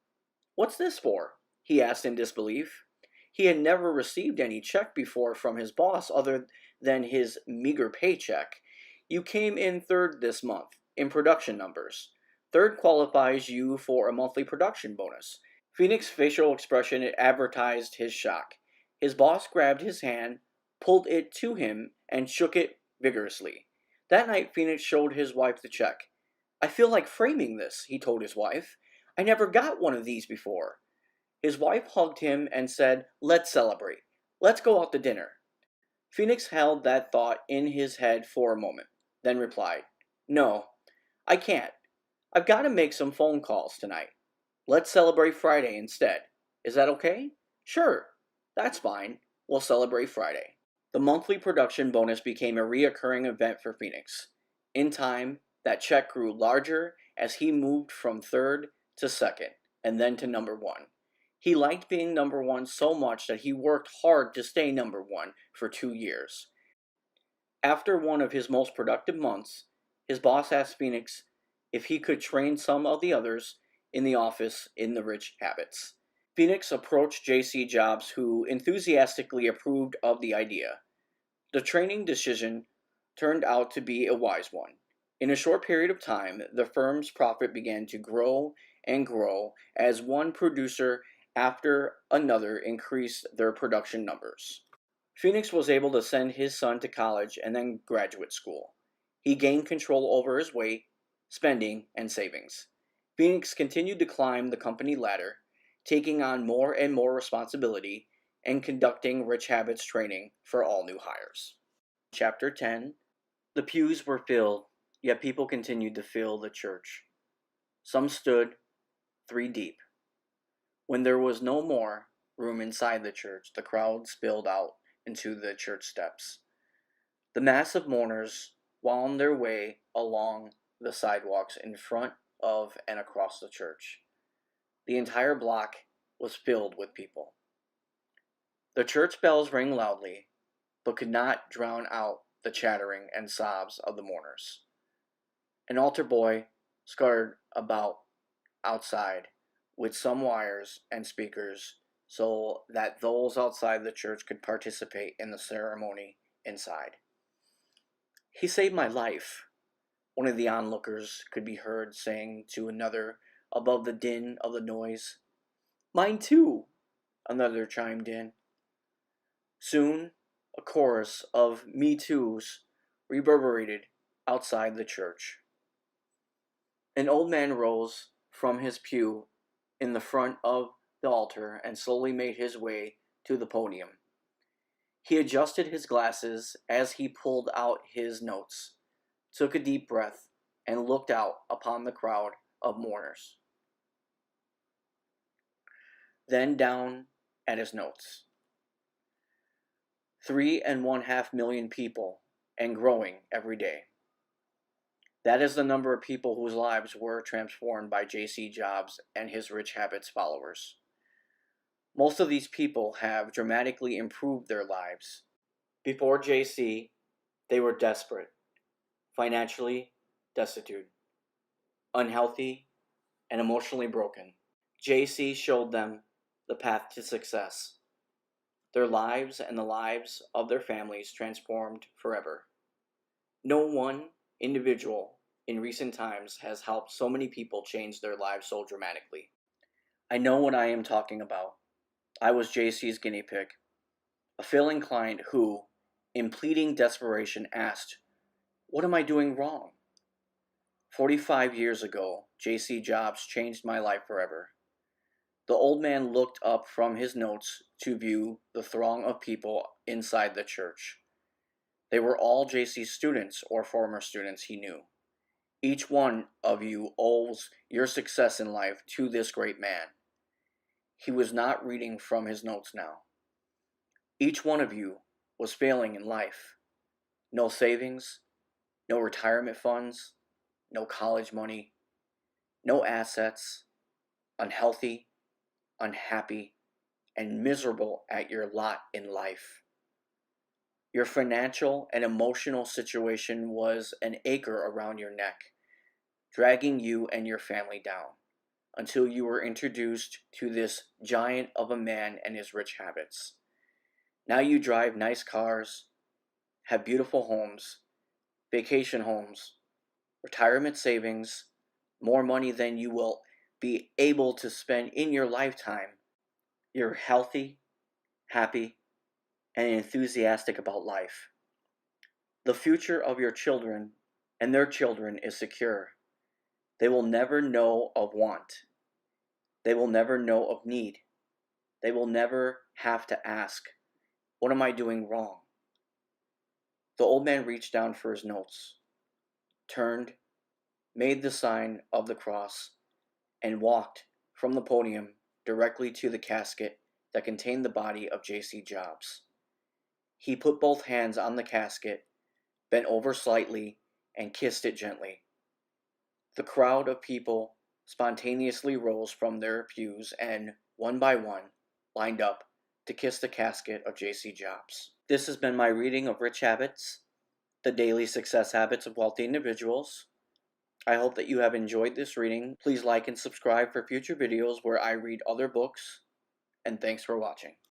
"What's this for?" he asked in disbelief. He had never received any check before from his boss other than his meager paycheck. "You came in third this month, in production numbers. Third qualifies you for a monthly production bonus." Phoenix's facial expression advertised his shock. His boss grabbed his hand, pulled it to him, and shook it vigorously. That night, Phoenix showed his wife the check. "I feel like framing this," he told his wife. "I never got one of these before." His wife hugged him and said, "Let's celebrate. Let's go out to dinner." Phoenix held that thought in his head for a moment, then replied, "No, I can't. I've got to make some phone calls tonight. Let's celebrate Friday instead. Is that okay?" "Sure, that's fine. We'll celebrate Friday." The monthly production bonus became a reoccurring event for Phoenix. In time, that check grew larger as he moved from third to second, and then to number one. He liked being number one so much that he worked hard to stay number one for 2 years. After one of his most productive months, his boss asked Phoenix if he could train some of the others in the office in the Rich Habits. Phoenix approached J.C. Jobs, who enthusiastically approved of the idea. The training decision turned out to be a wise one. In a short period of time, the firm's profit began to grow and grow as one producer after another increased their production numbers. Phoenix was able to send his son to college and then graduate school. He gained control over his weight, spending, and savings. Phoenix continued to climb the company ladder, taking on more and more responsibility and conducting Rich Habits training for all new hires. Chapter 10. The pews were filled, yet people continued to fill the church. Some stood 3 deep. When there was no more room inside the church, the crowd spilled out into the church steps. The mass of mourners wound their way along the sidewalks in front of and across the church. The entire block was filled with people. The church bells rang loudly, but could not drown out the chattering and sobs of the mourners. An altar boy scuttered about outside, with some wires and speakers so that those outside the church could participate in the ceremony inside. "He saved my life," one of the onlookers could be heard saying to another above the din of the noise. "Mine too," another chimed in. Soon, a chorus of "Me Too's" reverberated outside the church. An old man rose from his pew in the front of the altar and slowly made his way to the podium. He adjusted his glasses as he pulled out his notes, took a deep breath, and looked out upon the crowd of mourners. Then down at his notes. 3.5 million people, and growing every day. That is the number of people whose lives were transformed by J.C. Jobs and his Rich Habits followers. Most of these people have dramatically improved their lives. Before J.C., they were desperate, financially destitute, unhealthy, and emotionally broken. J.C. showed them the path to success. Their lives and the lives of their families transformed forever. No one individual in recent times has helped so many people change their lives so dramatically. I know what I am talking about. I was JC's guinea pig, a failing client who, in pleading desperation, asked, "What am I doing wrong?" 45 years ago, J.C. Jobs changed my life forever. The old man looked up from his notes to view the throng of people inside the church. They were all J.C.'s students or former students, he knew. Each one of you owes your success in life to this great man. He was not reading from his notes now. Each one of you was failing in life. No savings, no retirement funds, no college money, no assets, unhealthy, unhappy, and miserable at your lot in life. Your financial and emotional situation was an anchor around your neck, dragging you and your family down, until you were introduced to this giant of a man and his rich habits. Now you drive nice cars, have beautiful homes, vacation homes, retirement savings, more money than you will be able to spend in your lifetime. You're healthy, happy, and enthusiastic about life. The future of your children and their children is secure. They will never know of want. They will never know of need. They will never have to ask, "What am I doing wrong?" The old man reached down for his notes, turned, made the sign of the cross, and walked from the podium directly to the casket that contained the body of J.C. Jobs. He put both hands on the casket, bent over slightly, and kissed it gently. The crowd of people spontaneously rose from their pews and, one by one, lined up to kiss the casket of J.C. Jobs. This has been my reading of Rich Habits, the Daily Success Habits of Wealthy Individuals. I hope that you have enjoyed this reading. Please like and subscribe for future videos where I read other books, and thanks for watching.